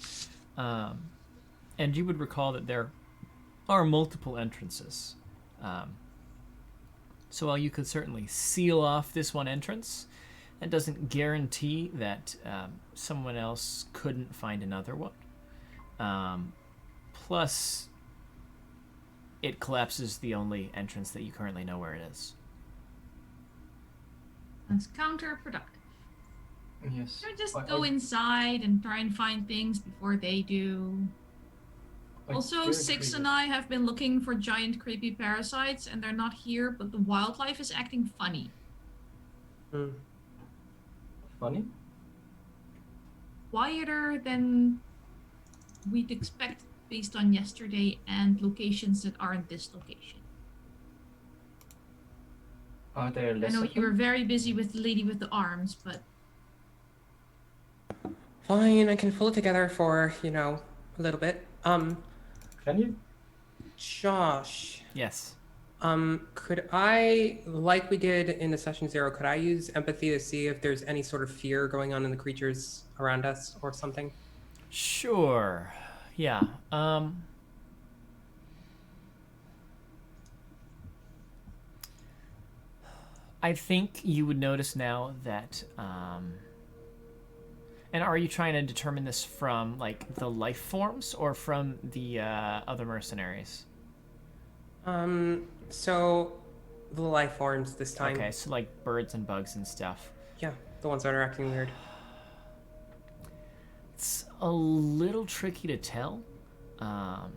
Speaker 7: And you would recall that there are multiple entrances. So while you could certainly seal off this one entrance, that doesn't guarantee that someone else couldn't find another one. Plus, it collapses the only entrance that you currently know where it is.
Speaker 11: That's counterproductive.
Speaker 10: Yes.
Speaker 11: Should we just go inside and try and find things before they do? Also, Six and I have been looking for giant creepy parasites, and they're not here, but the wildlife is acting funny.
Speaker 10: Funny?
Speaker 11: Quieter than we'd expect based on yesterday and locations that aren't this location.
Speaker 10: Are there less?
Speaker 11: I know you were very busy with the lady with the arms, but...
Speaker 15: Fine, I can pull it together for, a little bit.
Speaker 10: Can you?
Speaker 15: Josh.
Speaker 7: Yes.
Speaker 15: Could I, like we did in the session 0, could I use empathy to see if there's any sort of fear going on in the creatures around us or something?
Speaker 7: Sure. Yeah. I think you would notice now that, and are you trying to determine this from, like, the life forms or from the other mercenaries?
Speaker 15: So the life forms this time.
Speaker 7: Okay, so like birds and bugs and stuff.
Speaker 15: Yeah, the ones that are acting weird.
Speaker 7: It's a little tricky to tell. I'll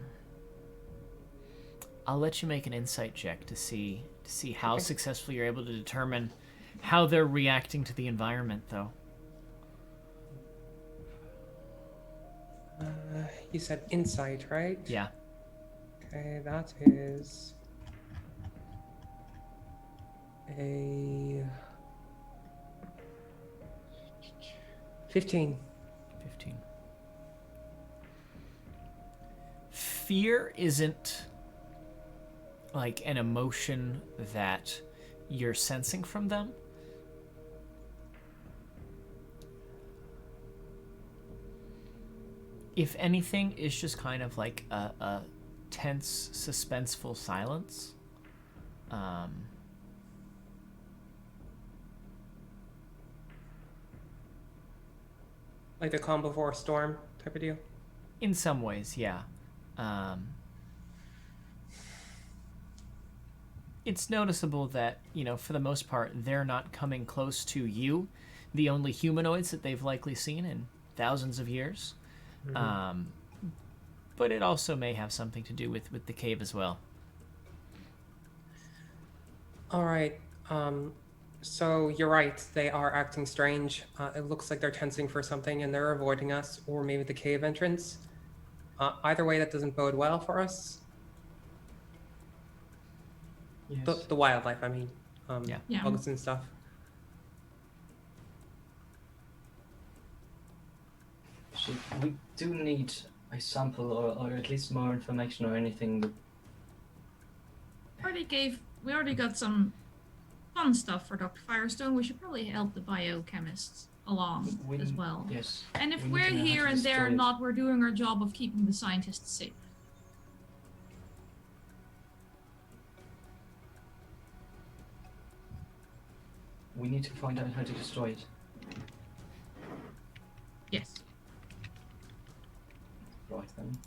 Speaker 7: let you make an insight check to see how successful you're able to determine how they're reacting to the environment, though.
Speaker 15: You said insight, right?
Speaker 7: Yeah.
Speaker 15: Okay, that is a 15.
Speaker 7: 15. Fear isn't like an emotion that you're sensing from them. If anything, it's just kind of like a tense, suspenseful silence.
Speaker 15: Like the calm before a storm type of deal?
Speaker 7: In some ways, yeah. It's noticeable that, for the most part, they're not coming close to you, the only humanoids that they've likely seen in thousands of years.
Speaker 15: Mhm.
Speaker 7: But it also may have something to do with the cave as well.
Speaker 15: All right. So you're right. They are acting strange. It looks like they're tensing for something and they're avoiding us, or maybe the cave entrance. Either way, that doesn't bode well for us.
Speaker 10: Yes.
Speaker 15: The wildlife, I mean.
Speaker 11: Yeah.
Speaker 15: Bugs and stuff.
Speaker 10: So we do need a sample or at least more information or anything that
Speaker 11: We already got some fun stuff for Dr. Firestone. We should probably help the biochemists along as well.
Speaker 10: Yes.
Speaker 11: And if
Speaker 10: we need
Speaker 11: we're
Speaker 10: to know how
Speaker 11: here
Speaker 10: to
Speaker 11: and they're
Speaker 10: destroy it.
Speaker 11: not, we're doing our job of keeping the scientists safe.
Speaker 10: We need to find out how to destroy it.
Speaker 11: Yes.
Speaker 10: Right then.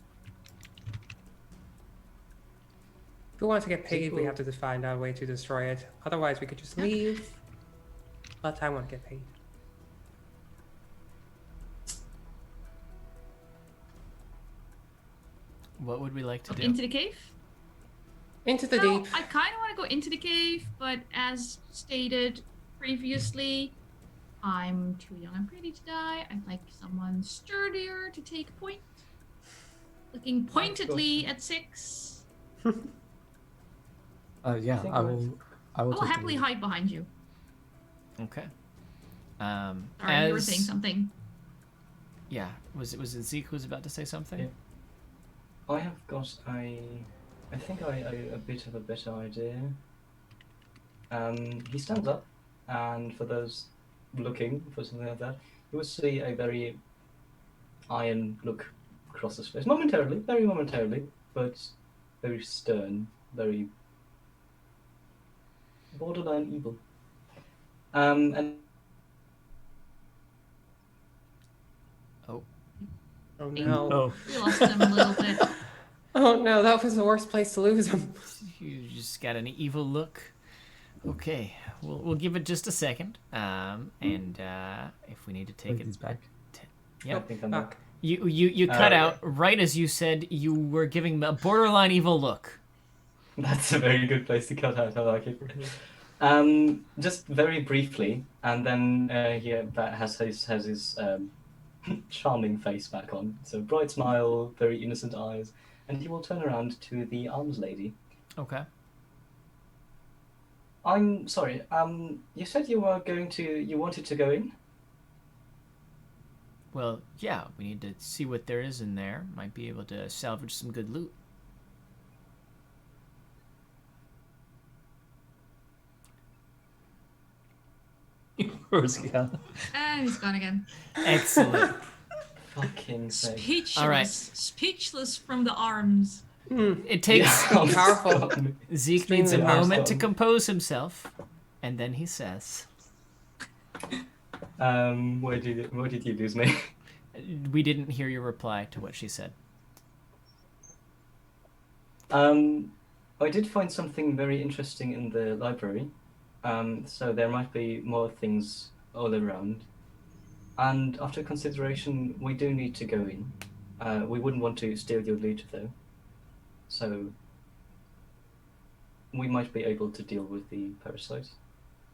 Speaker 15: If we want to get paid, we
Speaker 10: People-
Speaker 15: have to find out a way to destroy it. Otherwise, we could just leave. But I want to get paid.
Speaker 7: What would we like to
Speaker 11: Up
Speaker 7: do?
Speaker 11: into the cave?
Speaker 15: Into the
Speaker 11: Well,
Speaker 15: deep.
Speaker 11: I kind of want to go into the cave, but as stated previously, I'm too young and pretty to die. I'd like someone sturdier to take point. Looking pointedly at 6.
Speaker 9: Yeah, I will. I will.
Speaker 11: I will
Speaker 9: take the
Speaker 11: happily
Speaker 9: lead.
Speaker 11: hide behind you.
Speaker 7: Okay.
Speaker 11: Sorry, you were saying something.
Speaker 7: Yeah, was it Zeke who was about to say something?
Speaker 10: Yeah. I have got a bit of a better idea. He stands up, and for those looking for something like that, you will see a very iron look across his face. Momentarily, very momentarily, but very stern, very borderline evil. And
Speaker 15: Oh no.
Speaker 9: Oh.
Speaker 11: We lost him a little bit.
Speaker 15: Oh no, that was the worst place to lose him.
Speaker 7: You just got an evil look. Okay, we'll give it just a second. And if we need to take it
Speaker 9: He's back.
Speaker 7: Yeah.
Speaker 10: I think I'm back.
Speaker 7: You cut out right as you said you were giving a borderline evil look.
Speaker 10: That's a very good place to cut out. I like it. Just very briefly, and then he has his charming face back on. So bright smile, very innocent eyes, and he will turn around to the arms lady.
Speaker 7: Okay.
Speaker 10: I'm sorry. You said you wanted to go in.
Speaker 7: Well, yeah, we need to see what there is in there. Might be able to salvage some good loot.
Speaker 10: Where's he gone?
Speaker 11: And he's gone again.
Speaker 7: Excellent.
Speaker 10: Fucking sake.
Speaker 11: Speechless.
Speaker 7: All right.
Speaker 11: Speechless from the arms.
Speaker 7: It takes
Speaker 10: Yeah.
Speaker 15: Powerful.
Speaker 7: Zeke needs a
Speaker 15: Extremely
Speaker 7: moment to
Speaker 10: powerful.
Speaker 7: compose himself, and then he says,
Speaker 10: Where did you lose me?
Speaker 7: "We didn't hear your reply to what she said."
Speaker 10: I did find something very interesting in the library. So there might be more things all around. And after consideration, we do need to go in. We wouldn't want to steal your loot, though. So we might be able to deal with the parasite,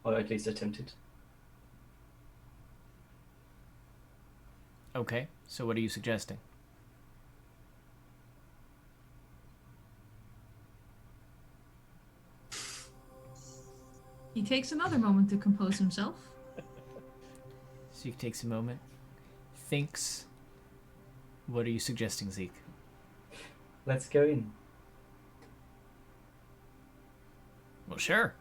Speaker 10: or at least attempt it.
Speaker 7: Okay, so what are you suggesting?
Speaker 11: He takes another moment to compose himself.
Speaker 7: Zeke takes a moment, thinks. What are you suggesting, Zeke?
Speaker 10: Let's go in.
Speaker 7: Well, sure.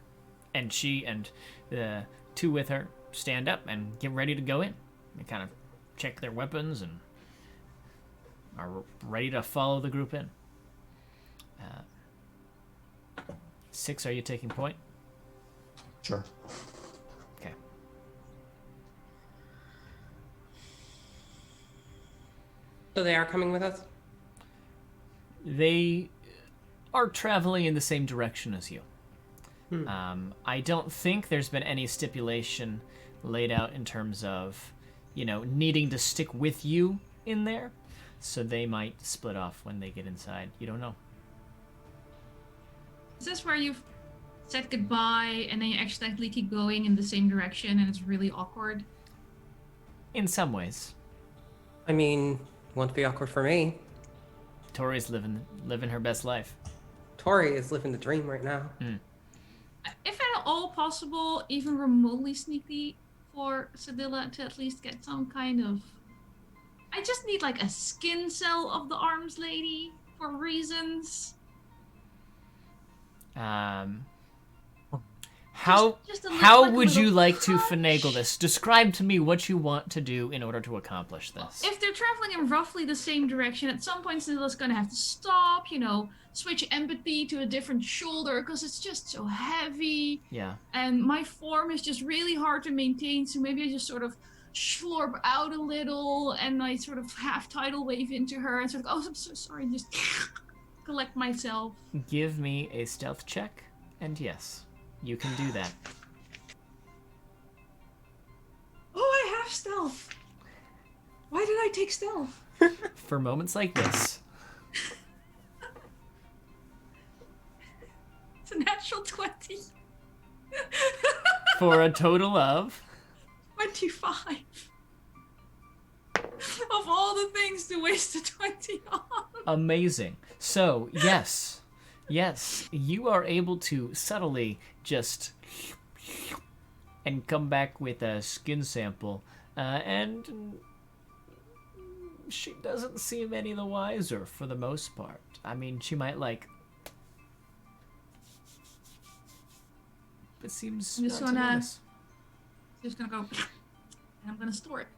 Speaker 7: And she and the two with her stand up and get ready to go in. They kind of check their weapons and are ready to follow the group in. 6, are you taking point?
Speaker 9: Sure.
Speaker 7: Okay.
Speaker 15: So they are coming with us?
Speaker 7: They are traveling in the same direction as you. I don't think there's been any stipulation laid out in terms of, needing to stick with you in there. So they might split off when they get inside. You don't know.
Speaker 11: Is this where you've said goodbye and then you accidentally keep going in the same direction and it's really awkward?
Speaker 7: In some ways.
Speaker 15: I mean, won't be awkward for me.
Speaker 7: Tori's living her best life.
Speaker 15: Tori is living the dream right now.
Speaker 11: If at all possible, even remotely sneaky for Sedilla to at least get some kind of... I just need like a skin cell of the arms lady for reasons.
Speaker 7: How
Speaker 11: just
Speaker 7: would you like to finagle this? Describe to me what you want to do in order to accomplish this.
Speaker 11: If they're traveling in roughly the same direction, at some point Sedilla's gonna have to stop, switch empathy to a different shoulder because it's just so heavy.
Speaker 7: Yeah.
Speaker 11: And my form is just really hard to maintain, so maybe I just sort of slurp out a little and I sort of half tidal wave into her and sort of, oh, I'm so sorry, just collect myself.
Speaker 7: Give me a stealth check, and yes, you can do that.
Speaker 11: Oh, I have stealth. Why did I take stealth?
Speaker 7: For moments like this.
Speaker 11: It's a natural 20.
Speaker 7: For a total of
Speaker 11: 25. Of all the things to waste a 20 on.
Speaker 7: amazing. So, yes, you are able to subtly just and come back with a skin sample, and she doesn't seem any the wiser for the most part. I mean, she might it seems
Speaker 11: I'm just
Speaker 7: not to
Speaker 11: gonna
Speaker 7: notice.
Speaker 11: go, and I'm gonna store it.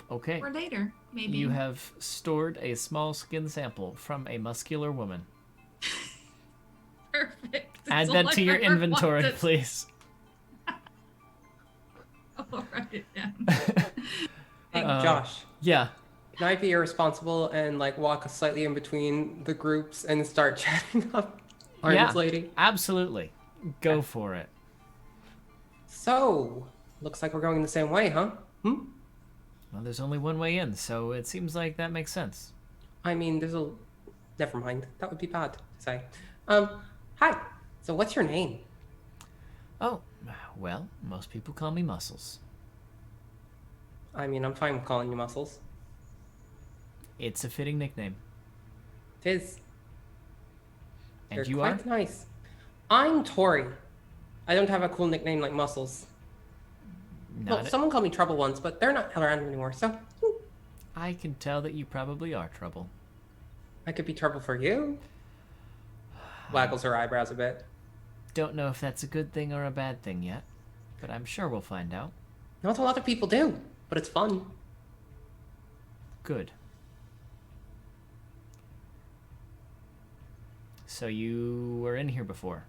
Speaker 7: Okay.
Speaker 11: For later, maybe.
Speaker 7: You have stored a small skin sample from a muscular woman.
Speaker 11: Perfect.
Speaker 7: Add
Speaker 11: That's
Speaker 7: that
Speaker 11: all
Speaker 7: to
Speaker 11: I've
Speaker 7: your
Speaker 11: ever
Speaker 7: inventory,
Speaker 11: wanted.
Speaker 7: please.
Speaker 11: I'll write it down.
Speaker 15: Hey, Josh.
Speaker 7: Yeah.
Speaker 15: Can I be irresponsible and walk slightly in between the groups and start chatting up Arms Lady?
Speaker 7: Absolutely. Go for it.
Speaker 15: So, looks like we're going the same way, huh?
Speaker 7: Well, there's only one way in, so it seems like that makes sense.
Speaker 15: I mean, never mind. That would be bad to say. Hi. So what's your name?
Speaker 7: Oh, well, most people call me Muscles.
Speaker 15: I mean, I'm fine with calling you Muscles.
Speaker 7: It's a fitting nickname.
Speaker 15: It is.
Speaker 7: And
Speaker 15: You're
Speaker 7: you
Speaker 15: quite
Speaker 7: are?
Speaker 15: nice. I'm Tori. I don't have a cool nickname like Muscles. Well,
Speaker 7: Not
Speaker 15: someone called me Trouble once, but they're not around anymore, so
Speaker 7: I can tell that you probably are trouble.
Speaker 15: I could be trouble for you. Waggles her eyebrows a bit.
Speaker 7: Don't know if that's a good thing or a bad thing yet, but I'm sure we'll find out.
Speaker 15: Not a lot of people do, but it's fun.
Speaker 7: Good. So you were in here before?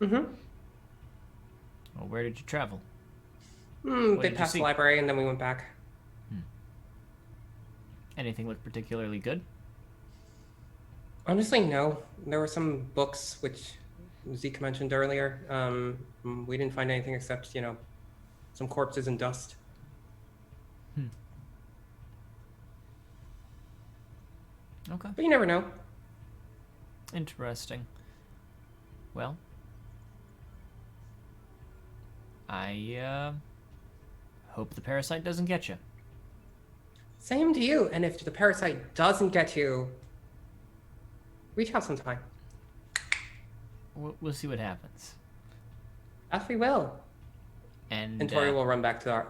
Speaker 15: Mm-hmm.
Speaker 7: Well, where did you travel?
Speaker 15: They passed the library and then we went back.
Speaker 7: Anything look particularly good?
Speaker 15: Honestly, no. There were some books which Zeke mentioned earlier. We didn't find anything except, some corpses and dust.
Speaker 7: Okay.
Speaker 15: But you never know.
Speaker 7: Interesting. Well, I hope the parasite doesn't get you.
Speaker 15: Same to you. And if the parasite doesn't get you, reach out sometime.
Speaker 7: We'll see what happens.
Speaker 15: As we will.
Speaker 7: And
Speaker 15: Tori will run back to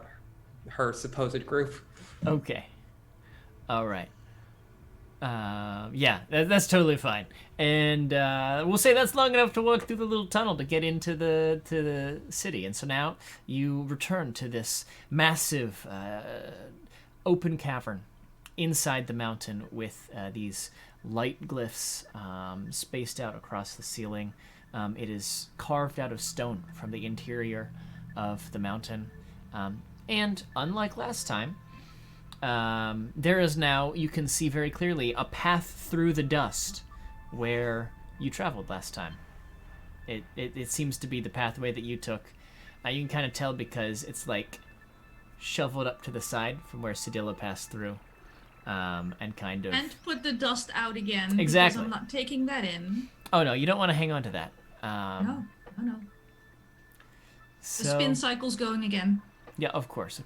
Speaker 15: her supposed group.
Speaker 7: Okay. All right. Yeah, that's totally fine. And we'll say that's long enough to walk through the little tunnel to get into the city. And so now you return to this massive open cavern inside the mountain with these light glyphs spaced out across the ceiling. It is carved out of stone from the interior of the mountain. And unlike last time, there is now, you can see very clearly, a path through the dust where you traveled last time. It seems to be the pathway that you took. You can kind of tell because it's like shoveled up to the side from where Sedilla passed through, and kind of...
Speaker 11: And put the dust out again.
Speaker 7: Exactly.
Speaker 11: Because I'm not taking that in.
Speaker 7: Oh no, you don't want to hang on to that.
Speaker 11: No.
Speaker 7: So...
Speaker 11: The spin cycle's going again.
Speaker 7: Yeah, of course.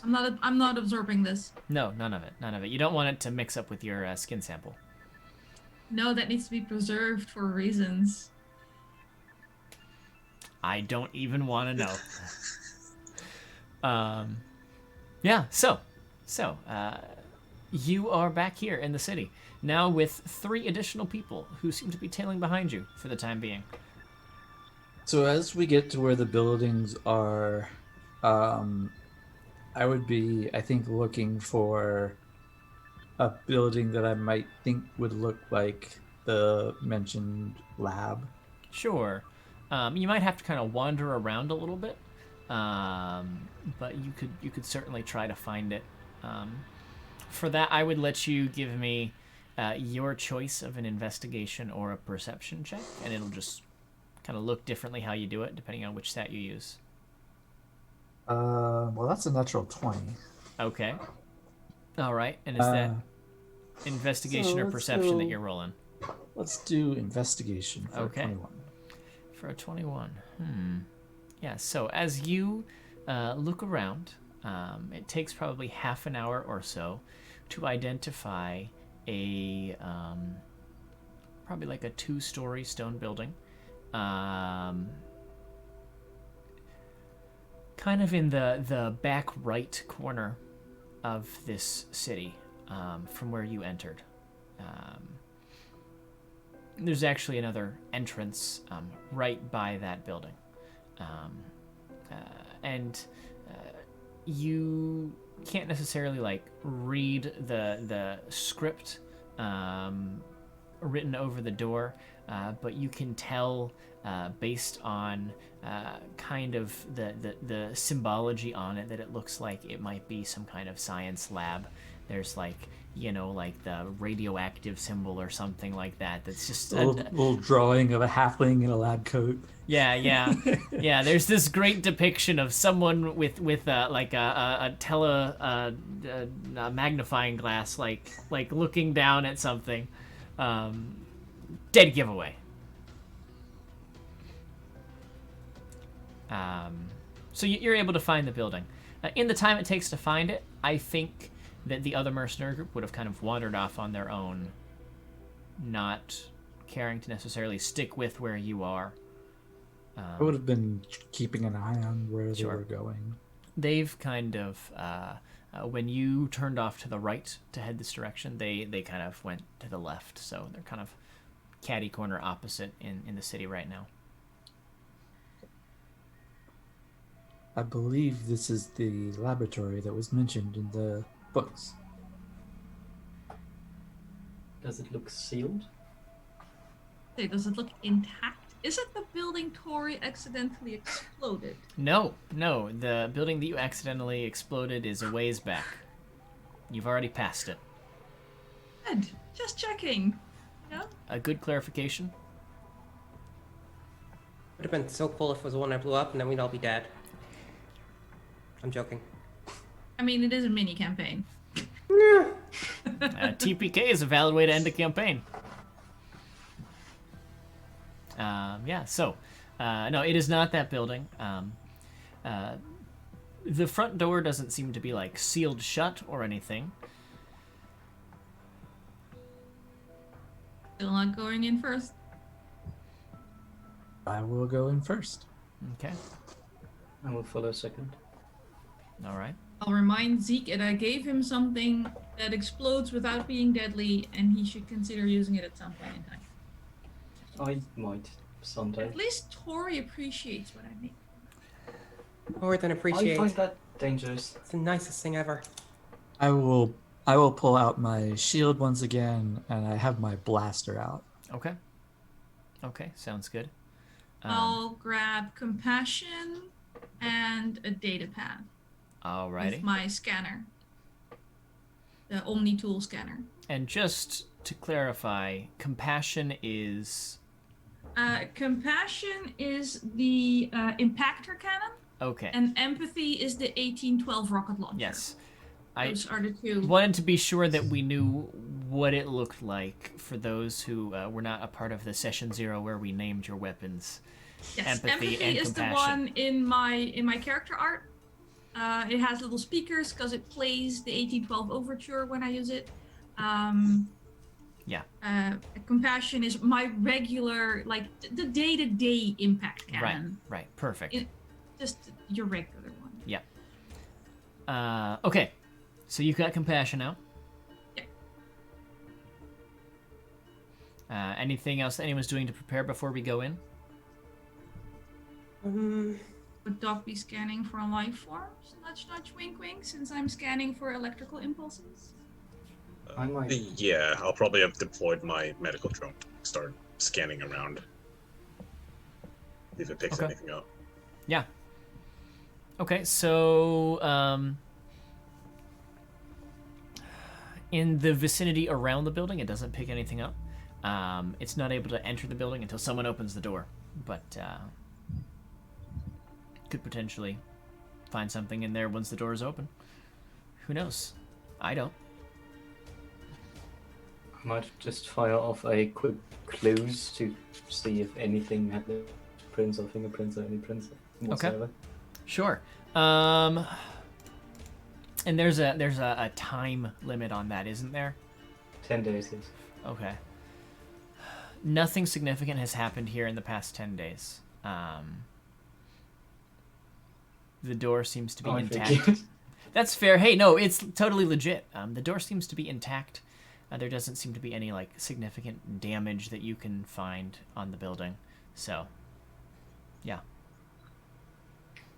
Speaker 11: I'm not absorbing this.
Speaker 7: No, none of it. You don't want it to mix up with your skin sample.
Speaker 11: No, that needs to be preserved for reasons.
Speaker 7: I don't even want to know. Yeah, so, you are back here in the city, now with 3 additional people who seem to be tailing behind you for the time being.
Speaker 9: So as we get to where the buildings are, I would be, I think, looking for a building that I might think would look like the mentioned lab.
Speaker 7: Sure. You might have to kind of wander around a little bit, but you could certainly try to find it. For that, I would let you give me your choice of an investigation or a perception check, and it'll just kind of look differently how you do it, depending on which stat you use.
Speaker 9: Well, that's a natural 20.
Speaker 7: Okay. All right, and is that investigation or perception that you're rolling?
Speaker 9: Let's do investigation for 21.
Speaker 7: For a 21. Yeah, so as you look around, it takes probably half an hour or so to identify a probably like a 2-story stone building, kind of in the back right corner of this city, from where you entered. There's actually another entrance right by that building, and you can't necessarily like read the script written over the door, but you can tell based on kind of the symbology on it that it looks like it might be some kind of science lab. There's like, like the radioactive symbol or something like that. That's just
Speaker 9: a little drawing of a halfling in a lab coat.
Speaker 7: Yeah. Yeah, there's this great depiction of someone with like a magnifying glass, like looking down at something. Dead giveaway. So you're able to find the building. In the time it takes to find it, I think that the other mercenary group would have kind of wandered off on their own, not caring to necessarily stick with where you are.
Speaker 9: I would have been keeping an eye on where they were going.
Speaker 7: they've kind of, when you turned off to the right to head this direction, they kind of went to the left. So they're kind of catty corner opposite in the city right now.
Speaker 9: I believe this is the laboratory that was mentioned in the books.
Speaker 10: Does it look sealed?
Speaker 11: Say, does it look intact? Is it the building Tori accidentally exploded?
Speaker 7: No, the building that you accidentally exploded is a ways back. You've already passed it.
Speaker 11: Good. Just checking. Yeah?
Speaker 7: A good clarification.
Speaker 15: Would have been so cool if it was the one I blew up, and then we'd all be dead. I'm joking.
Speaker 11: I mean, it is a mini campaign.
Speaker 7: TPK is a valid way to end the campaign. No, it is not that building. The front door doesn't seem to be, like, sealed shut or anything.
Speaker 11: Still not going in first.
Speaker 9: I will go in first.
Speaker 7: Okay.
Speaker 10: I will follow second.
Speaker 7: All right.
Speaker 11: I'll remind Zeke that I gave him something that explodes without being deadly, and he should consider using it at some point in time.
Speaker 10: I might someday.
Speaker 11: At least Tori appreciates what I make.
Speaker 15: More than appreciate.
Speaker 10: I find that dangerous.
Speaker 15: It's the nicest thing ever.
Speaker 9: I will pull out my shield once again, and I have my blaster out.
Speaker 7: Okay. Okay, sounds good.
Speaker 11: I'll grab compassion and a data pad.
Speaker 7: Alrighty.
Speaker 11: With my scanner. The Omni Tool scanner.
Speaker 7: And just to clarify, compassion is...
Speaker 11: Compassion is the impactor cannon.
Speaker 7: Okay.
Speaker 11: And empathy is the 1812 rocket launcher.
Speaker 7: Yes.
Speaker 11: Those are the two.
Speaker 7: Wanted to be sure that we knew what it looked like for those who were not a part of the Session 0 where we named your weapons.
Speaker 11: Yes,
Speaker 7: Empathy and
Speaker 11: is
Speaker 7: compassion.
Speaker 11: the one in my character art. It has little speakers because it plays the 1812 overture when I use it.
Speaker 7: Yeah.
Speaker 11: Compassion is my regular, like, the day-to-day impact cannon.
Speaker 7: Right. Perfect.
Speaker 11: Just your regular one.
Speaker 7: Yeah. Okay. So you've got compassion out.
Speaker 11: Yeah.
Speaker 7: Anything else that anyone's doing to prepare before we go in?
Speaker 11: Would Doc be scanning for life forms? Nudge, nudge, wink, wink, since I'm scanning for electrical impulses?
Speaker 10: I might.
Speaker 8: Yeah, I'll probably have deployed my medical drone to start scanning around. If it picks anything up.
Speaker 7: Yeah. Okay, so in the vicinity around the building, it doesn't pick anything up. It's not able to enter the building until someone opens the door, but could potentially find something in there once the door is open. Who knows? I don't.
Speaker 10: I might just fire off a quick clues to see if anything had the prints or fingerprints or any prints whatsoever.
Speaker 7: Okay. Sure. And there's a time limit on that, isn't there?
Speaker 10: 10 days, yes.
Speaker 7: Okay. Nothing significant has happened here in the past 10 days. The door seems to be intact. That's fair. Hey, no, it's totally legit. The door seems to be intact. There doesn't seem to be any, like, significant damage that you can find on the building. So, yeah.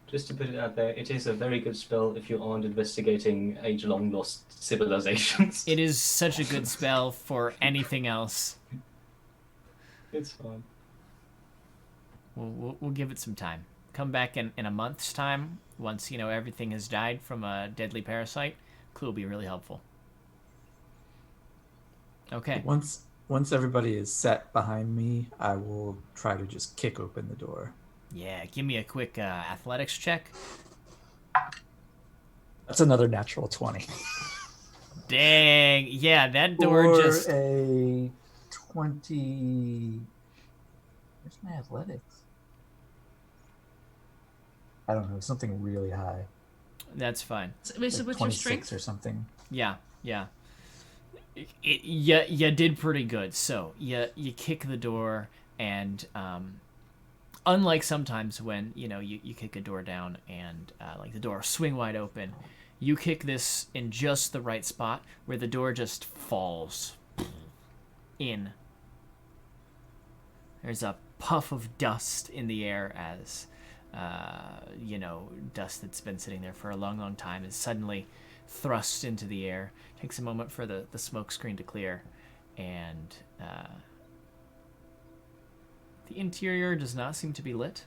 Speaker 10: Just to put it out there, it is a very good spell if you aren't investigating age-long lost civilizations.
Speaker 7: It is such a good spell for anything else.
Speaker 10: It's fine.
Speaker 7: We'll give it some time. Come back in a month's time, once, everything has died from a deadly parasite. Clue will be really helpful. Okay.
Speaker 9: Once everybody is set behind me, I will try to just kick open the door.
Speaker 7: Yeah, give me a quick athletics check.
Speaker 9: That's another natural 20.
Speaker 7: Dang. Yeah, that door
Speaker 9: or
Speaker 7: just...
Speaker 9: a 20... Where's my athletics? I don't know, something really high.
Speaker 7: That's fine.
Speaker 11: Is it with your strength?
Speaker 9: Or something.
Speaker 7: Yeah. You did pretty good. So you kick the door, and unlike sometimes when you kick a door down and like the door swing wide open, you kick this in just the right spot where the door just falls in. There's a puff of dust in the air as dust that's been sitting there for a long, long time is suddenly thrust into the air. Takes a moment for the smoke screen to clear, and the interior does not seem to be lit,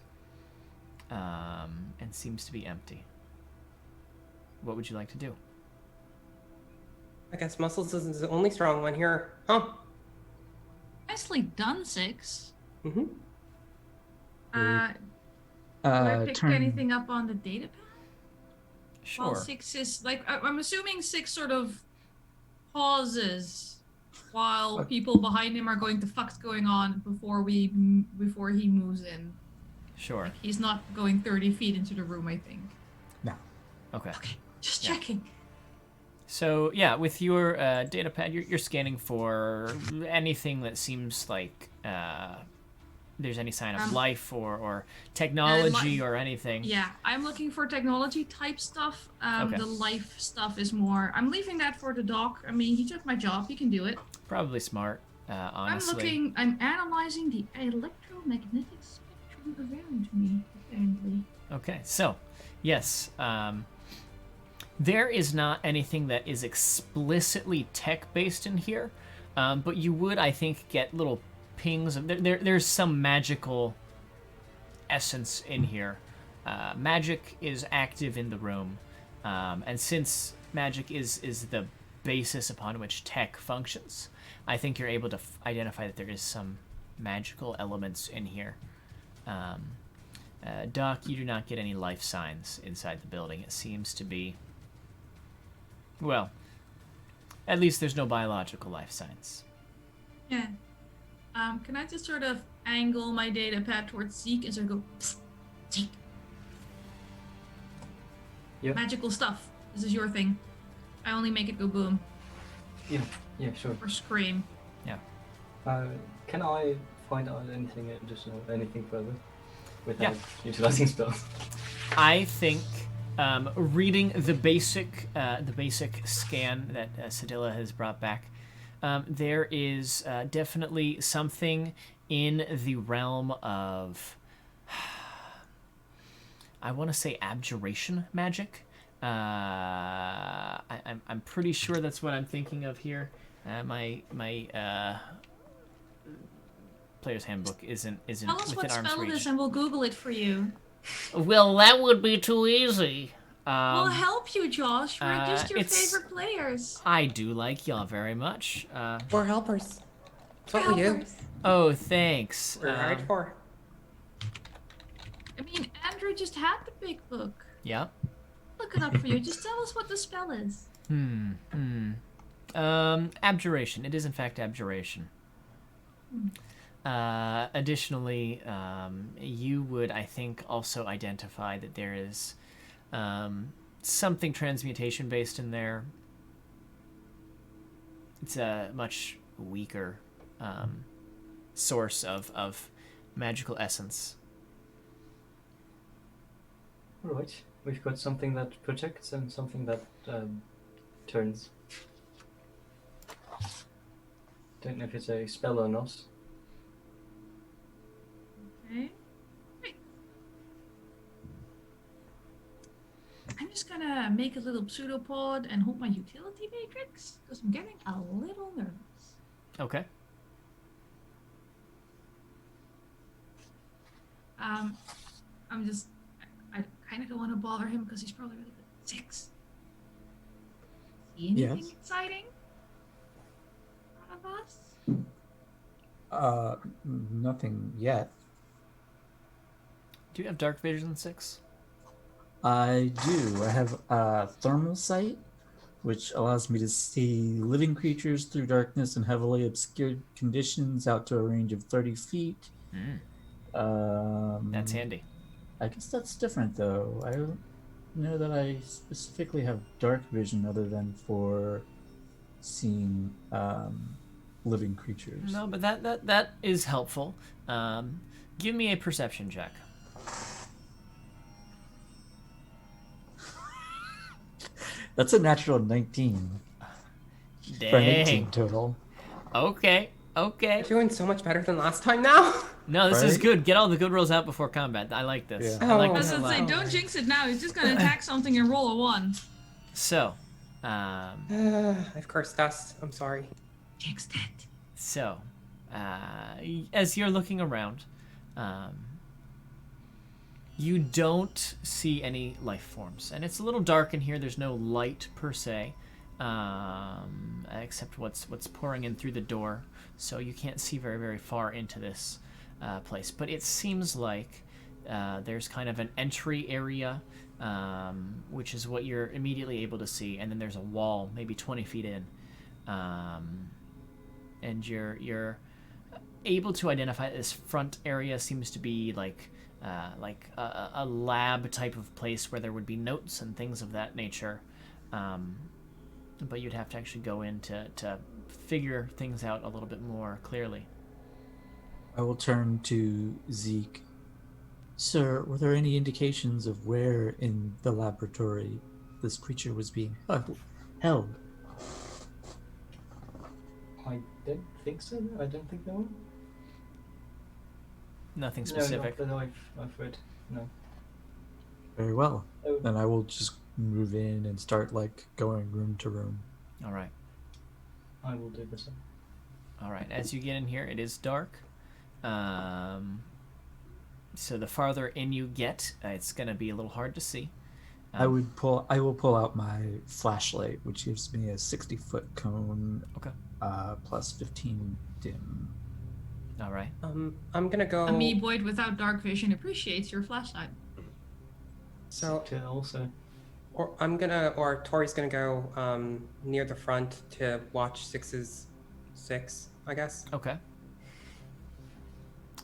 Speaker 7: and seems to be empty. What would you like to do?
Speaker 15: I guess Muscles is the only strong one here, huh?
Speaker 11: Nicely done, Six.
Speaker 15: Mm-hmm.
Speaker 11: Do I pick
Speaker 9: turn-
Speaker 11: anything up on the data pad?
Speaker 7: Sure.
Speaker 11: While Six is like, I'm assuming Six sort of pauses while people behind him are going, the fuck's going on before he moves in.
Speaker 7: Sure.
Speaker 11: Like, he's not going 30 feet into the room, I think.
Speaker 9: No.
Speaker 7: Okay.
Speaker 11: Just checking.
Speaker 7: So yeah, with your data pad, you're scanning for anything that seems like there's any sign of life or technology or anything.
Speaker 11: Yeah, I'm looking for technology type stuff.
Speaker 7: Okay.
Speaker 11: The life stuff is more. I'm leaving that for the doc. I mean, he took my job. He can do it.
Speaker 7: Probably smart, honestly.
Speaker 11: I'm analyzing the electromagnetic spectrum around me, apparently.
Speaker 7: Okay, so yes, there is not anything that is explicitly tech-based in here, but you would, I think, get little pings. There's some magical essence in here. Magic is active in the room, and since magic is the basis upon which tech functions, I think you're able to identify that there is some magical elements in here. Doc, you do not get any life signs inside the building. It seems to be, well, at least there's no biological life signs.
Speaker 11: Yeah. Can I just sort of angle my data pad towards Zeke and sort of go, psst, Zeke.
Speaker 10: Yep.
Speaker 11: Magical stuff. This is your thing. I only make it go boom.
Speaker 10: Yeah, sure.
Speaker 11: Or scream.
Speaker 7: Yeah.
Speaker 10: Can I find out anything additional, anything further, without utilizing spells?
Speaker 7: I think reading the basic scan that Sedilla has brought back, there is definitely something in the realm of, I want to say, abjuration magic. I'm pretty sure that's what I'm thinking of here. My player's handbook isn't
Speaker 11: Tell us
Speaker 7: within
Speaker 11: what
Speaker 7: arm's
Speaker 11: spell it
Speaker 7: reach.
Speaker 11: is and we'll Google it for you.
Speaker 7: Well, that would be too easy.
Speaker 11: We'll help you, Josh. We're just your
Speaker 7: it's-
Speaker 11: favorite players.
Speaker 7: I do like y'all very much.
Speaker 15: We're helpers. That's what we do.
Speaker 7: Oh, thanks.
Speaker 15: We're hired for.
Speaker 11: I mean, Andrew just had the big book.
Speaker 7: Yeah.
Speaker 11: Look it up for you. Just tell us what the spell is.
Speaker 7: Abjuration. It is in fact abjuration. Additionally, you would, I think, also identify that there is something transmutation based in there. It's a much weaker source of magical essence.
Speaker 10: Alright. We've got something that protects and something that turns. Don't know if it's a spell or not.
Speaker 11: Okay. Wait. I'm just gonna make a little pseudopod and hold my utility matrix because I'm getting a little nervous.
Speaker 7: Okay.
Speaker 11: I kind of don't want to bother him because he's probably really good at 6. See anything
Speaker 9: Yes.
Speaker 11: exciting out of us?
Speaker 9: Nothing yet.
Speaker 7: Do you have dark vision 6?
Speaker 9: I do. I have thermal sight, which allows me to see living creatures through darkness and heavily obscured conditions out to a range of 30 feet.
Speaker 7: That's handy.
Speaker 9: I guess that's different, though. I don't know that I specifically have dark vision other than for seeing living creatures.
Speaker 7: No, but that is helpful. Give me a perception check.
Speaker 9: That's a natural 19.
Speaker 7: Dang.
Speaker 9: For an 18 total.
Speaker 7: Okay.
Speaker 15: You're doing so much better than last time now.
Speaker 7: No, this is
Speaker 9: Right?
Speaker 7: good. Get all the good rolls out before combat. I like this.
Speaker 9: Yeah.
Speaker 7: I like
Speaker 11: I was
Speaker 7: this a
Speaker 11: gonna say,
Speaker 7: lot.
Speaker 11: don't jinx it now. He's just gonna attack something and roll a 1.
Speaker 7: So,
Speaker 15: I've cursed us. I'm sorry.
Speaker 11: Jinxed it.
Speaker 7: So, as you're looking around, you don't see any life forms, and it's a little dark in here. There's no light per se, except what's pouring in through the door. So you can't see very, very far into this place. But it seems like there's kind of an entry area, which is what you're immediately able to see, and then there's a wall, maybe 20 feet in, and you're able to identify this front area seems to be like a lab type of place where there would be notes and things of that nature, but you'd have to actually go in to figure things out a little bit more clearly.
Speaker 9: I will turn to Zeke. Sir, were there any indications of where in the laboratory this creature was being held?
Speaker 10: I don't think so. I don't think there were.
Speaker 7: Nothing
Speaker 10: No,
Speaker 7: specific.
Speaker 10: not that I've read. No.
Speaker 9: Very well.
Speaker 10: Oh.
Speaker 9: Then I will just move in and start like going room to room.
Speaker 7: All right.
Speaker 10: I will do the same.
Speaker 7: All right. As you get in here, it is dark. So the farther in you get, it's going to be a little hard to see.
Speaker 9: I will pull out my flashlight, which gives me a 60-foot cone.
Speaker 7: Okay.
Speaker 9: Plus 15 dim.
Speaker 7: All right.
Speaker 15: I'm gonna go.
Speaker 11: Amoeboid without dark vision appreciates your flashlight.
Speaker 15: So
Speaker 10: also.
Speaker 15: Or Tori's gonna go near the front to watch 6's 6, I guess.
Speaker 7: Okay.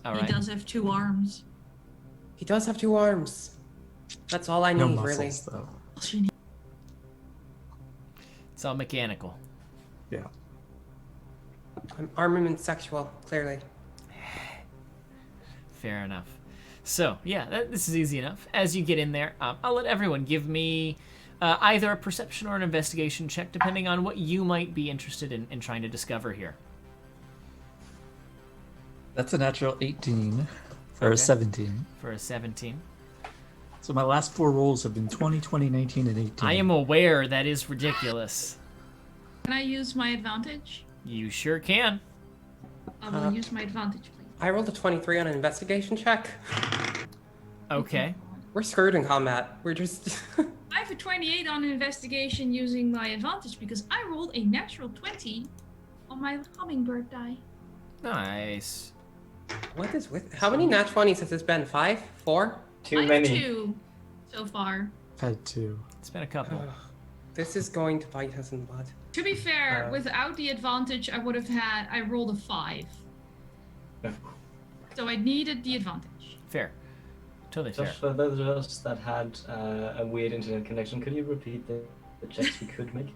Speaker 7: All
Speaker 11: He
Speaker 7: right.
Speaker 11: does have 2 arms.
Speaker 15: He does have 2 arms. That's all I need,
Speaker 9: No
Speaker 15: really.
Speaker 9: muscles, though.
Speaker 7: It's all mechanical.
Speaker 9: Yeah.
Speaker 15: I'm armament sexual, clearly.
Speaker 7: Fair enough. So, yeah, this is easy enough. As you get in there, I'll let everyone give me either a perception or an investigation check, depending on what you might be interested in trying to discover here.
Speaker 9: That's a natural 18 for a 17.
Speaker 7: For a 17.
Speaker 9: So my last 4 rolls have been 20, 20, 19, and 18.
Speaker 7: I am aware that is ridiculous.
Speaker 11: Can I use my advantage?
Speaker 7: You sure can.
Speaker 11: I will use my advantage, please.
Speaker 15: I rolled a 23 on an investigation check.
Speaker 7: Okay.
Speaker 15: We're screwed in combat. We're just.
Speaker 11: I have a 28 on investigation using my advantage because I rolled a natural 20 on my hummingbird die.
Speaker 7: Nice.
Speaker 15: What is with? How many nat 20s has this been? 5? 4?
Speaker 10: Too
Speaker 11: I have
Speaker 10: many.
Speaker 11: 2 so far.
Speaker 9: I've had 2.
Speaker 7: It's been a couple.
Speaker 15: This is going to bite us in the butt.
Speaker 11: To be fair, without the advantage, I rolled a 5.
Speaker 10: Yeah.
Speaker 11: So I needed the advantage.
Speaker 7: Fair. Totally fair.
Speaker 10: Just for those of us that had a weird internet connection, could you repeat the checks we could make?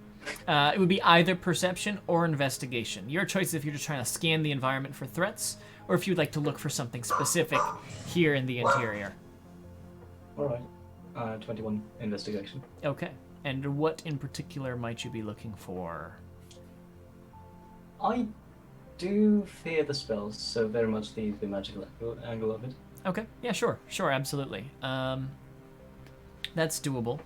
Speaker 7: It would be either perception or investigation. Your choice if you're just trying to scan the environment for threats, or if you'd like to look for something specific here in the interior.
Speaker 10: Alright. 21 investigation.
Speaker 7: Okay. And what in particular might you be looking for?
Speaker 10: I do fear the spells, so very much the magical angle of it.
Speaker 7: Okay. Yeah, sure. Sure, absolutely. That's doable.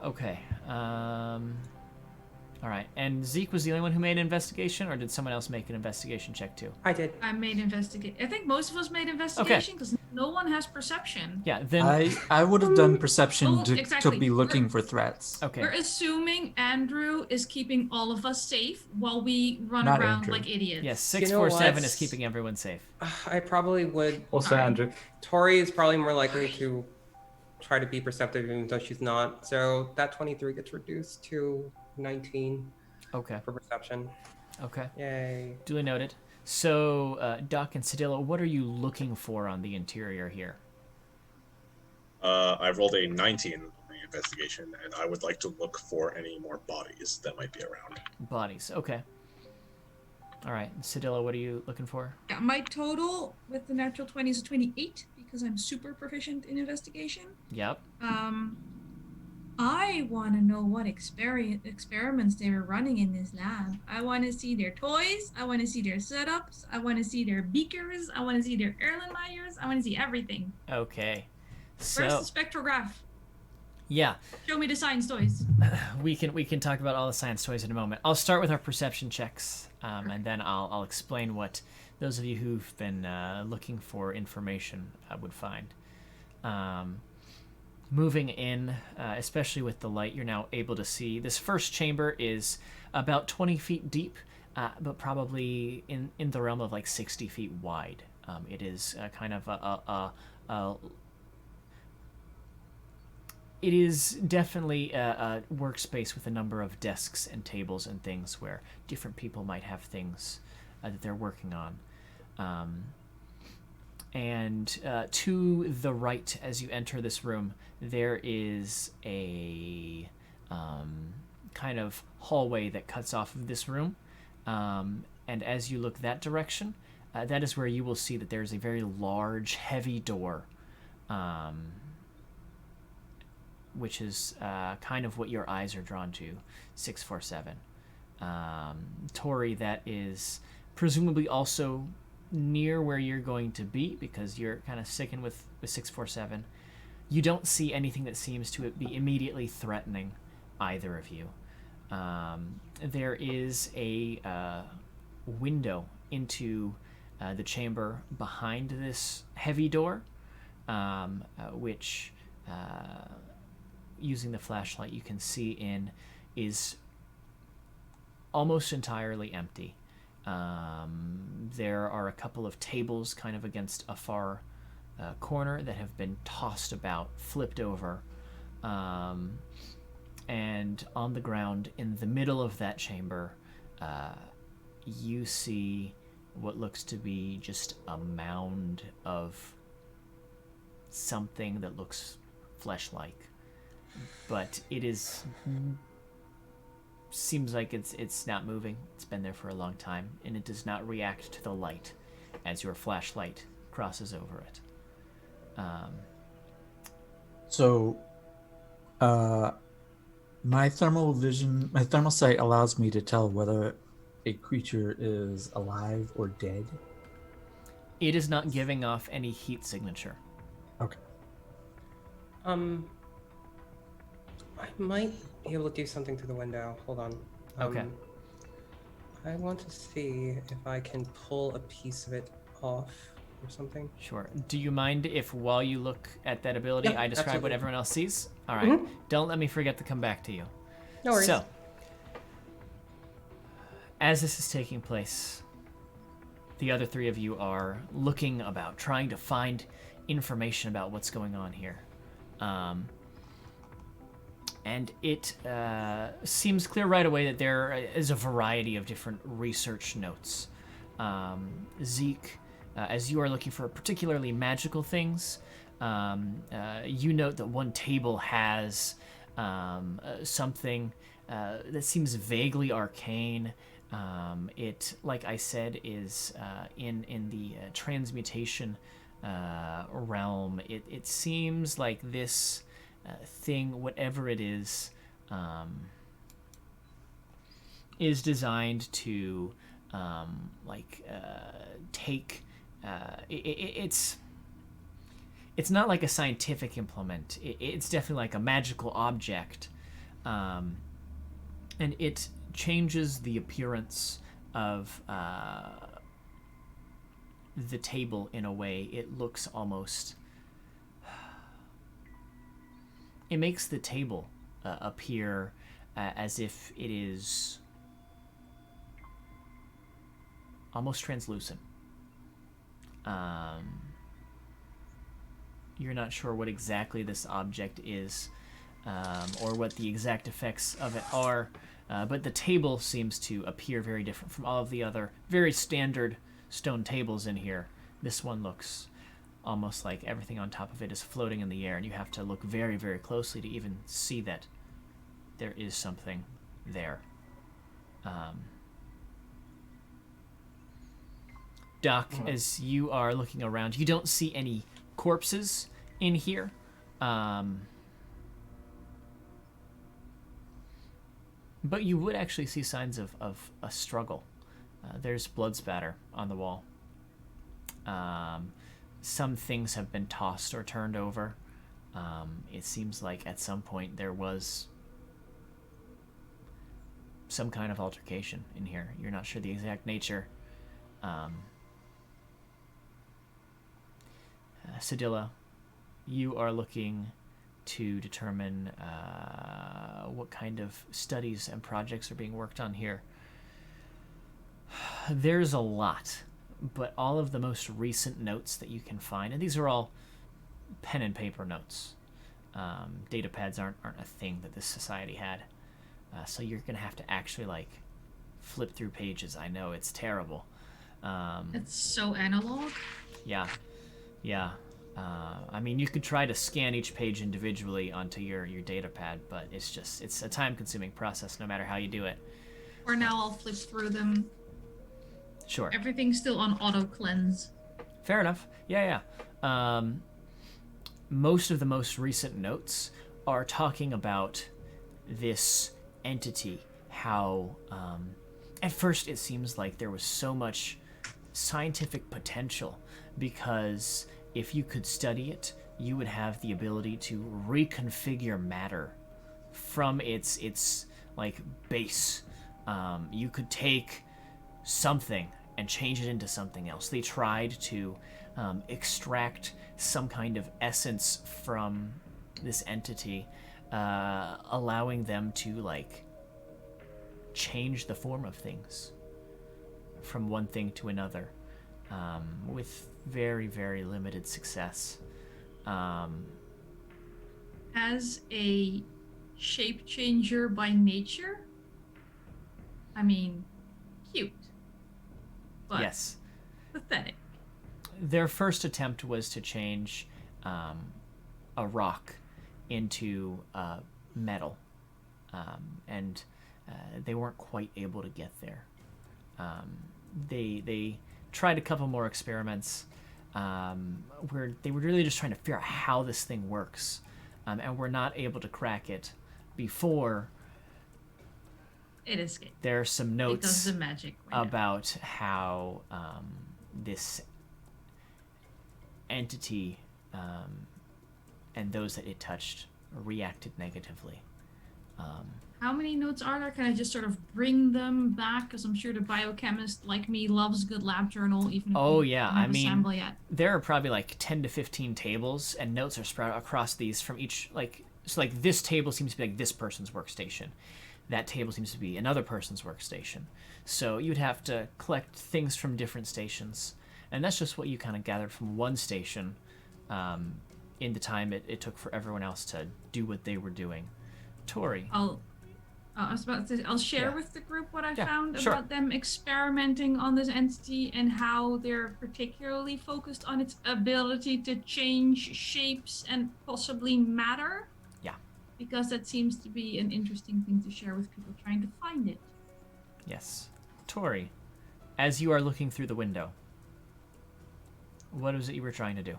Speaker 7: Okay. All right. And Zeke was the only one who made an investigation, or did someone else make an investigation check too?
Speaker 15: I did.
Speaker 11: I made investigation. I think most of us made investigation because no one has perception.
Speaker 7: Yeah, then
Speaker 9: I would have done perception
Speaker 11: Oh,
Speaker 9: to
Speaker 11: exactly.
Speaker 9: be looking for threats.
Speaker 7: Okay.
Speaker 11: We're assuming Andrew is keeping all of us safe while we run
Speaker 9: Not
Speaker 11: around
Speaker 9: Andrew.
Speaker 11: like idiots.
Speaker 7: Yes,
Speaker 15: You know
Speaker 7: 647
Speaker 15: what?
Speaker 7: is keeping everyone safe.
Speaker 15: I probably would.
Speaker 10: Also, Andrew.
Speaker 15: Tori is probably more likely to try to be perceptive, even though she's not. So that 23 gets reduced to 19.
Speaker 7: Okay.
Speaker 15: For perception.
Speaker 7: Okay.
Speaker 15: Yay.
Speaker 7: Duly noted. So, Doc and Cedilla, what are you looking for on the interior here?
Speaker 8: I rolled a 19 on the investigation, and I would like to look for any more bodies that might be around.
Speaker 7: Bodies. Okay. All right, Cedilla, what are you looking for?
Speaker 11: Yeah, my total with the natural 20 is 28 because I'm super proficient in investigation.
Speaker 7: Yep.
Speaker 11: I want to know what experiments they were running in this lab. I want to see their toys. I want to see their setups. I want to see their beakers. I want to see their Erlenmeyers. I want to see everything.
Speaker 7: Okay. So
Speaker 11: Where's the spectrograph?
Speaker 7: yeah,
Speaker 11: Show me the science toys.
Speaker 7: we can talk about all the science toys in a moment. I'll start with our perception checks, and then I'll explain what those of you who've been looking for information would find. Moving in, especially with the light, you're now able to see this first chamber is about 20 feet deep, but probably in the realm of like 60 feet wide. It is kind of it is definitely a workspace with a number of desks and tables and things where different people might have things that they're working on. And to the right, as you enter this room, there is a kind of hallway that cuts off of this room. And as you look that direction, that is where you will see that there's a very large, heavy door, which is kind of what your eyes are drawn to, 647. Tori, that is presumably also near where you're going to be because you're kind of sticking with 647. You don't see anything that seems to be immediately threatening either of you. There is a window into the chamber behind this heavy door, which, using the flashlight you can see in, is almost entirely empty. There are a couple of tables kind of against a far corner that have been tossed about, flipped over, and on the ground in the middle of that chamber, you see what looks to be just a mound of something that looks flesh-like, but it is seems like it's not moving. It's been there for a long time, and it does not react to the light as your flashlight crosses over it.
Speaker 9: So, my thermal sight allows me to tell whether a creature is alive or dead.
Speaker 7: It is not giving off any heat signature.
Speaker 9: Okay.
Speaker 15: I might be able to do something through the window. Hold on.
Speaker 7: Okay.
Speaker 15: I want to see if I can pull a piece of it off or something.
Speaker 7: Sure. Do you mind if while you look at that ability,
Speaker 15: Yeah,
Speaker 7: I describe
Speaker 15: absolutely.
Speaker 7: what everyone else sees? All right.
Speaker 15: Mhm.
Speaker 7: Don't let me forget to come back to you.
Speaker 15: No worries.
Speaker 7: So, as this is taking place, the other three of you are looking about, trying to find information about what's going on here. And it seems clear right away that there is a variety of different research notes. Zeke, as you are looking for particularly magical things, you note that one table has something that seems vaguely arcane. It, like I said, is in the transmutation realm. It seems like this thing, whatever it is designed to take. It's not like a scientific implement. It's definitely like a magical object, and it changes the appearance of the table in a way. It looks almost. It makes the table appear as if it is almost translucent. You're not sure what exactly this object is, or what the exact effects of it are, but the table seems to appear very different from all of the other very standard stone tables in here. This one looks almost like everything on top of it is floating in the air, and you have to look very, very closely to even see that there is something there. Doc, as you are looking around, you don't see any corpses in here. But you would actually see signs of a struggle. There's blood spatter on the wall. Some things have been tossed or turned over. It seems like at some point there was some kind of altercation in here. You're not sure the exact nature. Sedilla, you are looking to determine what kind of studies and projects are being worked on here. There's a lot, but all of the most recent notes that you can find, and these are all pen and paper notes. Data pads aren't a thing that this society had. So you're going to have to actually, like, flip through pages. I know, it's terrible.
Speaker 11: It's so analog.
Speaker 7: Yeah. I mean, you could try to scan each page individually onto your data pad, but it's a time-consuming process no matter how you do it.
Speaker 11: For now, I'll flip through them.
Speaker 7: Sure.
Speaker 11: Everything's still on auto cleanse.
Speaker 7: Fair enough. Yeah. Most of the most recent notes are talking about this entity, how at first it seems like there was so much scientific potential, because if you could study it, you would have the ability to reconfigure matter from its like base. You could take something and change it into something else. They tried to extract some kind of essence from this entity, allowing them to, like, change the form of things from one thing to another, with very, very limited success.
Speaker 11: As a shape changer by nature, I mean, cute. But
Speaker 7: yes.
Speaker 11: Pathetic.
Speaker 7: Their first attempt was to change a rock into metal, and they weren't quite able to get there. They tried a couple more experiments where they were really just trying to figure out how this thing works, and were not able to crack it before
Speaker 11: it escaped.
Speaker 7: There are some notes
Speaker 11: it does the magic right
Speaker 7: about how this entity and those that it touched reacted negatively.
Speaker 11: How many notes are there? Can I just sort of bring them back? Because I'm sure the biochemist like me loves a good lab journal, even if we don't have a sample yet.
Speaker 7: There are probably like 10 to 15 tables, and notes are spread across these from each, like, so like this table seems to be like this person's workstation. That table seems to be another person's workstation. So you'd have to collect things from different stations, and that's just what you kind of gathered from one station in the time it took for everyone else to do what they were doing. Tori.
Speaker 11: I'll share with the group what I found
Speaker 7: sure.
Speaker 11: about them experimenting on this entity and how they're particularly focused on its ability to change shapes and possibly matter.
Speaker 7: Yeah.
Speaker 11: Because that seems to be an interesting thing to share with people trying to find it.
Speaker 7: Yes. Tori, as you are looking through the window, what was it you were trying to do?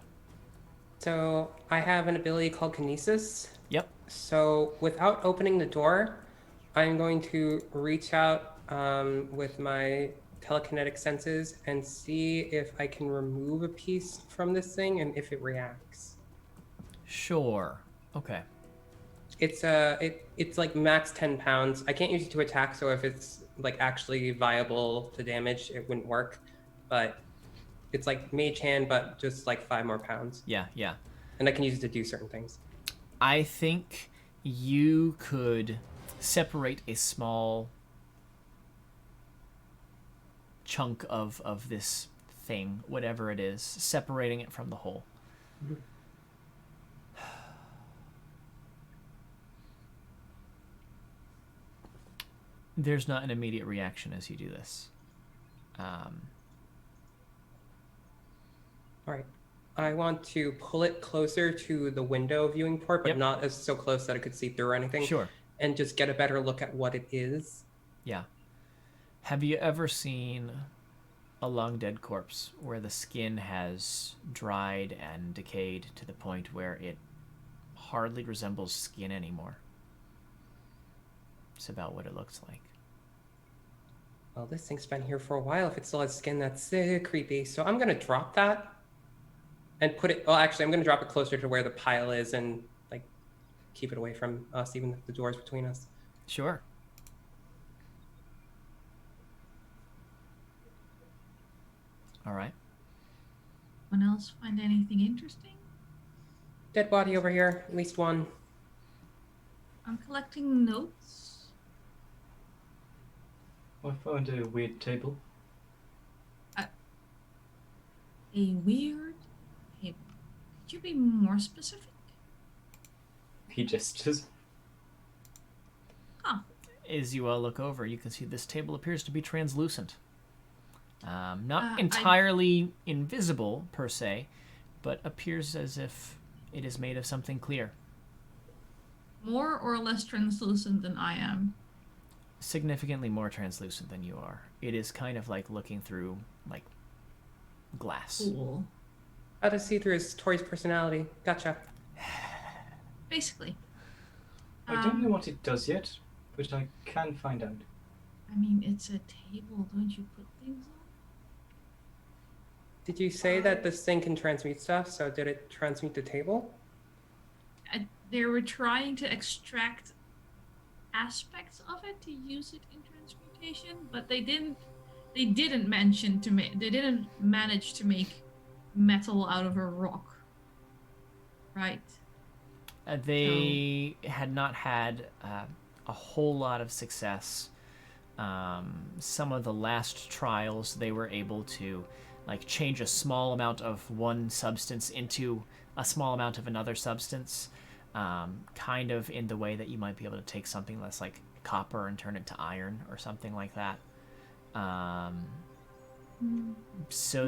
Speaker 15: So I have an ability called Kinesis.
Speaker 7: Yep.
Speaker 15: So without opening the door, I'm going to reach out with my telekinetic senses and see if I can remove a piece from this thing and if it reacts.
Speaker 7: Sure. Okay.
Speaker 15: It's it's like max 10 pounds. I can't use it to attack, so if it's like actually viable to damage, it wouldn't work. But it's like mage hand, but just like 5 more pounds.
Speaker 7: Yeah.
Speaker 15: And I can use it to do certain things.
Speaker 7: I think you could separate a small chunk of this thing, whatever it is, separating it from the whole.
Speaker 15: Mm-hmm.
Speaker 7: There's not an immediate reaction as you do this.
Speaker 15: All right. I want to pull it closer to the window viewing port, but not as so close that I could see through or anything.
Speaker 7: Sure.
Speaker 15: And just get a better look at what it is.
Speaker 7: Yeah. Have you ever seen a long dead corpse where the skin has dried and decayed to the point where it hardly resembles skin anymore. It's about what it looks like.
Speaker 15: Well, this thing's been here for a while. If it still has skin, that's creepy. So I'm gonna drop that and put it. Well, actually, I'm gonna drop it closer to where the pile is and like keep it away from us, even if the door's between us.
Speaker 7: Sure. All right.
Speaker 11: Anyone else find anything interesting?
Speaker 15: Dead body over here, at least one.
Speaker 11: I'm collecting notes.
Speaker 10: I found a weird table.
Speaker 11: A weird table. Could you be more specific?
Speaker 10: He gestures.
Speaker 7: As you all look over, you can see this table appears to be translucent. Not
Speaker 11: I-
Speaker 7: entirely invisible, per se, but appears as if it is made of something clear.
Speaker 11: More or less translucent than I am.
Speaker 7: Significantly more translucent than you are. It is kind of like looking through, like, glass.
Speaker 11: Cool.
Speaker 15: How to see through his Tori's personality. Gotcha.
Speaker 11: Basically.
Speaker 10: I don't know what it does yet, but I can find out.
Speaker 11: I mean, it's a table. Don't you put things on?
Speaker 15: Did you say that this thing can transmute stuff? So did it transmute the table?
Speaker 11: They were trying to extract aspects of it to use it in transmutation, but they didn't mention to make. They didn't manage to make metal out of a rock. Right.
Speaker 7: They had not had a whole lot of success. Some of the last trials, they were able to like change a small amount of one substance into a small amount of another substance, kind of in the way that you might be able to take something that's like copper and turn it to iron or something like that. So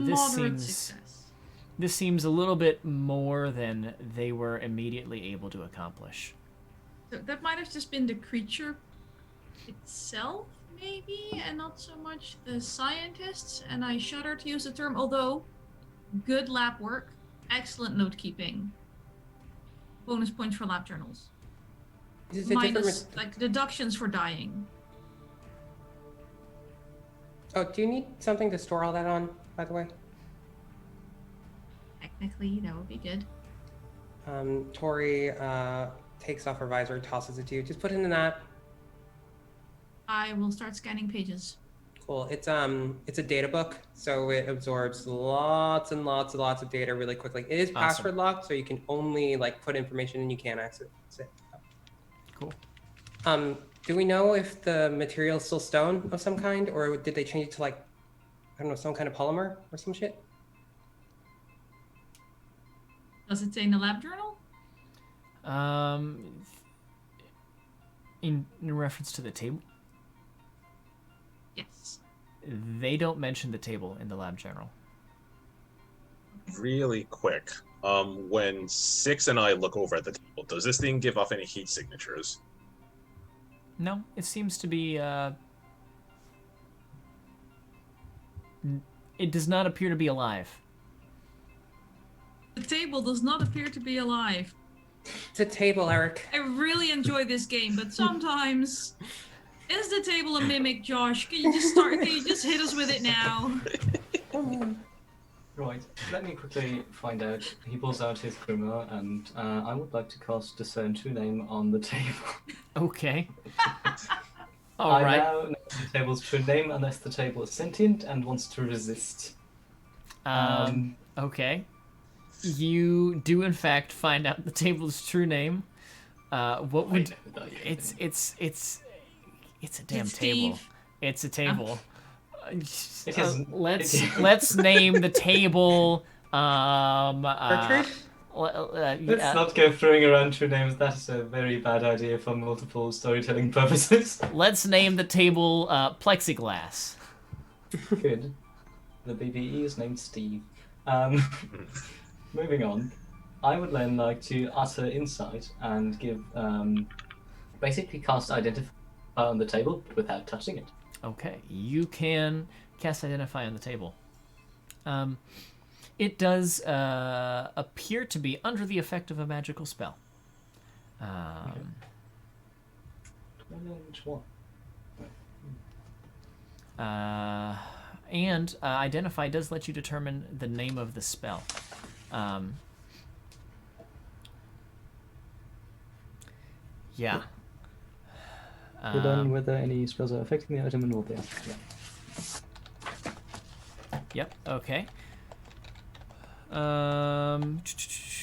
Speaker 7: this seems a little bit more than they were immediately able to accomplish.
Speaker 11: So that might have just been the creature itself, maybe, and not so much the scientists. And I shudder to use the term, although good lab work, excellent note keeping. Bonus points for lab journals.
Speaker 15: Is it
Speaker 11: Minus like deductions for dying.
Speaker 15: Oh, do you need something to store all that on, by the way?
Speaker 11: Technically, that would be good.
Speaker 15: Tori takes off her visor, tosses it to you. Just put it in that.
Speaker 11: I will start scanning pages.
Speaker 15: Cool. It's a data book, so it absorbs lots and lots of data really quickly. It is
Speaker 7: Awesome.
Speaker 15: password locked, so you can only like put information and you can't access it.
Speaker 7: Cool.
Speaker 15: Do we know if the material is still stone of some kind, or did they change it to like, I don't know, some kind of polymer or some shit?
Speaker 11: Does it say in the lab journal?
Speaker 7: In reference to the table?
Speaker 11: Yes.
Speaker 7: They don't mention the table in the lab journal.
Speaker 8: Really quick, when Six and I look over at the table, does this thing give off any heat signatures?
Speaker 7: No, it seems to be, it does not appear to be alive.
Speaker 11: The table does not appear to be alive.
Speaker 15: It's a table, Eric.
Speaker 11: I really enjoy this game, but sometimes is the table a mimic, Josh? Can you just hit us with it now?
Speaker 10: Right, let me quickly find out. He pulls out his grimoire, and I would like to cast Discern True Name on the table.
Speaker 7: Okay.
Speaker 10: I
Speaker 7: Alright.
Speaker 10: now know the table's true name unless the table is sentient and wants to resist.
Speaker 7: Okay. You do in fact find out the table's true name. What would it's a damn
Speaker 11: It's
Speaker 7: table.
Speaker 11: Steve.
Speaker 7: It's a table.
Speaker 10: It is-
Speaker 7: Let's name the table.
Speaker 10: Gertrude?
Speaker 7: Yeah.
Speaker 10: Let's not go throwing around true names. That's a very bad idea for multiple storytelling purposes.
Speaker 7: Let's name the table Plexiglass.
Speaker 10: Good. The BBE is named Steve. Moving on. I would then like to utter insight and give basically cast Identify on the table without touching it.
Speaker 7: Okay, you can cast Identify on the table. It does appear to be under the effect of a magical spell.
Speaker 10: Do I know which one?
Speaker 7: And identify does let you determine the name of the spell. Yeah.
Speaker 10: We learn whether any spells are affecting the item and what they are. Yeah.
Speaker 7: Yep. Okay.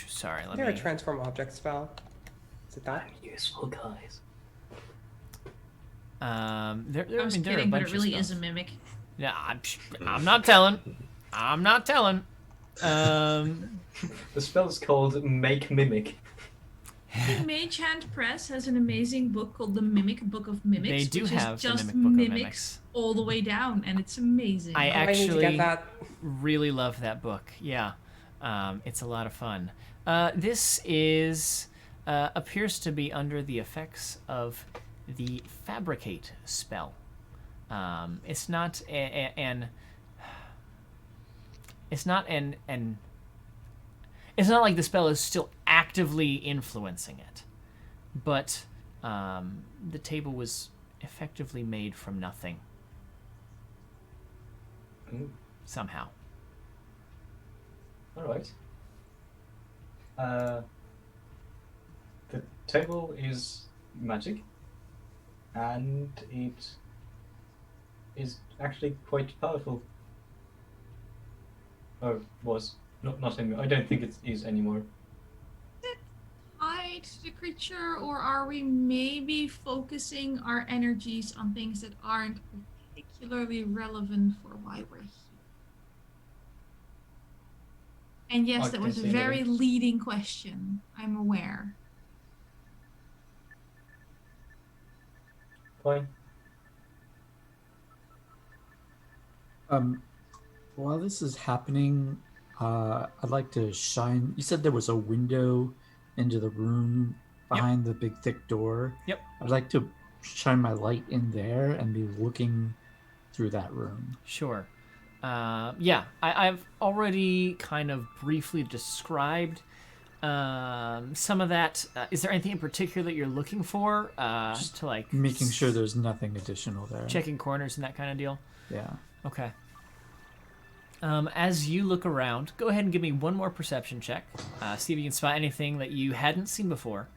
Speaker 7: Sorry. Let
Speaker 15: Is there a
Speaker 7: me.
Speaker 15: transform object spell? Is it that?
Speaker 10: Useful, guys.
Speaker 7: There,
Speaker 11: I
Speaker 7: I
Speaker 11: was
Speaker 7: mean, there are a
Speaker 11: kidding, but
Speaker 7: bunch
Speaker 11: it
Speaker 7: of
Speaker 11: really
Speaker 7: spells.
Speaker 11: is a mimic.
Speaker 7: Yeah, I'm not telling. I'm not telling.
Speaker 10: The spell is called Make Mimic.
Speaker 11: The Mage Hand Press has an amazing book called The Mimic Book of Mimics.
Speaker 7: They do
Speaker 11: which
Speaker 7: have
Speaker 11: is
Speaker 7: the
Speaker 11: just
Speaker 7: Mimic Book of
Speaker 11: mimics
Speaker 7: Mimics.
Speaker 11: all the way down, and it's amazing.
Speaker 7: I
Speaker 15: need to
Speaker 7: actually
Speaker 15: get that.
Speaker 7: really love that book. Yeah, it's a lot of fun. This is appears to be under the effects of the Fabricate spell. It's not it's not it's not like the spell is still actively influencing it, but the table was effectively made from nothing. Somehow.
Speaker 10: Alright. The table is magic, and it is actually quite powerful. Or was. Not anymore. I don't think it is anymore.
Speaker 11: Tied to the creature, or are we maybe focusing our energies on things that aren't particularly relevant for why we're here? And yes,
Speaker 10: I
Speaker 11: that
Speaker 10: can
Speaker 11: was a
Speaker 10: see
Speaker 11: very
Speaker 10: that.
Speaker 11: leading question. I'm aware.
Speaker 10: Fine.
Speaker 9: While this is happening, I'd like to shine. You said there was a window into the room behind the big thick door.
Speaker 7: Yep.
Speaker 9: I'd like to shine my light in there and be looking through that room.
Speaker 7: Sure. Yeah, I've already kind of briefly described some of that. Is there anything in particular that you're looking for? To like
Speaker 9: Making sure there's nothing additional there.
Speaker 7: checking corners and that kind of deal?
Speaker 9: Yeah.
Speaker 7: Okay. As you look around, go ahead and give me one more perception check. See if you can spot anything that you hadn't seen before.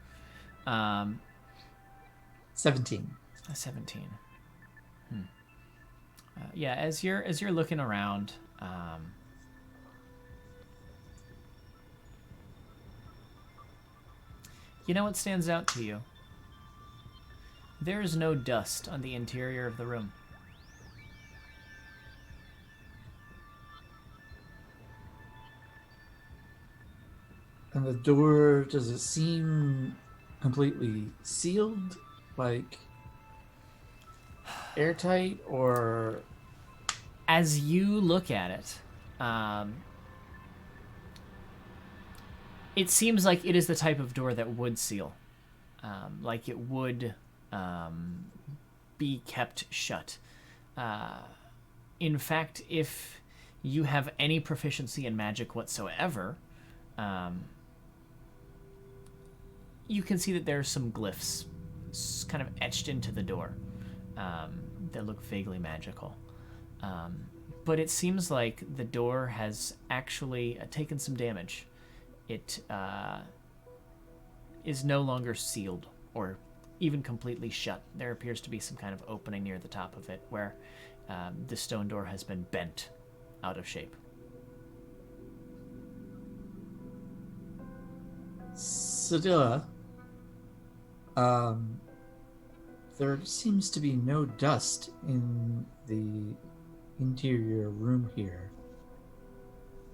Speaker 9: 17.
Speaker 7: 17. Yeah, as you're looking around, you know what stands out to you? There is no dust on the interior of the room.
Speaker 9: And the door, does it seem completely sealed? Like airtight, or
Speaker 7: as you look at it, it seems like it is the type of door that would seal, like it would be kept shut. In fact, if you have any proficiency in magic whatsoever, you can see that there's some glyphs kind of etched into the door that look vaguely magical. But it seems like the door has actually taken some damage. It is no longer sealed or even completely shut. There appears to be some kind of opening near the top of it where the stone door has been bent out of shape.
Speaker 9: Sedilla, there seems to be no dust in the interior room here.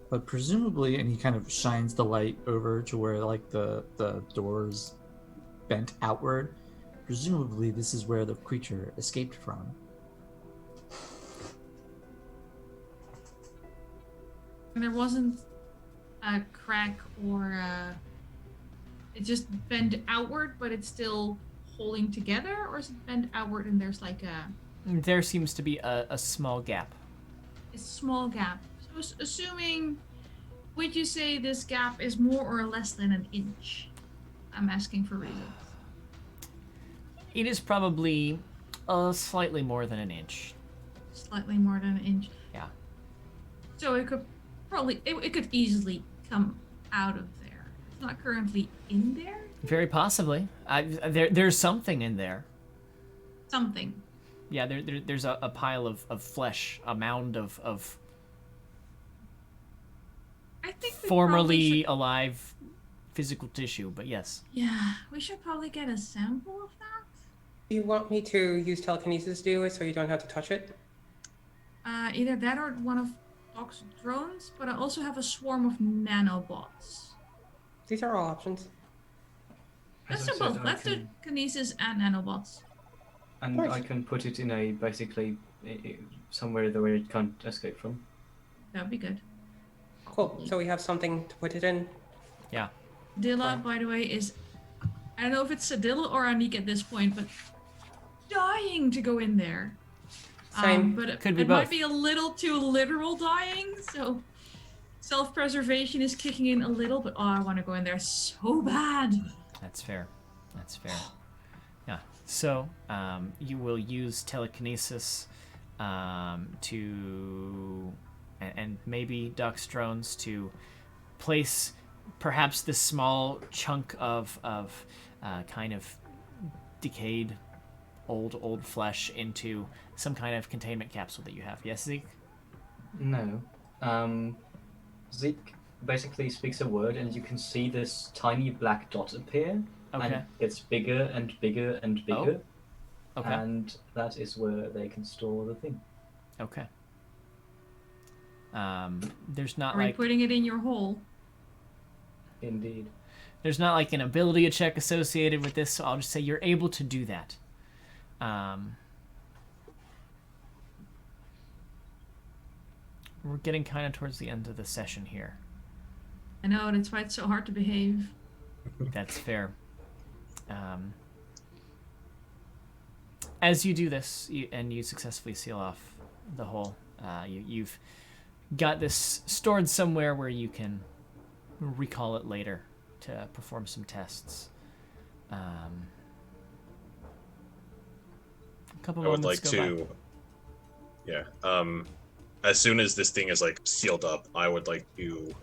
Speaker 9: But presumably, and he kind of shines the light over to where like the door's bent outward. Presumably this is where the creature escaped from.
Speaker 11: And there wasn't a crack or it just bent outward, but it's still holding together, or is it bent outward and there's like a
Speaker 7: There seems to be a small gap.
Speaker 11: small gap? So was assuming, would you say this gap is more or less than an inch? I'm asking for reasons.
Speaker 7: It is probably slightly more than an inch.
Speaker 11: Slightly more than an inch.
Speaker 7: Yeah.
Speaker 11: So it could probably, it could easily come out of there. It's not currently in there?
Speaker 7: Very possibly. There's something in there.
Speaker 11: Something.
Speaker 7: Yeah, there's a pile of flesh, a mound of
Speaker 11: I think we
Speaker 7: formerly alive physical tissue, but yes.
Speaker 11: Yeah, we should probably get a sample of that.
Speaker 15: Do you want me to use telekinesis to do it so you don't have to touch it?
Speaker 11: Either that or one of Doc's drones, but I also have a swarm of nanobots.
Speaker 15: These are all options.
Speaker 11: Let's
Speaker 10: As
Speaker 11: do
Speaker 10: I said,
Speaker 11: both.
Speaker 10: I
Speaker 11: Let's do
Speaker 10: can-
Speaker 11: kinesis and nanobots.
Speaker 10: And I can put it in a basically somewhere where it can't escape from.
Speaker 11: That would be good.
Speaker 15: Cool. So we have something to put it in.
Speaker 7: Yeah.
Speaker 11: Dilla, by the way, is... I don't know if it's Sadilla or Anik at this point, but dying to go in there.
Speaker 15: Same.
Speaker 11: But it,
Speaker 7: Could be
Speaker 11: it might
Speaker 7: both.
Speaker 11: be a little too literal dying, so self-preservation is kicking in a little, but oh, I want to go in there so bad.
Speaker 7: That's fair. That's fair. Yeah. So, you will use telekinesis to, and maybe Doc's drones to place perhaps this small chunk of kind of decayed old flesh into some kind of containment capsule that you have. Yes, Zeke?
Speaker 10: No. Zeke basically speaks a word, and you can see this tiny black dot appear. And
Speaker 7: Okay.
Speaker 10: it gets bigger and bigger and bigger.
Speaker 7: Oh. Okay.
Speaker 10: And that is where they can store the thing.
Speaker 7: Okay. There's not
Speaker 11: Are we
Speaker 7: like
Speaker 11: putting it in your hole?
Speaker 10: Indeed.
Speaker 7: there's not like an ability check associated with this, so I'll just say you're able to do that. We're getting kind of towards the end of the session here.
Speaker 11: I know, that's why it's so hard to behave.
Speaker 7: That's fair. As you do this, and you successfully seal off the hole, you've got this stored somewhere where you can recall it later to perform some tests. A couple
Speaker 8: I would
Speaker 7: moments
Speaker 8: like
Speaker 7: go by.
Speaker 8: to, yeah. As soon as this thing is like sealed up, I would like to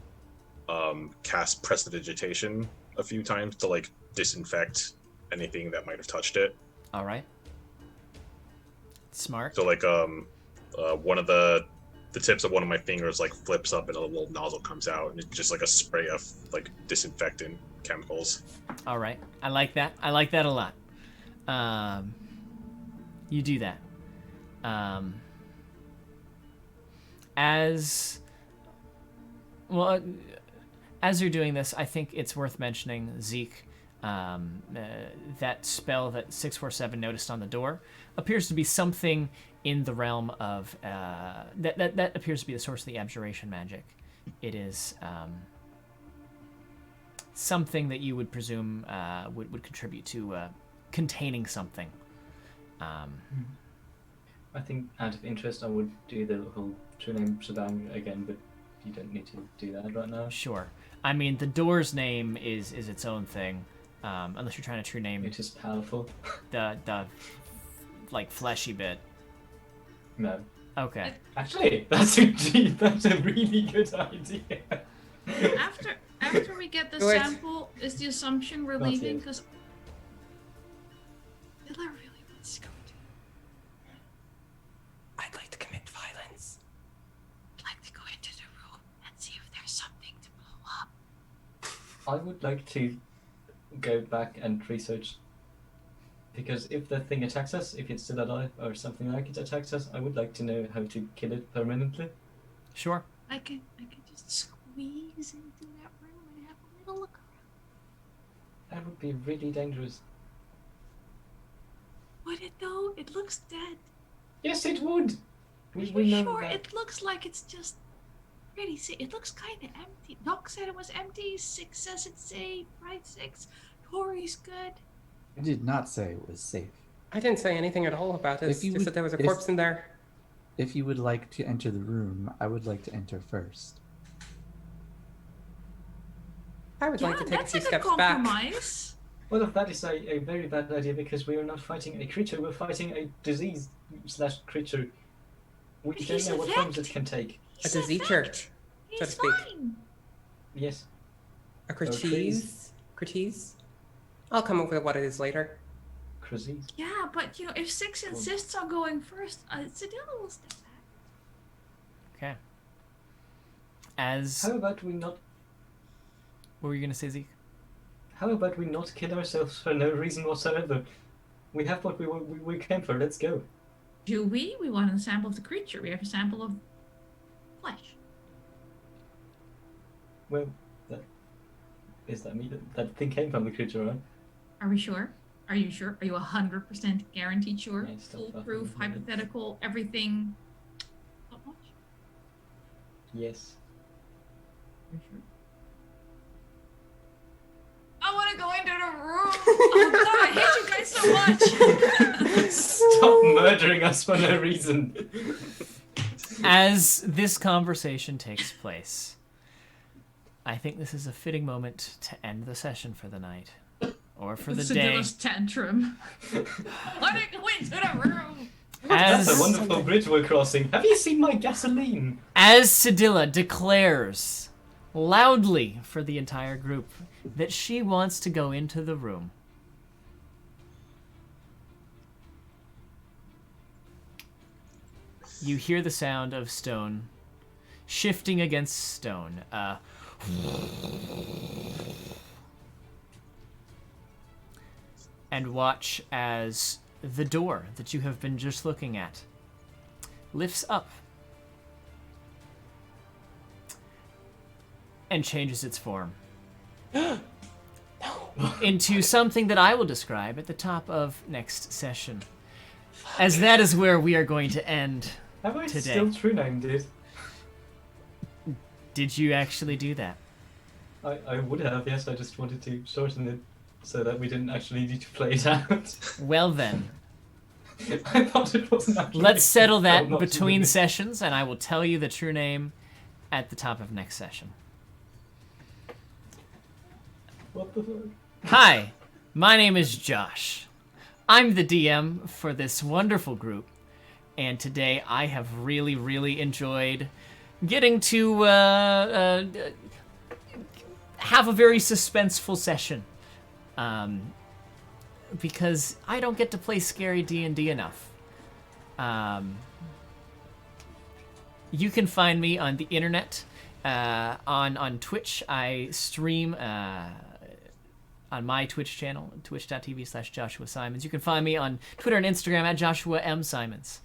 Speaker 8: cast Prestidigitation a few times to like disinfect anything that might have touched it.
Speaker 7: All right. Smart.
Speaker 8: So like one of the tips of one of my fingers like flips up and a little nozzle comes out, and it's just like a spray of like disinfectant chemicals.
Speaker 7: All right. I like that. I like that a lot. You do that. As you're doing this, I think it's worth mentioning, Zeke, that spell that 647 noticed on the door appears to be something in the realm of that appears to be the source of the abjuration magic. It is something that you would presume would contribute to containing something.
Speaker 10: I think out of interest, I would do the whole true name shebang again, but you don't need to do that right now.
Speaker 7: Sure. I mean, the door's name is its own thing, unless you're trying to true name.
Speaker 10: It is powerful.
Speaker 7: The like fleshy bit.
Speaker 10: No.
Speaker 7: Okay.
Speaker 10: Actually, that's a really good idea.
Speaker 11: After we get the
Speaker 15: Do it.
Speaker 11: sample, is the assumption we're
Speaker 10: Not
Speaker 11: leaving?
Speaker 10: yet.
Speaker 11: Because Dilla really wants to go to.
Speaker 15: I'd like to commit violence.
Speaker 11: I'd like to go into the room and see if there's something to blow up.
Speaker 10: I would like to go back and research, because if the thing attacks us, if it's still alive or something like it attacks us, I would like to know how to kill it permanently.
Speaker 7: Sure.
Speaker 11: I can just squeeze into that room and have a little look around.
Speaker 10: That would be really dangerous.
Speaker 11: Would it though? It looks dead.
Speaker 10: Yes, it would.
Speaker 11: Are
Speaker 10: We
Speaker 11: you
Speaker 10: know
Speaker 11: sure?
Speaker 10: that.
Speaker 11: It looks like it's just pretty safe. It looks kind of empty. Doc said it was empty. 6 says it's safe. Right, 6. Tori's good.
Speaker 2: I did not say it was safe.
Speaker 15: I didn't say anything at all about it.
Speaker 2: If you
Speaker 15: Just
Speaker 2: would-
Speaker 15: that there was a
Speaker 2: if-
Speaker 15: corpse in there.
Speaker 9: if you would like to enter the room, I would like to enter first.
Speaker 15: I would like to take a
Speaker 11: that's
Speaker 15: few
Speaker 11: a good
Speaker 15: steps back.
Speaker 11: compromise.
Speaker 10: Well, that is a very bad idea because we are not fighting a creature, we're fighting a disease / creature. We don't know what forms it can take.
Speaker 15: A diseaser, so to speak.
Speaker 10: Yes.
Speaker 15: A critique? I'll come up with what it is later.
Speaker 10: Critique?
Speaker 11: Yeah, but you know, if Six insists on going first, Sedilla will step back.
Speaker 7: Okay. As...
Speaker 10: How about we not...
Speaker 7: What were you going to say, Zeke?
Speaker 10: How about we not kill ourselves for no reason whatsoever? We have what we came for, let's go.
Speaker 11: Do we? We want a sample of the creature. We have a sample of flesh.
Speaker 10: Well, is that me? That thing came from the creature, right?
Speaker 11: Are we sure? Are you sure? Are you 100% guaranteed sure?
Speaker 10: Yeah,
Speaker 11: Foolproof, hypothetical, everything. Not much?
Speaker 10: Yes.
Speaker 11: Are you sure? I want to go into the room. Oh god, I hate you guys so much.
Speaker 10: Stop murdering us for no reason.
Speaker 7: As this conversation takes place, I think this is a fitting moment to end the session for the night. Or for the day.
Speaker 11: Sedilla's tantrum. I want to go into the room.
Speaker 10: That's a wonderful bridge we're crossing. Have you seen my gasoline?
Speaker 7: As Sedilla declares loudly for the entire group that she wants to go into the room, you hear the sound of stone shifting against stone. And watch as the door that you have been just looking at lifts up and changes its form into something that I will describe at the top of next session, as that is where we are going to end
Speaker 10: Have I
Speaker 7: today.
Speaker 10: still true named it?
Speaker 7: Did you actually do that?
Speaker 10: I would have, yes, I just wanted to shorten it so that we didn't actually need to play it out.
Speaker 7: Well then.
Speaker 10: I thought it wasn't actually...
Speaker 7: Let's settle that
Speaker 10: not to
Speaker 7: between
Speaker 10: do it.
Speaker 7: sessions, and I will tell you the true name at the top of next session.
Speaker 10: What the fuck?
Speaker 7: Hi, my name is Josh. I'm the DM for this wonderful group, and today I have really enjoyed getting to have a very suspenseful session. Because I don't get to play scary D&D enough. You can find me on the internet, on Twitch. I stream on my Twitch channel, twitch.tv/Joshua Simons. You can find me on Twitter and Instagram at Joshua M. Simons.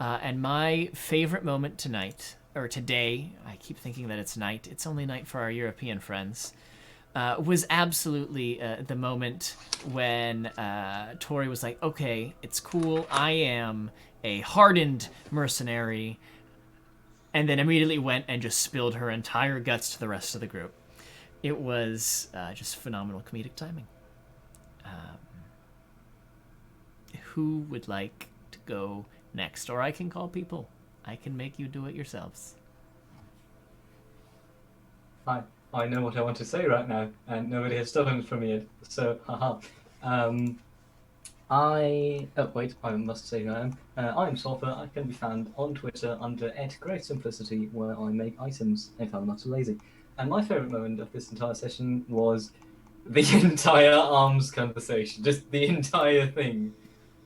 Speaker 7: And my favorite moment tonight, or today, I keep thinking that it's night. It's only night for our European friends. Was absolutely the moment when Tori was like, okay, it's cool, I am a hardened mercenary, and then immediately went and just spilled her entire guts to the rest of the group. It was just phenomenal comedic timing. Who would like to go next? Or I can call people. I can make you do it yourselves.
Speaker 10: Fine. I know what I want to say right now, and nobody has stolen it from me yet, so haha. Oh wait, I must say who I am. I'm Sorfer. I can be found on Twitter under @GreatSimplicity, where I make items if I'm not too lazy. And my favourite moment of this entire session was the entire arms conversation, just the entire thing.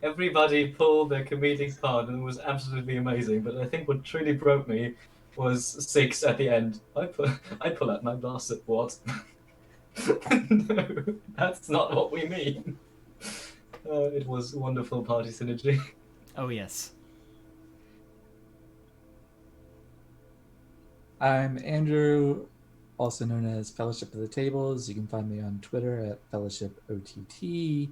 Speaker 10: Everybody pulled their comedic part, and it was absolutely amazing. But I think what truly broke me was Six at the end. I pull out my blaster. What? No, that's not what we mean. It was wonderful party synergy.
Speaker 7: Oh yes.
Speaker 9: I'm Andrew, also known as Fellowship of the Tables. You can find me on Twitter at FellowshipOTT.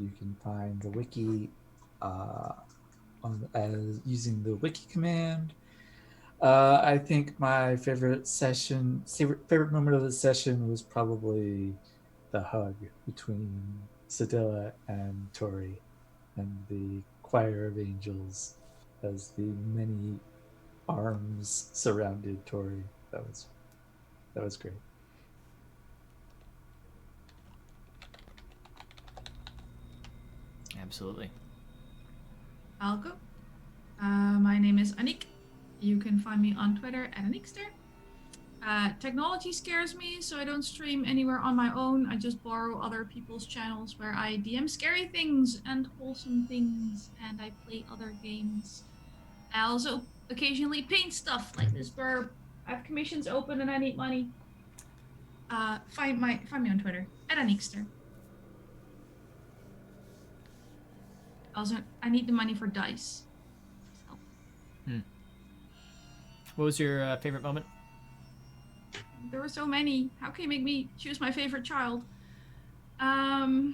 Speaker 9: You can find the wiki using the wiki command. I think my favorite moment of the session was probably the hug between Sedilla and Tori, and the choir of angels as the many arms surrounded Tori. That was great.
Speaker 7: Absolutely.
Speaker 11: I'll go. My name is Anik. You can find me on Twitter at Anikster. Technology scares me, so I don't stream anywhere on my own. I just borrow other people's channels where I DM scary things and wholesome things, and I play other games. I also occasionally paint stuff like this where I have commissions open and I need money. Find me on Twitter at Anikster. Also, I need the money for dice.
Speaker 7: What was your favorite moment?
Speaker 11: There were so many. How can you make me choose my favorite child? I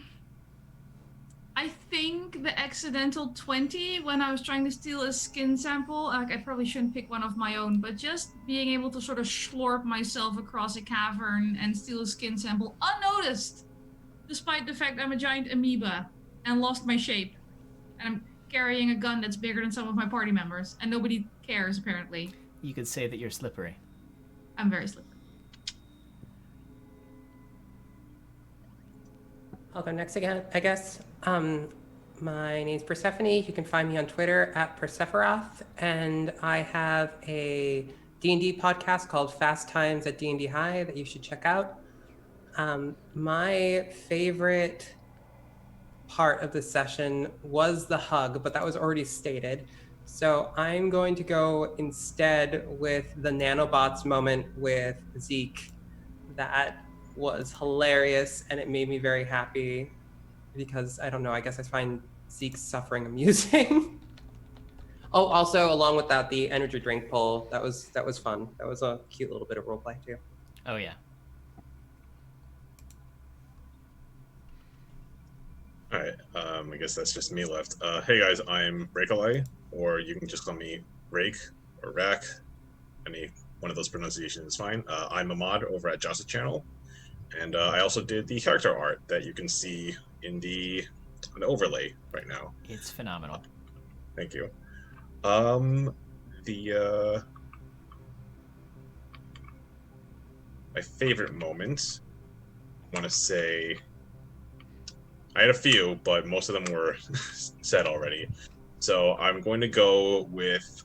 Speaker 11: think the accidental 20 when I was trying to steal a skin sample. Like, I probably shouldn't pick one of my own, but just being able to sort of slurp myself across a cavern and steal a skin sample unnoticed, despite the fact I'm a giant amoeba and lost my shape. And I'm carrying a gun that's bigger than some of my party members, and nobody cares, apparently.
Speaker 7: You could say that you're slippery.
Speaker 11: I'm very slippery.
Speaker 15: I'll go next again, I guess. My name's Persephone. You can find me on Twitter at Persephorath, and I have a D&D podcast called Fast Times at D&D High that you should check out. My favorite part of the session was the hug, but that was already stated. So I'm going to go instead with the nanobots moment with Zeke. That was hilarious, and it made me very happy because, I don't know, I guess I find Zeke's suffering amusing. Oh, also, along with that, the energy drink pull, that was fun. That was a cute little bit of roleplay, too.
Speaker 7: Oh, yeah.
Speaker 8: All right, I guess that's just me left. Hey guys, I'm Rakelai, or you can just call me Rake or Rack. Any one of those pronunciations is fine. I'm a mod over at Jossa Channel, and I also did the character art that you can see in the overlay right now.
Speaker 7: It's phenomenal.
Speaker 8: Thank you. My favorite moment, I want to say, I had a few, but most of them were said already. So I'm going to go with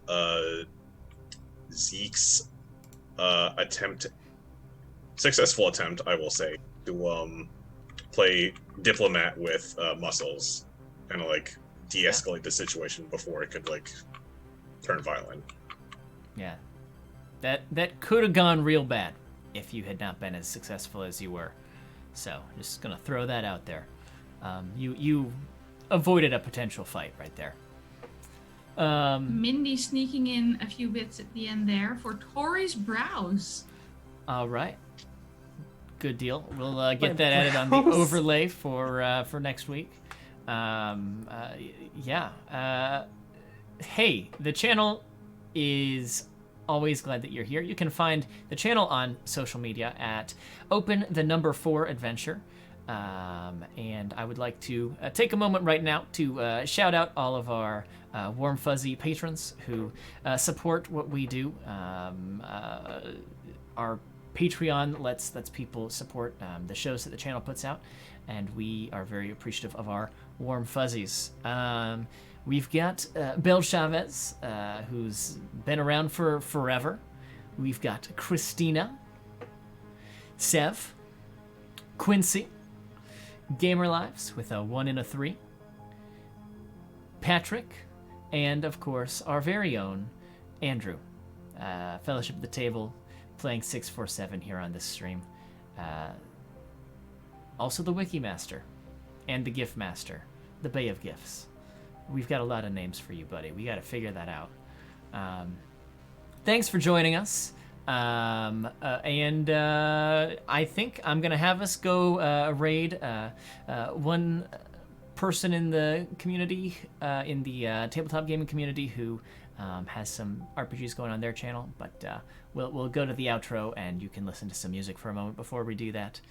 Speaker 8: Zeke's successful attempt, I will say, to play diplomat with Muscles, kind of like de-escalate the situation before it could like turn violent.
Speaker 7: Yeah, that could have gone real bad if you had not been as successful as you were. So just gonna throw that out there. You avoided a potential fight right there.
Speaker 11: Mindy sneaking in a few bits at the end there for Tori's brows.
Speaker 7: All right, good deal. We'll get that added on the overlay for next week. Hey, the channel is always glad that you're here. You can find the channel on social media at open4adventure. And I would like to take a moment right now to shout out all of our Warm Fuzzy patrons who support what we do. Our Patreon lets people support the shows that the channel puts out, and we are very appreciative of our Warm Fuzzies. We've got Bel Chavez, who's been around for forever. We've got Christina, Sev, Quincy, Gamer Lives with a 1 and a 3, Patrick, and of course our very own Andrew, Fellowship at the Table, playing 647 here on this stream. Also the Wiki Master and the Gift Master, the Bay of Gifts. We've got a lot of names for you, buddy. We got to figure that out. Thanks for joining us. And I think I'm gonna have us go raid one person in the community, in the tabletop gaming community, who has some RPGs going on their channel. But we'll go to the outro, and you can listen to some music for a moment before we do that.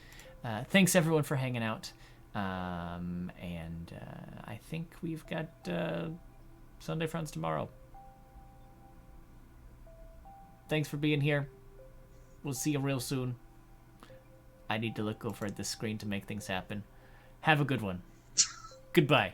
Speaker 7: Thanks everyone for hanging out, and I think we've got Sunday Friends tomorrow. Thanks for being here. We'll see you real soon. I need to look over at this screen to make things happen. Have a good one. Goodbye.